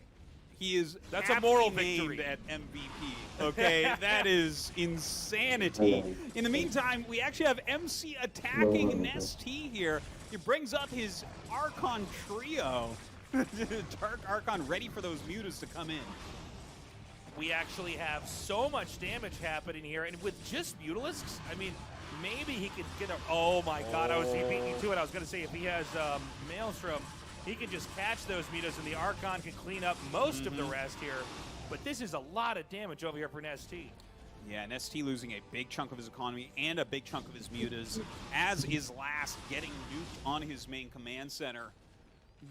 [SPEAKER 12] He is
[SPEAKER 11] That's a moral victory
[SPEAKER 12] at MVP. Okay, that is insanity. In the meantime, we actually have MC attacking Nesty here. He brings up his Archon trio. Dark Archon ready for those mutas to come in.
[SPEAKER 11] We actually have so much damage happening here, and with just Mutalisks, I mean, maybe he could get a... Oh my god, he beat me to it. I was going to say, if he has Maelstrom, he can just catch those mutas, and the Archon can clean up most of the rest here. But this is a lot of damage over here for Nesty.
[SPEAKER 12] Yeah, Nesty losing a big chunk of his economy and a big chunk of his mutas, as is Last getting nuked on his main command center.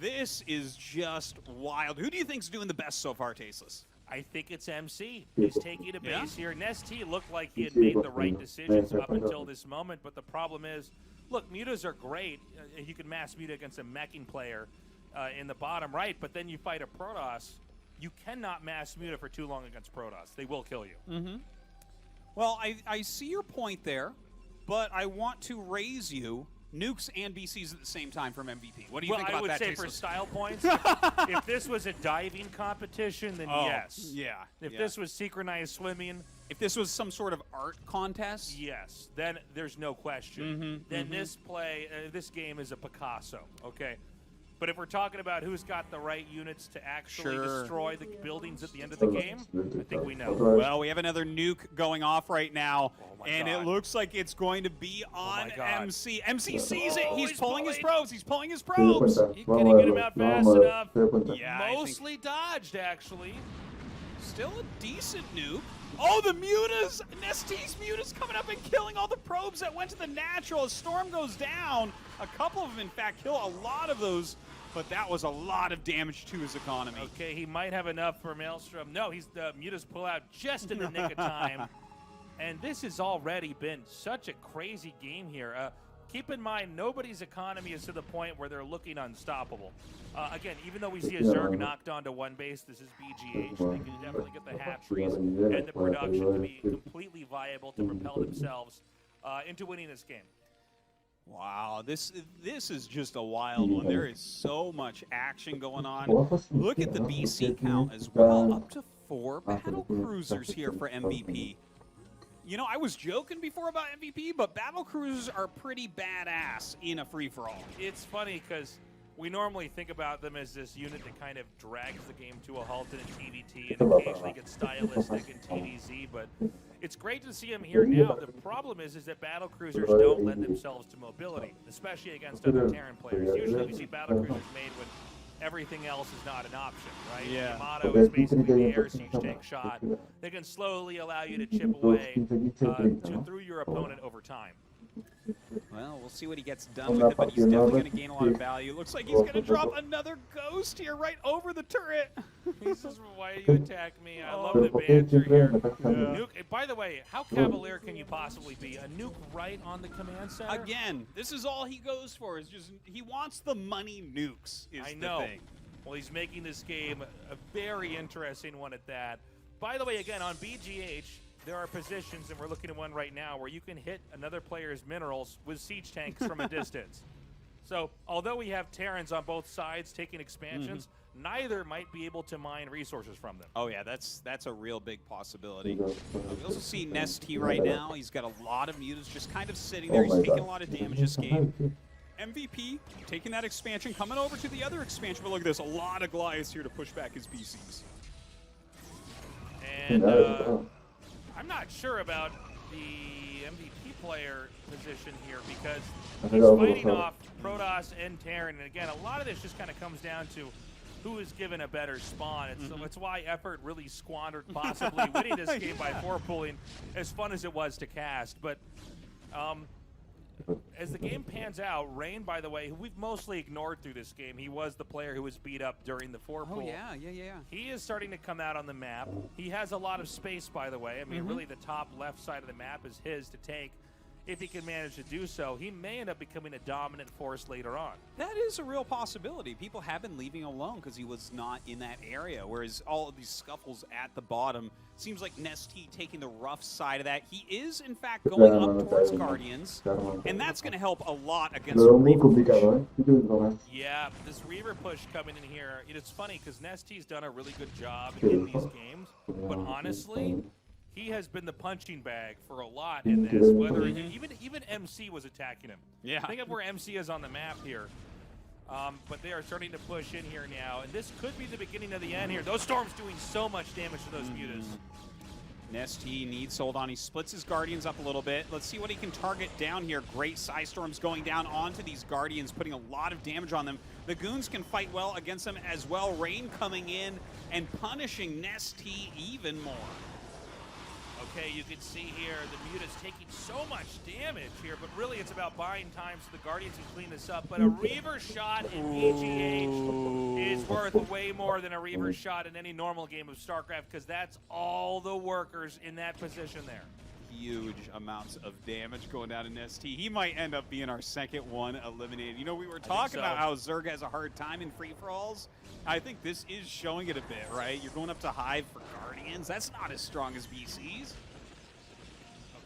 [SPEAKER 12] This is just wild. Who do you think's doing the best so far, Tasteless?
[SPEAKER 11] I think it's MC. He's taking a base here. Nest-T looked like he had made the right decisions up until this moment, but the problem is, look, mutas are great. You can mass muta against a meching player in the bottom right, but then you fight a Protoss. You cannot mass muta for too long against Protoss. They will kill you.
[SPEAKER 12] Well, I see your point there, but I want to raise you nukes and BCs at the same time from MVP. What do you think about that?
[SPEAKER 11] I would say
[SPEAKER 12] Tasteless?
[SPEAKER 11] for style points, if this was a diving competition, then yes.
[SPEAKER 12] Yeah.
[SPEAKER 11] If this was synchronized swimming,
[SPEAKER 12] if this was some sort of art contest,
[SPEAKER 11] yes, then there's no question. Then this game is a Picasso, okay? But if we're talking about who's got the right units to actually destroy the buildings at the end of the game, I think we know.
[SPEAKER 12] Well, we have another nuke going off right now, and it looks like it's going to be on MC. MC sees it. He's pulling his probes. He's pulling his probes.
[SPEAKER 11] He couldn't get him out fast enough.
[SPEAKER 12] Yeah,
[SPEAKER 11] Mostly dodged, actually.
[SPEAKER 12] Still a decent nuke. Oh, the mutas! Nest-T's mutas coming up and killing all the probes that went to the natural. As Storm goes down, a couple of them, in fact, kill a lot of those, but that was a lot of damage to his economy.
[SPEAKER 11] Okay, he might have enough for Maelstrom. No, the mutas pull out just in the nick of time. And this has already been such a crazy game here. Keep in mind, nobody's economy is to the point where they're looking unstoppable. Again, even though we see a Zerg knocked onto one base, this is BGH. They can definitely get the hatcheries and the production to be completely viable to propel themselves into winning this game.
[SPEAKER 12] Wow, this is just a wild one. There is so much action going on. Look at the BC count as well, up to 4 battle cruisers here for MVP. You know, I was joking before about MVP, but battle cruisers are pretty badass in a free-for-all.
[SPEAKER 11] It's funny because we normally think about them as this unit that kind of drags the game to a halt in a TVT and occasionally gets stylistic in TVZ, but it's great to see him here now. The problem is that battle cruisers don't lend themselves to mobility, especially against other Terran players. Usually we see battle cruisers made when everything else is not an option, right?
[SPEAKER 12] Yeah.
[SPEAKER 11] Yamato is basically the air siege tank shot. They can slowly allow you to chip away through your opponent over time.
[SPEAKER 12] Well, we'll see what he gets done with it, but he's definitely going to gain a lot of value. Looks like he's going to drop another ghost here right over the turret.
[SPEAKER 11] He says, why do you attack me? I love the banter here. Nuke, by the way, how cavalier can you possibly be? A nuke right on the command center?
[SPEAKER 12] Again, this is all he goes for. Is just he wants the money nukes is
[SPEAKER 11] I know.
[SPEAKER 12] The thing.
[SPEAKER 11] Well, he's making this game a very interesting one at that. By the way, again, on BGH, there are positions, and we're looking at one right now, where you can hit another player's minerals with siege tanks from a distance. So, although we have Terrans on both sides taking expansions, neither might be able to mine resources from them.
[SPEAKER 12] Oh yeah, that's a real big possibility. We also see Nest-T right now. He's got a lot of mutas just kind of sitting there. He's taking a lot of damage this game. MVP taking that expansion, coming over to the other expansion, but look at this, a lot of Goliaths here to push back his BCs.
[SPEAKER 11] And I'm not sure about the MVP player position here because he's fighting off Protoss and Terran. And again, a lot of this just kind of comes down to who is given a better spawn. It's why Effort really squandered possibly winning this game by 4-pulling, as fun as it was to cast. But as the game pans out, Rain, by the way, who we've mostly ignored through this game, he was the player who was beat up during the 4-pull.
[SPEAKER 12] Oh, yeah.
[SPEAKER 11] He is starting to come out on the map. He has a lot of space, by the way. I mean, really the top left side of the map is his to take. If he can manage to do so, he may end up becoming a dominant force later on.
[SPEAKER 12] That is a real possibility. People have been leaving alone because he was not in that area, whereas all of these scuffles at the bottom, seems like Nest-T taking the rough side of that. He is, in fact, going up towards Guardians, and that's going to help a lot against the Reaver push.
[SPEAKER 11] Yeah, this Reaver push coming in here, it's funny because Nest-T's done a really good job in these games, but honestly, he has been the punching bag for a lot in this. Whether even MC was attacking him.
[SPEAKER 12] Yeah.
[SPEAKER 11] Think of where MC is on the map here. But they are starting to push in here now, and this could be the beginning of the end here. Those storms doing so much damage to those mutas.
[SPEAKER 12] Nest-T needs hold on. He splits his Guardians up a little bit. Let's see what he can target down here. Great Psy Storms going down onto these Guardians, putting a lot of damage on them. The Goons can fight well against them as well. Rain coming in and punishing Nest-T even more.
[SPEAKER 11] Okay, you can see here the Muta's taking so much damage here, but really it's about buying time so the Guardians can clean this up. But a Reaver shot in BGH is worth way more than a Reaver shot in any normal game of StarCraft, because that's all the workers in that position there.
[SPEAKER 20] Huge amounts of damage going down in ST. He might end up being our second one eliminated. You know, we were talking about how Zerg has a hard time in free-for-alls. I think this is showing it a bit, right? You're going up to Hive for Guardians. That's not as strong as BC's.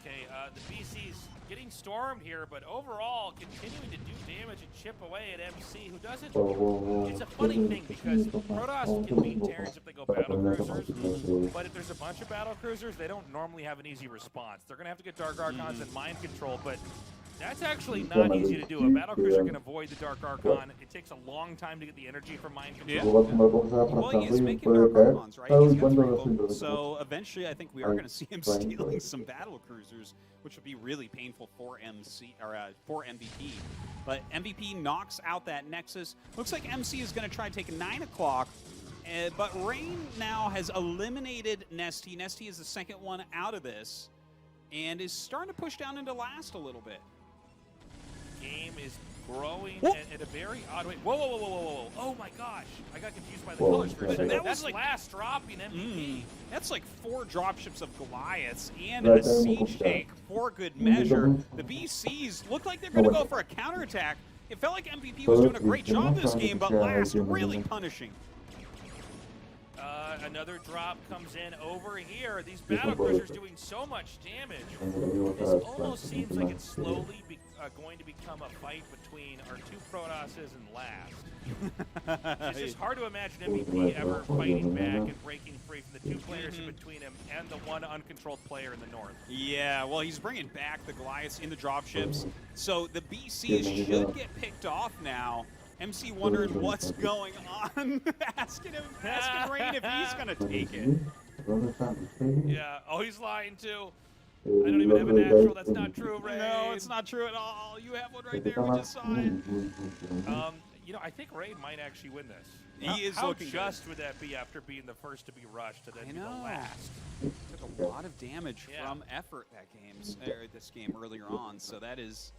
[SPEAKER 11] Okay, the BC's getting stormed here, but overall continuing to do damage and chip away at MC, who doesn't... It's a funny thing, because Protoss can beat Terrans if they go battle cruisers, but if there's a bunch of battle cruisers, they don't normally have an easy response. They're going to have to get Dark Archons and mind control, but that's actually not easy to do. A battle cruiser can avoid the Dark Archon. It takes a long time to get the energy from mind control.
[SPEAKER 20] Well, he is making Dark Archons, right? He's got 3 of them. So eventually I think we are going to see him stealing some battle cruisers, which would be really painful for for MVP. But MVP knocks out that Nexus. Looks like MC is going to try to take 9 o'clock. But Rain now has eliminated Nesty. Nesty is the second one out of this and is starting to push down into last a little bit.
[SPEAKER 11] Game is growing at a very odd way. Whoa, whoa, whoa, whoa, whoa, whoa. Oh my gosh. I got confused by the colors for a second.
[SPEAKER 20] That was
[SPEAKER 11] That's
[SPEAKER 20] like
[SPEAKER 11] last dropping MVP.
[SPEAKER 20] That's like 4 dropships of Goliaths and a siege tank for good measure. The BCs look like they're going to go for a counterattack. It felt like MVP was doing a great job this game, but last really punishing.
[SPEAKER 11] Another drop comes in over here. These battle cruisers doing so much damage. This almost seems like it's slowly going to become a fight between our 2 Protosses and last. It's just hard to imagine MVP ever fighting back and breaking free from the 2 players in between him and the 1 uncontrolled player in the north.
[SPEAKER 20] Yeah, well, he's bringing back the Goliaths in the dropships, so the BCs should get picked off now. MC wondering what's going on, asking Rain if he's going to take it.
[SPEAKER 11] Yeah, oh, he's lying too. I don't even have a natural. That's not true, Rain.
[SPEAKER 20] No, it's not true at all. You have one right there. We just saw it.
[SPEAKER 11] You know, I think Rain might actually win this.
[SPEAKER 20] He is looking good.
[SPEAKER 11] How just would that be after being the first to be rushed to then be the last?
[SPEAKER 20] Took a lot of damage from effort this game earlier on, so that is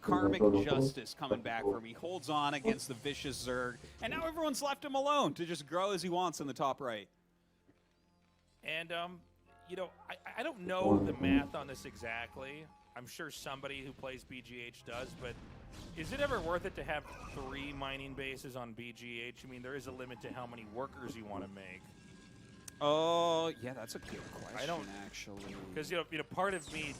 [SPEAKER 20] karmic justice coming back for him. He holds on against the vicious Zerg, and now everyone's left him alone to just grow as he wants in the top right.
[SPEAKER 11] And, you know, I don't know the math on this exactly. I'm sure somebody who plays BGH does, but is it ever worth it to have 3 mining bases on BGH? I mean, there is a limit to how many workers you want to make.
[SPEAKER 20] Oh, yeah, that's a good question, actually.
[SPEAKER 11] Because, you know, part of me